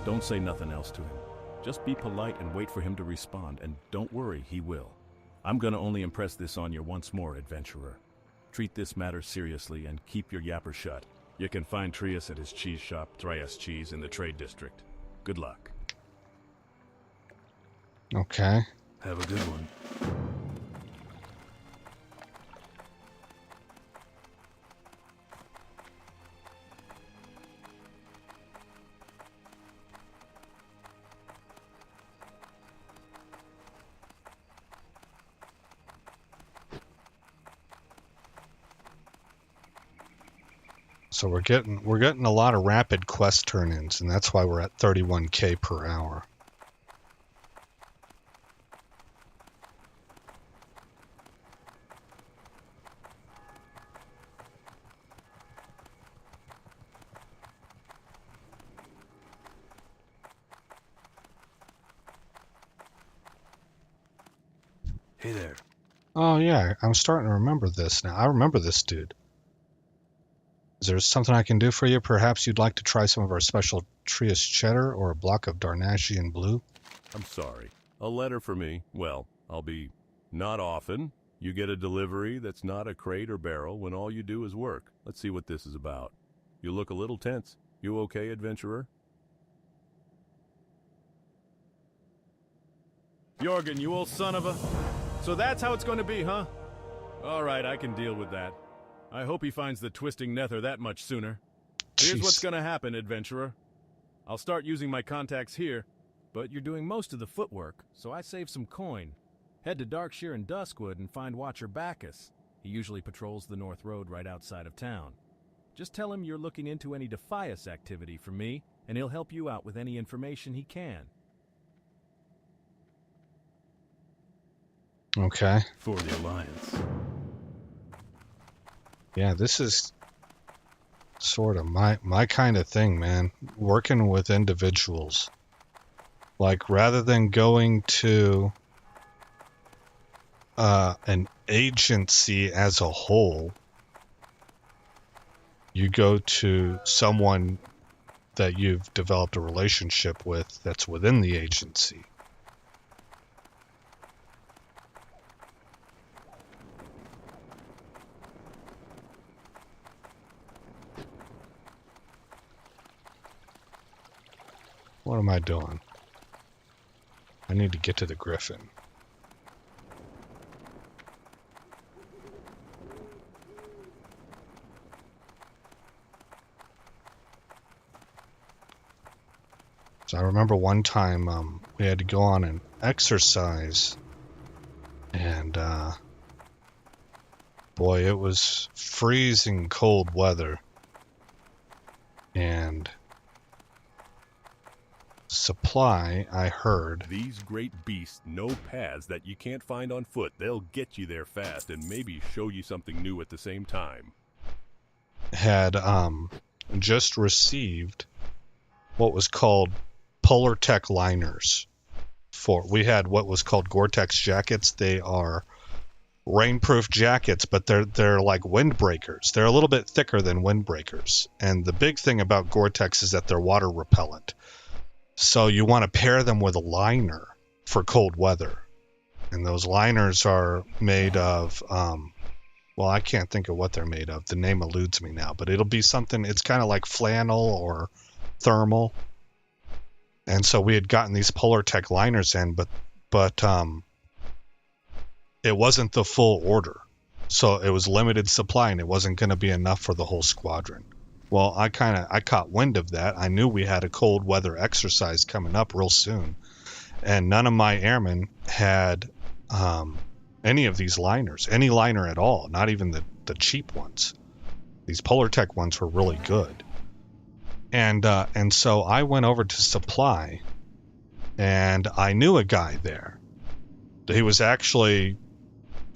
Speaker 4: Don't say nothing else to him. Just be polite and wait for him to respond, and don't worry, he will. I'm gonna only impress this on you once more, adventurer. Treat this matter seriously and keep your yapper shut. You can find Trias at his cheese shop, Trias Cheese, in the Trade District. Good luck.
Speaker 1: Okay.
Speaker 4: Have a good one.
Speaker 1: So we're getting a lot of rapid quest turn-ins, and that's why we're at 31k per hour.
Speaker 6: Hey there.
Speaker 1: Oh yeah, I'm starting to remember this now. I remember this dude. Is there something I can do for you? Perhaps you'd like to try some of our special Trius cheddar or a block of Darnashian blue?
Speaker 3: I'm sorry. A letter for me. Well, I'll be not often. You get a delivery that's not a crate or barrel when all you do is work. Let's see what this is about. You look a little tense. You okay, adventurer?
Speaker 4: Jorgen, you old son of a... So that's how it's going to be, huh? All right, I can deal with that. I hope he finds the twisting nether that much sooner. Here's what's
Speaker 1: Jeez.
Speaker 4: going to happen, adventurer. I'll start using my contacts here, but you're doing most of the footwork, so I save some coin. Head to Darkshire and Duskwood and find Watcher Bacchus. He usually patrols the North Road right outside of town. Just tell him you're looking into any Defias activity for me, and he'll help you out with any information he can.
Speaker 1: Okay.
Speaker 4: For the Alliance.
Speaker 1: Yeah, this is sort of my kind of thing, man. Working with individuals. Like, rather than going to an agency as a whole, you go to someone that you've developed a relationship with that's within the agency. What am I doing? I need to get to the Griffin. So I remember one time we had to go on an exercise, and boy, it was freezing cold weather, and supply, I heard,
Speaker 3: These great beasts know paths that you can't find on foot. They'll get you there fast and maybe show you something new at the same time.
Speaker 1: had just received what was called Polar Tech liners. We had what was called Gore-Tex jackets. They are rainproof jackets, but they're like windbreakers. They're a little bit thicker than windbreakers. And the big thing about Gore-Tex is that they're water repellent. So you want to pair them with a liner for cold weather. And those liners are made of, well, I can't think of what they're made of. The name eludes me now, but it'll be something, it's kind of like flannel or thermal. And so we had gotten these Polar Tech liners in, but it wasn't the full order. So it was limited supply, and it wasn't going to be enough for the whole squadron. Well, I caught wind of that. I knew we had a cold weather exercise coming up real soon, and none of my airmen had any of these liners, any liner at all, not even the cheap ones. These Polar Tech ones were really good. And so I went over to supply, and I knew a guy there. He was actually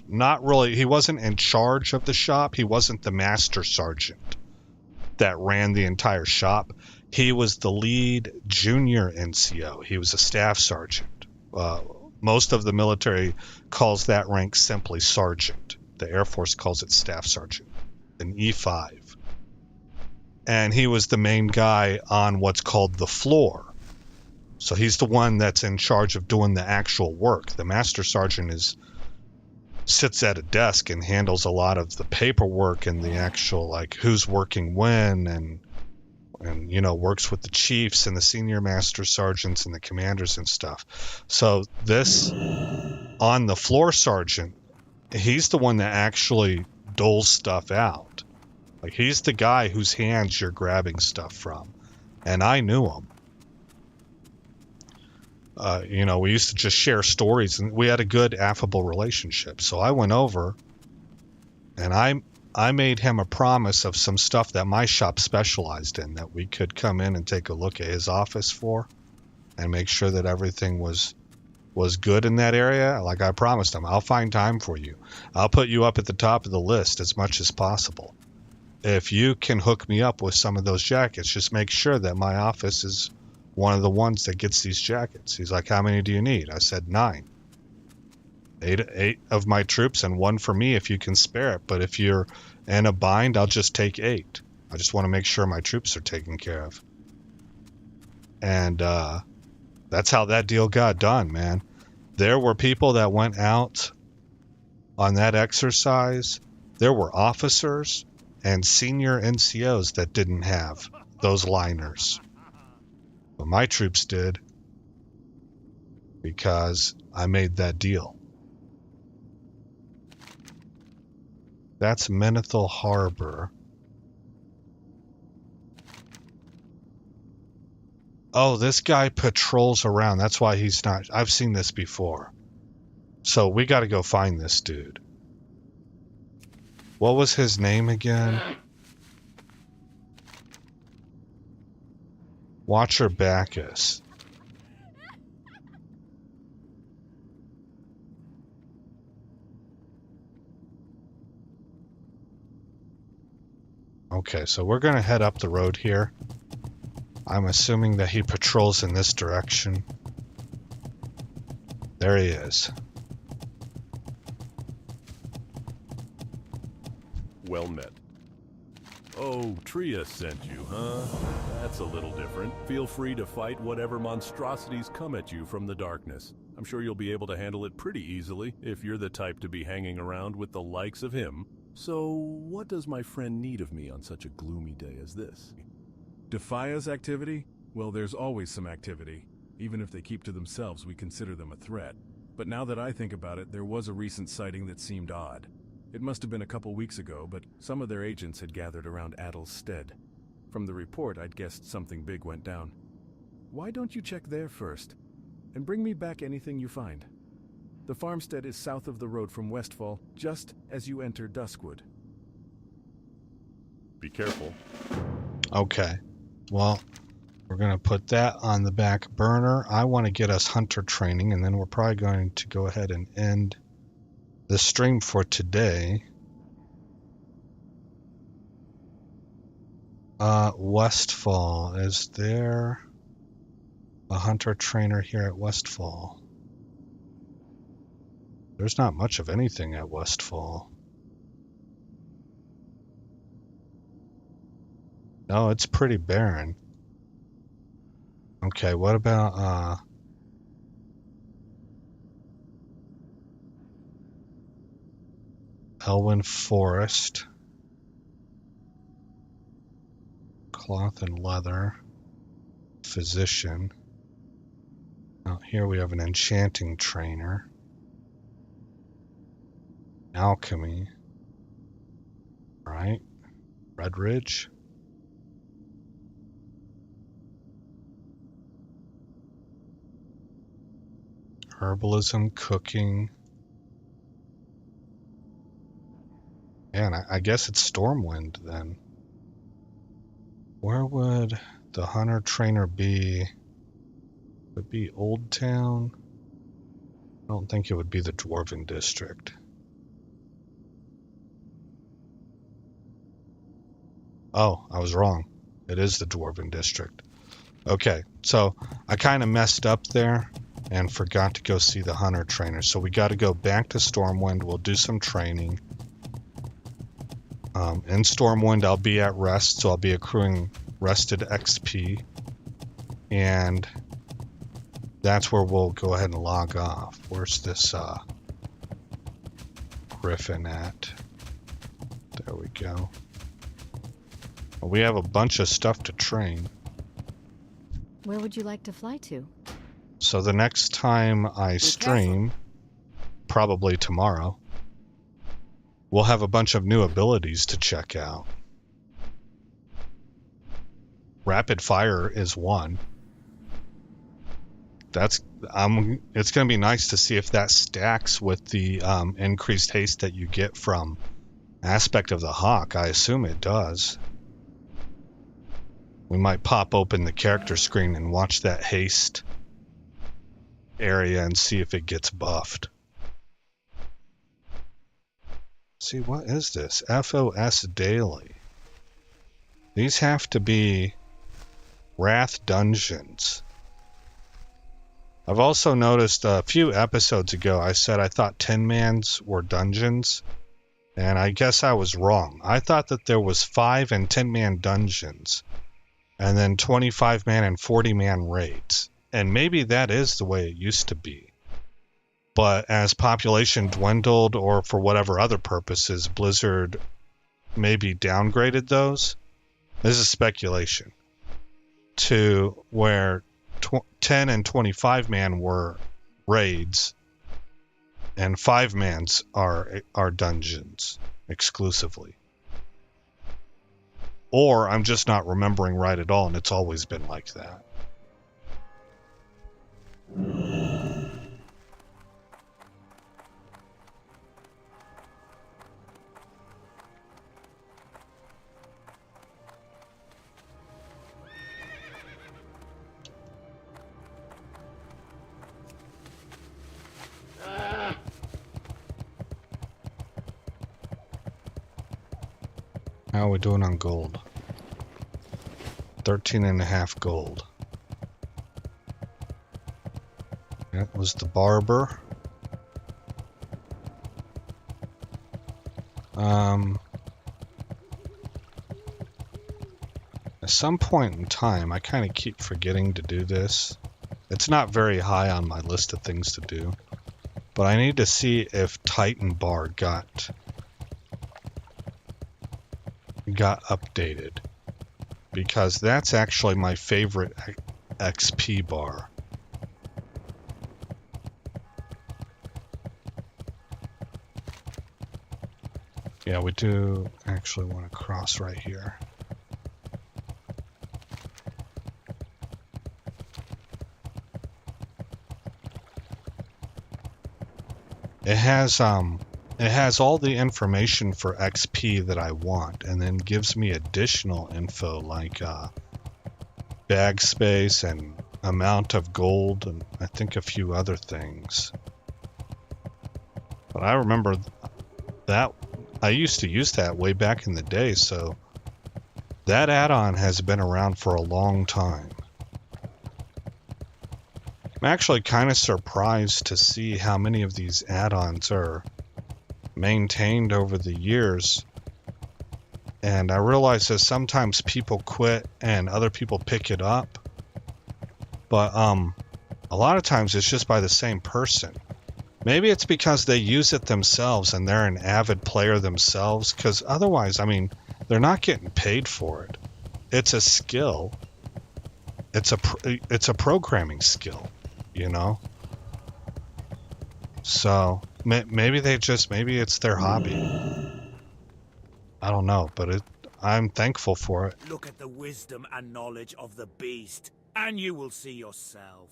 Speaker 1: not really, he wasn't in charge of the shop. He wasn't the master sergeant that ran the entire shop. He was the lead junior NCO. He was a staff sergeant. Most of the military calls that rank simply sergeant. The Air Force calls it staff sergeant, an E5. And he was the main guy on what's called the floor. So he's the one that's in charge of doing the actual work. The master sergeant sits at a desk and handles a lot of the paperwork and the actual, like, who's working when, and you know, works with the chiefs and the senior master sergeants and the commanders and stuff. So this on the floor sergeant, he's the one that actually doles stuff out. Like, he's the guy whose hands you're grabbing stuff from. And I knew him. You know, we used to just share stories, and we had a good, affable relationship. So I went over, and I made him a promise of some stuff that my shop specialized in, that we could come in and take a look at his office for, and make sure that everything was good in that area. Like I promised him, I'll find time for you. I'll put you up at the top of the list as much as possible. If you can hook me up with some of those jackets, just make sure that my office is one of the ones that gets these jackets. He's like, how many do you need? I said 9. Eight of my troops and one for me if you can spare it. But if you're in a bind, I'll just take 8. I just want to make sure my troops are taken care of. And that's how that deal got done, man. There were people that went out on that exercise. There were officers and senior NCOs that didn't have those liners. But my troops did, because I made that deal. That's Menethil Harbor. Oh, this guy patrols around. That's why he's not... I've seen this before. So we got to go find this dude. What was his name again? Watcher Bacchus. Okay, so we're going to head up the road here. I'm assuming that he patrols in this direction. There he is.
Speaker 3: Well met. Oh, Tria sent you, huh? That's a little different. Feel free to fight whatever monstrosities come at you from the darkness. I'm sure you'll be able to handle it pretty easily if you're the type to be hanging around with the likes of him. So, what does my friend need of me on such a gloomy day as this?
Speaker 4: Defia's activity? Well, there's always some activity. Even if they keep to themselves, we consider them a threat. But now that I think about it, there was a recent sighting that seemed odd. It must have been a couple weeks ago, but some of their agents had gathered around Adel's stead. From the report, I'd guessed something big went down. Why don't you check there first? And bring me back anything you find. The farmstead is south of the road from Westfall, just as you enter Duskwood.
Speaker 3: Be careful.
Speaker 1: Okay. Well, we're going to put that on the back burner. I want to get us hunter training, and then we're probably going to go ahead and end the stream for today. Westfall. Is there a hunter trainer here at Westfall? There's not much of anything at Westfall. No, it's pretty barren. Okay, what about Elwyn Forest? Cloth and leather. Physician. Now here we have an enchanting trainer. Alchemy. Right. Red Ridge. Herbalism, cooking. Man, I guess it's Stormwind then. Where would the hunter trainer be? Would it be Old Town? I don't think it would be the Dwarven District. Oh, I was wrong. It is the Dwarven District. Okay, so I kind of messed up there and forgot to go see the hunter trainer. So we got to go back to Stormwind. We'll do some training. In Stormwind, I'll be at rest, so I'll be accruing rested XP. And that's where we'll go ahead and log off. Where's this Griffin at? There we go. Well, we have a bunch of stuff to train.
Speaker 2: Where would you like to fly to?
Speaker 1: So the next time I stream, probably tomorrow, we'll have a bunch of new abilities to check out. Rapid fire is one. It's going to be nice to see if that stacks with the increased haste that you get from Aspect of the Hawk. I assume it does. We might pop open the character screen and watch that haste area and see if it gets buffed. See, what is this? FOS Daily. These have to be Wrath Dungeons. I've also noticed a few episodes ago I said I thought 10-mans were dungeons, and I guess I was wrong. I thought that there was 5 and 10-man dungeons, and then 25-man and 40-man raids. And maybe that is the way it used to be. But as population dwindled, or for whatever other purposes, Blizzard maybe downgraded those. This is speculation. To where 10 and 25-man were raids, and 5-mans are dungeons exclusively. Or I'm just not remembering right at all, and it's always been like that. How are we doing on gold? 13.5 gold. That was the barber. At some point in time, I kind of keep forgetting to do this. It's not very high on my list of things to do, but I need to see if Titan Bar got updated, because that's actually my favorite XP bar. Yeah, we do actually want to cross right here. It has all the information for XP that I want, and then gives me additional info like bag space and amount of gold, and I think a few other things. But I remember that I used to use that way back in the day, so that add-on has been around for a long time. I'm actually kind of surprised to see how many of these add-ons are maintained over the years, and I realize that sometimes people quit and other people pick it up, but a lot of times it's just by the same person. Maybe it's because they use it themselves and they're an avid player themselves, because otherwise, I mean, they're not getting paid for it. It's a skill. It's a programming skill, you know? So maybe it's their hobby. I don't know, but I'm thankful for it.
Speaker 6: Look at the wisdom and knowledge of the beast, and you will see yourself.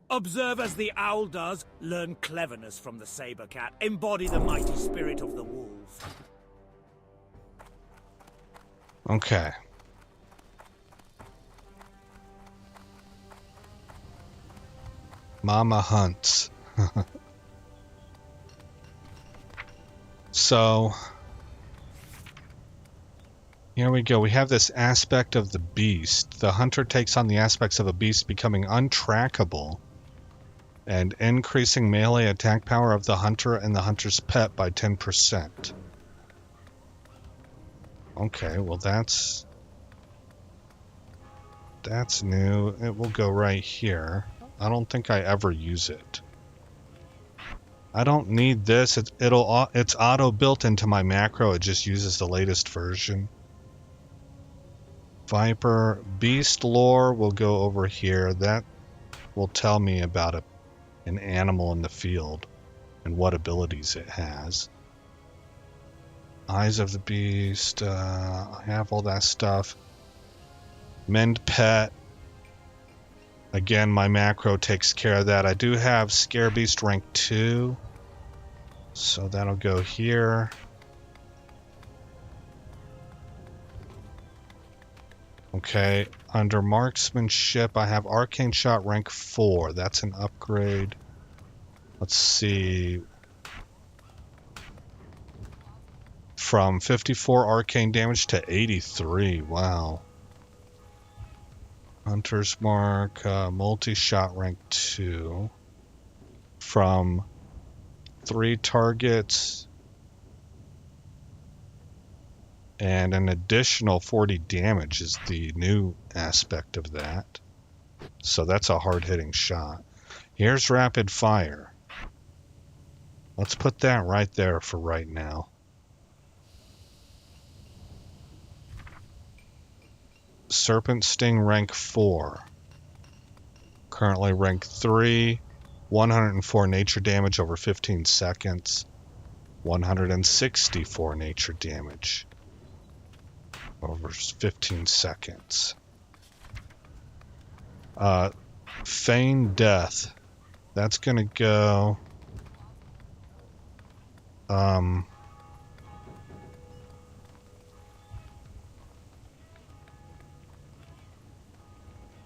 Speaker 6: Observe as the owl does, learn cleverness from the saber cat, embody the mighty spirit of the wolf.
Speaker 1: Okay. Mama hunts. So, here we go. We have this aspect of the beast. The hunter takes on the aspects of a beast, becoming untrackable and increasing melee attack power of the hunter and the hunter's pet by 10%. Okay, well that's new. It will go right here. I don't think I ever use it. I don't need this. It's auto built into my macro. It just uses the latest version. Viper beast lore will go over here. That will tell me about an animal in the field and what abilities it has. Eyes of the beast. I have all that stuff. Mend pet. Again, my macro takes care of that. I do have Scare Beast rank 2. So that'll go here. Okay, under marksmanship, I have Arcane Shot rank 4. That's an upgrade. Let's see. From 54 arcane damage to 83. Wow. Hunter's Mark, multi-shot rank 2. from 3 targets and an additional 40 damage is the new aspect of that. So that's a hard-hitting shot. Here's rapid fire. Let's put that right there for right now. Serpent Sting rank 4. Currently rank 3. 104 nature damage over 15 seconds. 164 nature damage over 15 seconds. Feign Death. That's going to go...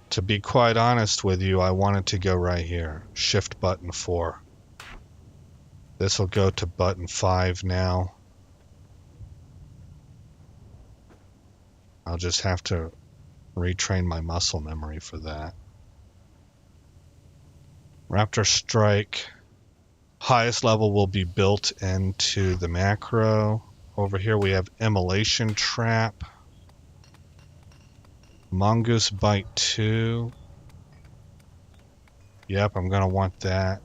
Speaker 1: to be quite honest with you, I want it to go right here. Shift button 4. This will go to button 5 now. I'll just have to retrain my muscle memory for that. Raptor Strike. Highest level will be built into the macro. Over here we have Immolation Trap. Mongoose Bite 2. Yep, I'm going to want that.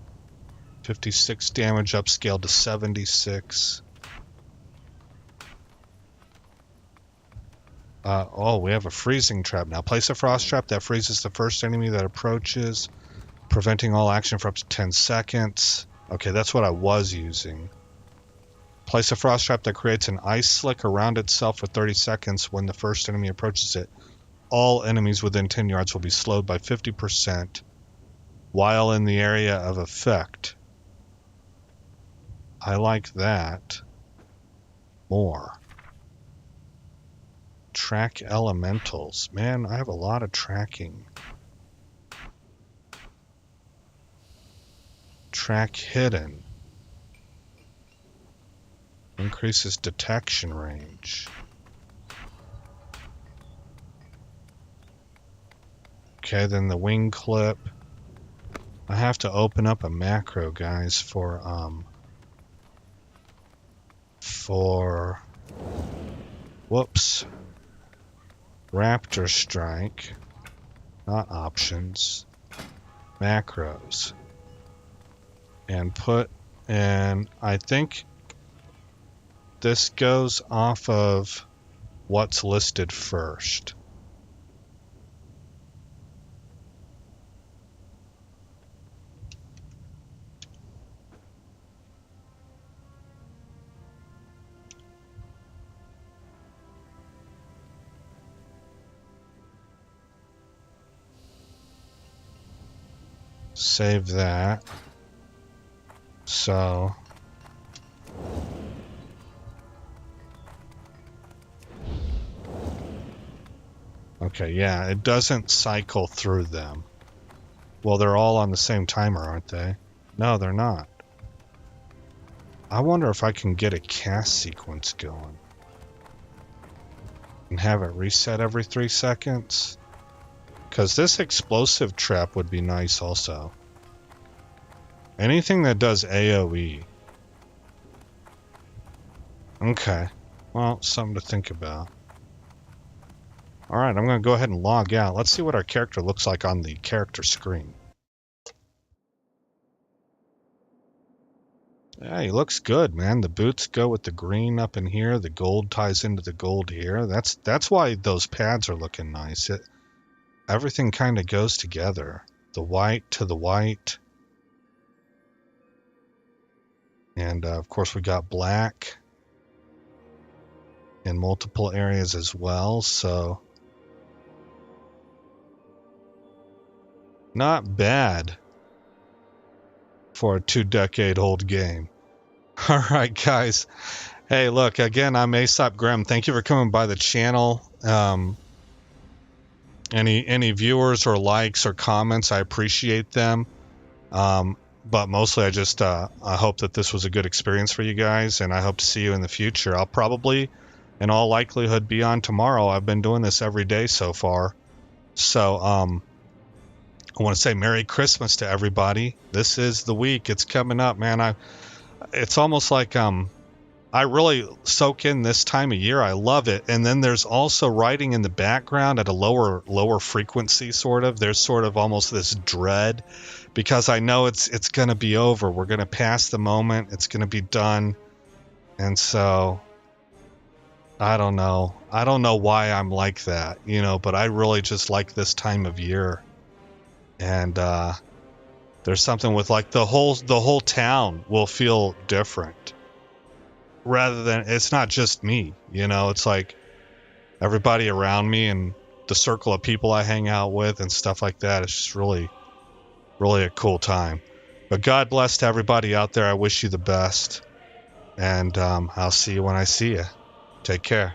Speaker 1: 56 damage upscaled to 76. Oh, we have a freezing trap now. Place a frost trap that freezes the first enemy that approaches, preventing all action for up to 10 seconds. Okay, that's what I was using. Place a frost trap that creates an ice slick around itself for 30 seconds when the first enemy approaches it. All enemies within 10 yards will be slowed by 50% while in the area of effect. I like that more. Track elementals. Man, I have a lot of tracking. Track hidden. Increases detection range. Okay, then the wing clip. I have to open up a macro, guys, for whoops. Raptor Strike. Not options. Macros. And put in, I think this goes off of what's listed first. Save that. So okay, yeah, it doesn't cycle through them. Well, they're all on the same timer, aren't they? No, they're not. I wonder if I can get a cast sequence going and have it reset every 3 seconds. Because this explosive trap would be nice also. Anything that does AoE. Okay. Well, something to think about. Alright, I'm going to go ahead and log out. Let's see what our character looks like on the character screen. Yeah, he looks good, man. The boots go with the green up in here. The gold ties into the gold here. That's why those pads are looking nice. Everything kind of goes together. The white to the white. And of course we got black in multiple areas as well, so not bad for a 2-decade-old game. All right, guys. Hey, look, again, I'm Aesop Grimm. Thank you for coming by the channel. Any viewers or likes or comments, I appreciate them. But mostly I just I hope that this was a good experience for you guys, and I hope to see you in the future. I'll probably, in all likelihood, be on tomorrow. I've been doing this every day so far. So I want to say Merry Christmas to everybody. This is the week. It's coming up, man. It's almost like I really soak in this time of year. I love it. And then there's also writing in the background at a lower frequency, sort of. There's sort of almost this dread because I know it's going to be over. We're going to pass the moment. It's going to be done. And so I don't know. I don't know why I'm like that, you know, but I really just like this time of year. And there's something with like the whole town will feel different. Rather than, it's not just me, you know, it's like everybody around me and the circle of people I hang out with and stuff like that. It's just really, really a cool time. But God bless to everybody out there. I wish you the best. And I'll see you when I see you. Take care.